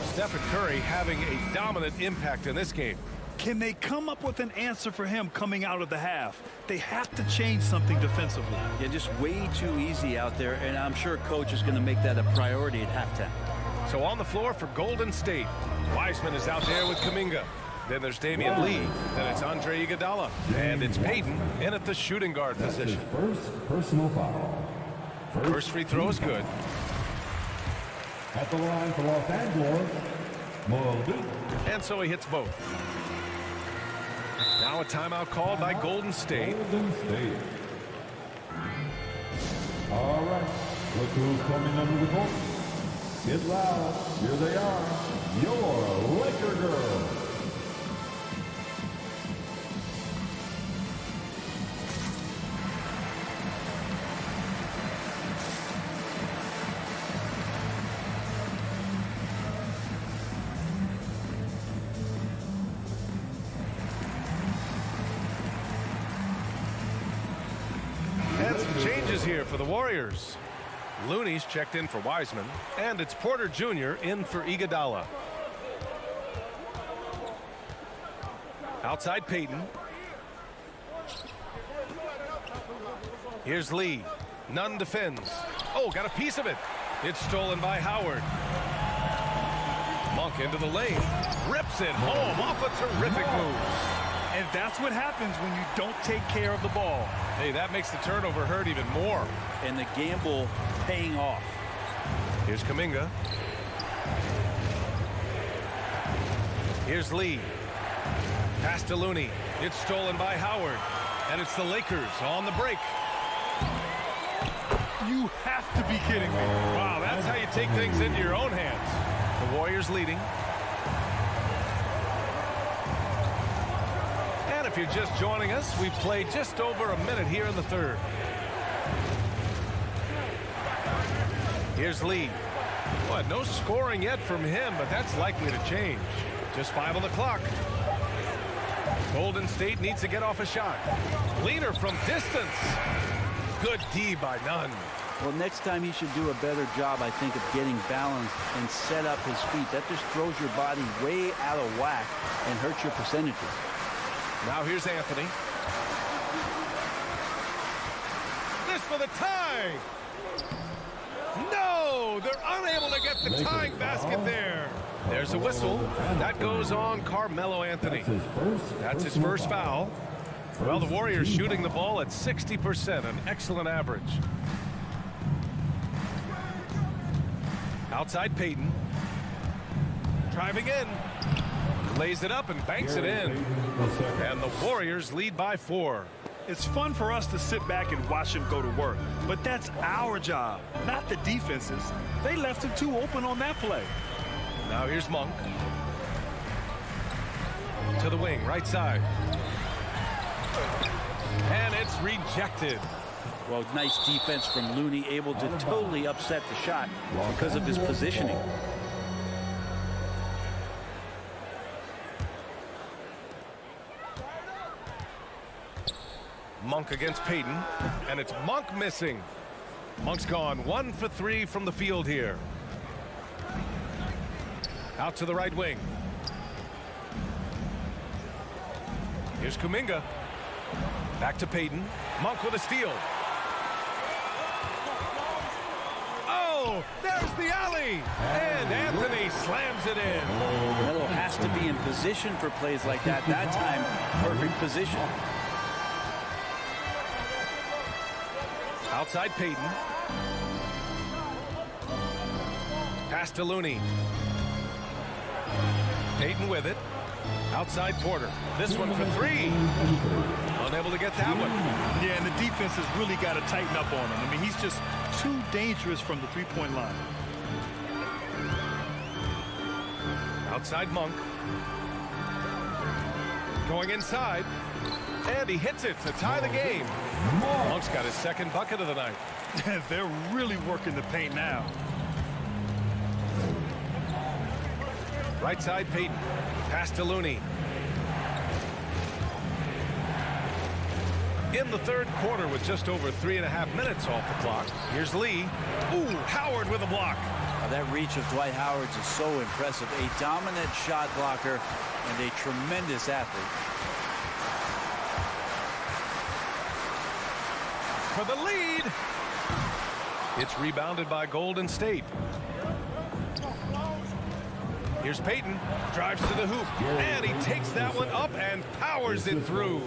Stephen Curry having a dominant impact in this game. Can they come up with an answer for him coming out of the half? They have to change something defensively. Yeah, just way too easy out there, and I'm sure coach is going to make that a priority at halftime. So on the floor for Golden State, Wiseman is out there with Kuminga. Then there's Damian Lee. Then it's Andre Iguodala. And it's Payton in at the shooting guard position. First personal foul. First free throw is good. At the line for Los Angeles, Mobley. And so he hits both. Now a timeout called by Golden State. Golden State. All right. Look who's coming under the court. Get loud. Here they are. Your Laker girls. Changes here for the Warriors. Looney's checked in for Wiseman, and it's Porter Jr. in for Iguodala. Outside Payton. Here's Lee. Nunn defends. Oh, got a piece of it. It's stolen by Howard. Monk into the lane. Rips it home off a terrific move. And that's what happens when you don't take care of the ball. Hey, that makes the turnover hurt even more. And the gamble paying off. Here's Kuminga. Here's Lee. Pass to Looney. It's stolen by Howard. And it's the Lakers on the break. You have to be kidding me. Wow, that's how you take things into your own hands. The Warriors leading. And if you're just joining us, we've played just over a minute here in the third. Here's Lee. What, no scoring yet from him, but that's likely to change. Just 5 on the clock. Golden State needs to get off a shot. Leaner from distance. Good D by Nunn. Well, next time he should do a better job, I think, of getting balanced and set up his feet. That just throws your body way out of whack and hurts your percentages. Now here's Anthony. This for the tie. No, they're unable to get the tying basket there. There's a whistle. That goes on Carmelo Anthony. That's his first foul. Well, the Warriors shooting the ball at 60%, an excellent average. Outside Payton. Driving in. Lays it up and banks it in. And the Warriors lead by 4. It's fun for us to sit back and watch him go to work, but that's our job, not the defense's. They left him too open on that play. Now here's Monk. To the wing, right side. And it's rejected. Well, nice defense from Looney, able to totally upset the shot because of his positioning. Monk against Payton, and it's Monk missing. Monk's gone 1 for 3 from the field here. Out to the right wing. Here's Kuminga. Back to Payton. Monk with a steal. Oh, there's the alley. And Anthony slams it in. Melo has to be in position for plays like that. That time, perfect position. Outside Payton. Pass to Looney. Payton with it. Outside Porter. This one for 3. Unable to get that one. Yeah, and the defense has really got to tighten up on him. I mean, he's just too dangerous from the three-point line. Outside Monk. Going inside. And he hits it to tie the game. Monk's got his second bucket of the night. They're really working the paint now. Right side Payton. Pass to Looney. In the third quarter with just over 3.5 minutes off the clock. Here's Lee. Ooh, Howard with a block. That reach of Dwight Howard's is so impressive. A dominant shot blocker and a tremendous athlete. For the lead. It's rebounded by Golden State. Here's Payton, drives to the hoop, and he takes that one up and powers it through.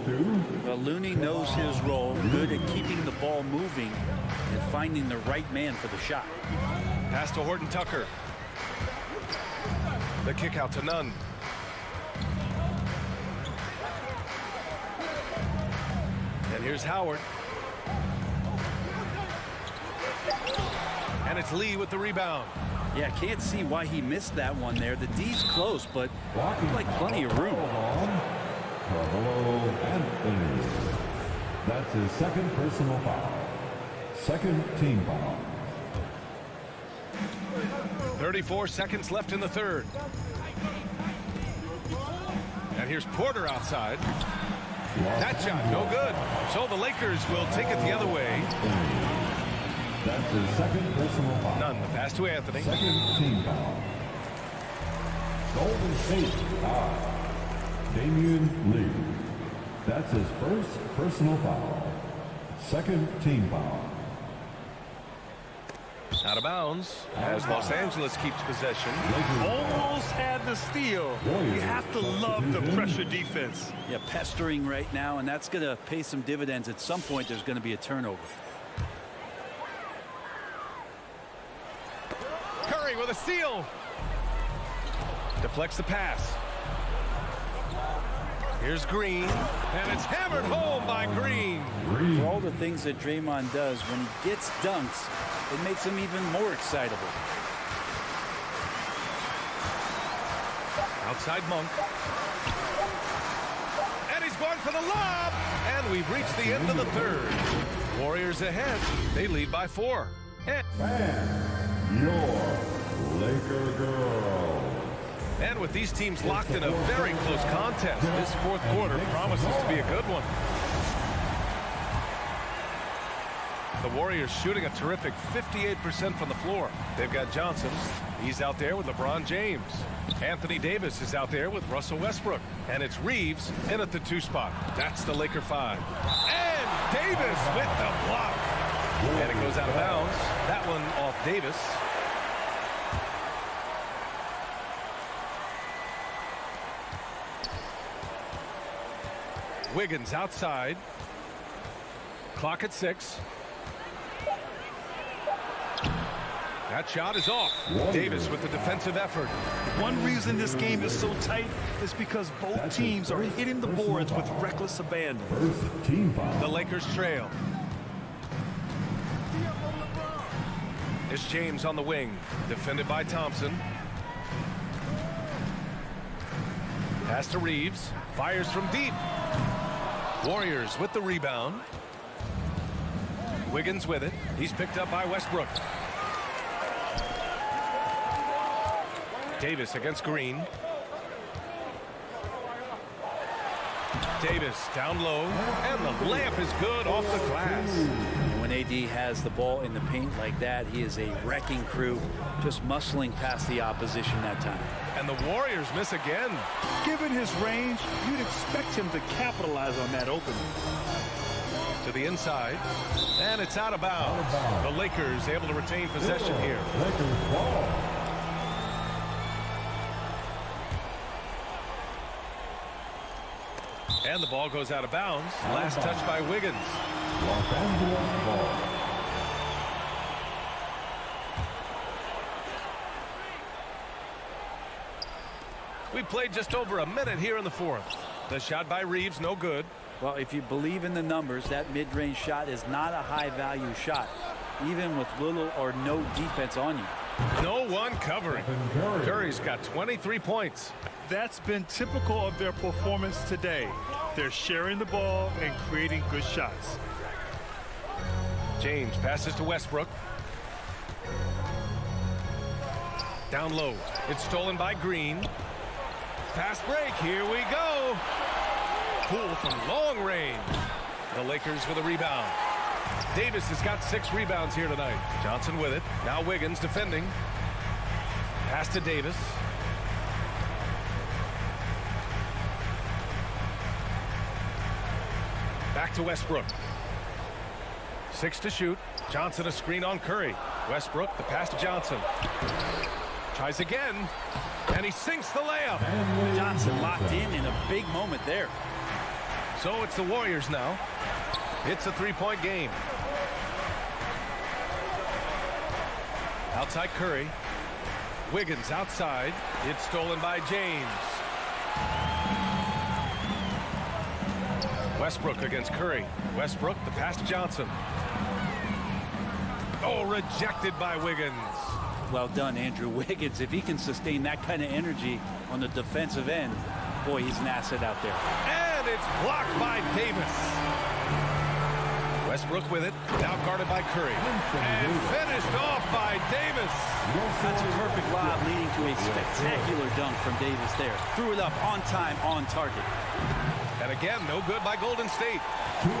Well, Looney knows his role, good at keeping the ball moving and finding the right man for the shot. Pass to Horton Tucker. The kick out to Nunn. And here's Howard. And it's Lee with the rebound. Yeah, can't see why he missed that one there. The D's close, but looked like plenty of room. Carmelo Anthony. That's his second personal foul. Second team foul. 34 seconds left in the third. And here's Porter outside. That shot, no good. So the Lakers will take it the other way. That's his second personal foul. None. The pass to Anthony. Second team foul. Golden State foul. Damian Lee. That's his first personal foul. Second team foul. Out of bounds as Los Angeles keeps possession. Almost had the steal. You have to love the pressure defense. Yeah, pestering right now, and that's going to pay some dividends. At some point, there's going to be a turnover. Curry with a steal. Deflects the pass. Here's Green, and it's hammered home by Green. For all the things that Draymond does, when he gets dunks, it makes him even more excitable. Outside Monk. And he's going for the lob. And we've reached the end of the third. Warriors ahead. They lead by 4. And your Laker girl. And with these teams locked in a very close contest, this fourth quarter promises to be a good one. The Warriors shooting a terrific 58% from the floor. They've got Johnson. He's out there with LeBron James. Anthony Davis is out there with Russell Westbrook. And it's Reeves in at the 2 spot. That's the Laker 5. And Davis with the block. And it goes out of bounds. That one off Davis. Wiggins outside. Clock at 6. That shot is off. Davis with the defensive effort. One reason this game is so tight is because both teams are hitting the boards with reckless abandon. First team foul. The Lakers trail. It's James on the wing, defended by Thompson. Pass to Reeves. Fires from deep. Warriors with the rebound. Wiggins with it. He's picked up by Westbrook. Davis against Green. Davis down low, and the layup is good off the glass. When AD has the ball in the paint like that, he is a wrecking crew, just muscling past the opposition that time. And the Warriors miss again. Given his range, you'd expect him to capitalize on that opening. To the inside, and it's out of bounds. The Lakers able to retain possession here. Lakers ball. And the ball goes out of bounds. Last touch by Wiggins. Los Angeles ball. We played just over a minute here in the 4th. The shot by Reeves, no good. Well, if you believe in the numbers, that mid-range shot is not a high-value shot, even with little or no defense on you. No one covering. Curry's got 23 points. That's been typical of their performance today. They're sharing the ball and creating good shots. James passes to Westbrook. Down low. It's stolen by Green. Fast break. Here we go. Poole from long range. The Lakers with a rebound. Davis has got 6 rebounds here tonight. Johnson with it. Now Wiggins defending. Pass to Davis. Back to Westbrook. 6 to shoot. Johnson a screen on Curry. Westbrook, the pass to Johnson. Tries again. And he sinks the layup. Johnson locked in a big moment there. So it's the Warriors now. It's a 3-point game. Outside Curry. Wiggins outside. It's stolen by James. Westbrook against Curry. Westbrook, the pass to Johnson. Oh, rejected by Wiggins. Well done, Andrew Wiggins. If he can sustain that kind of energy on the defensive end, boy, he's an asset out there. And it's blocked by Davis. Westbrook with it, now guarded by Curry. And finished off by Davis. That's a perfect lob leading to a spectacular dunk from Davis there. Threw it up on time, on target. And again, no good by Golden State.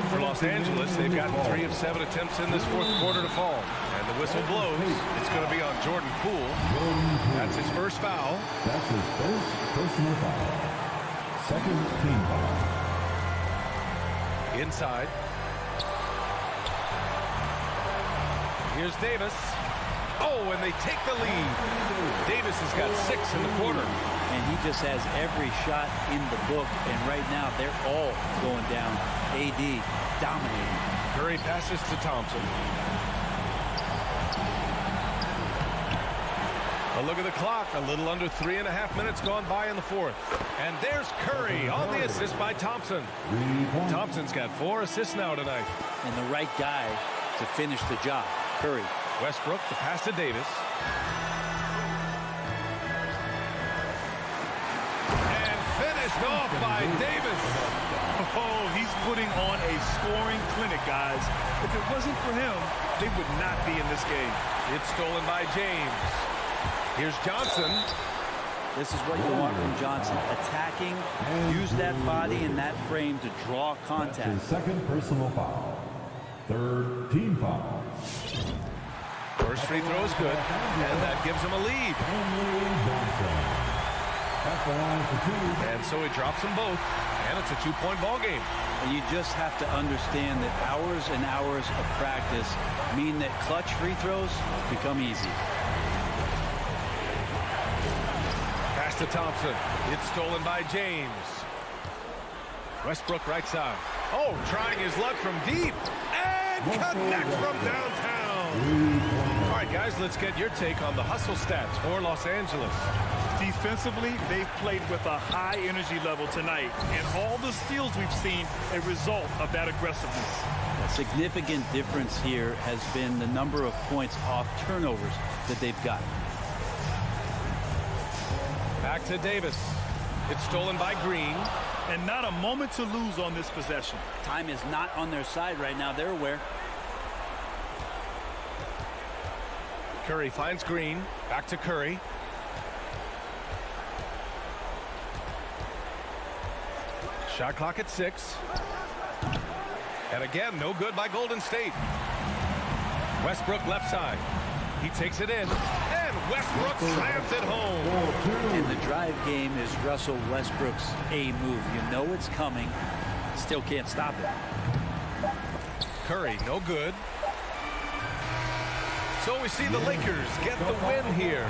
For Los Angeles, they've got 3 of 7 attempts in this 4th quarter to fall. And the whistle blows. It's going to be on Jordan Poole. That's his first foul. That's his first personal foul. Second team foul. Inside. Here's Davis. Oh, and they take the lead. Davis has got 6 in the quarter. And he just has every shot in the book. And right now, they're all going down. AD dominating. Curry passes to Thompson. A look at the clock. A little under 3.5 minutes gone by in the 4th. And there's Curry on the assist by Thompson. Thompson's got 4 assists now tonight. And the right guy to finish the job. Curry. Westbrook, the pass to Davis. And finished off by Davis. Oh, he's putting on a scoring clinic, guys. If it wasn't for him, they would not be in this game. It's stolen by James. Here's Johnson. This is what you want from Johnson. Attacking, use that body and that frame to draw contact. That's his second personal foul. Third team foul. First free throw is good, and that gives him a lead. At the line for two. And so he drops them both, and it's a 2-point ball game. And you just have to understand that hours and hours of practice mean that clutch free throws become easy. Pass to Thompson. It's stolen by James. Westbrook right side. Oh, trying his luck from deep. And connects from downtown. All right, guys, let's get your take on the hustle stats for Los Angeles. Defensively, they've played with a high energy level tonight, and all the steals we've seen a result of that aggressiveness. A significant difference here has been the number of points off turnovers that they've got. Back to Davis. It's stolen by Green. And not a moment to lose on this possession. Time is not on their side right now. They're aware. Curry finds Green. Back to Curry. Shot clock at 6. And again, no good by Golden State. Westbrook left side. He takes it in. And Westbrook slams it home. And the drive game is Russell Westbrook's A move. You know it's coming. Still can't stop it. Curry, no good. So we see the Lakers get the win here.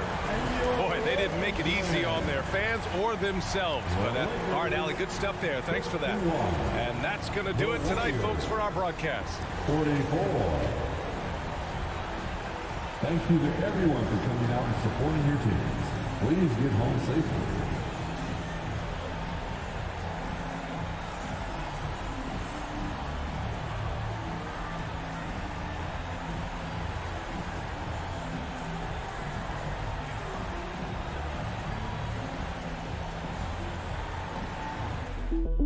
Boy, they didn't make it easy on their fans or themselves. But all right, Allie, good stuff there. Thanks for that. And that's going to do it tonight, folks, for our broadcast. 44. Thank you to everyone for coming out and supporting your teams. Please get home safely.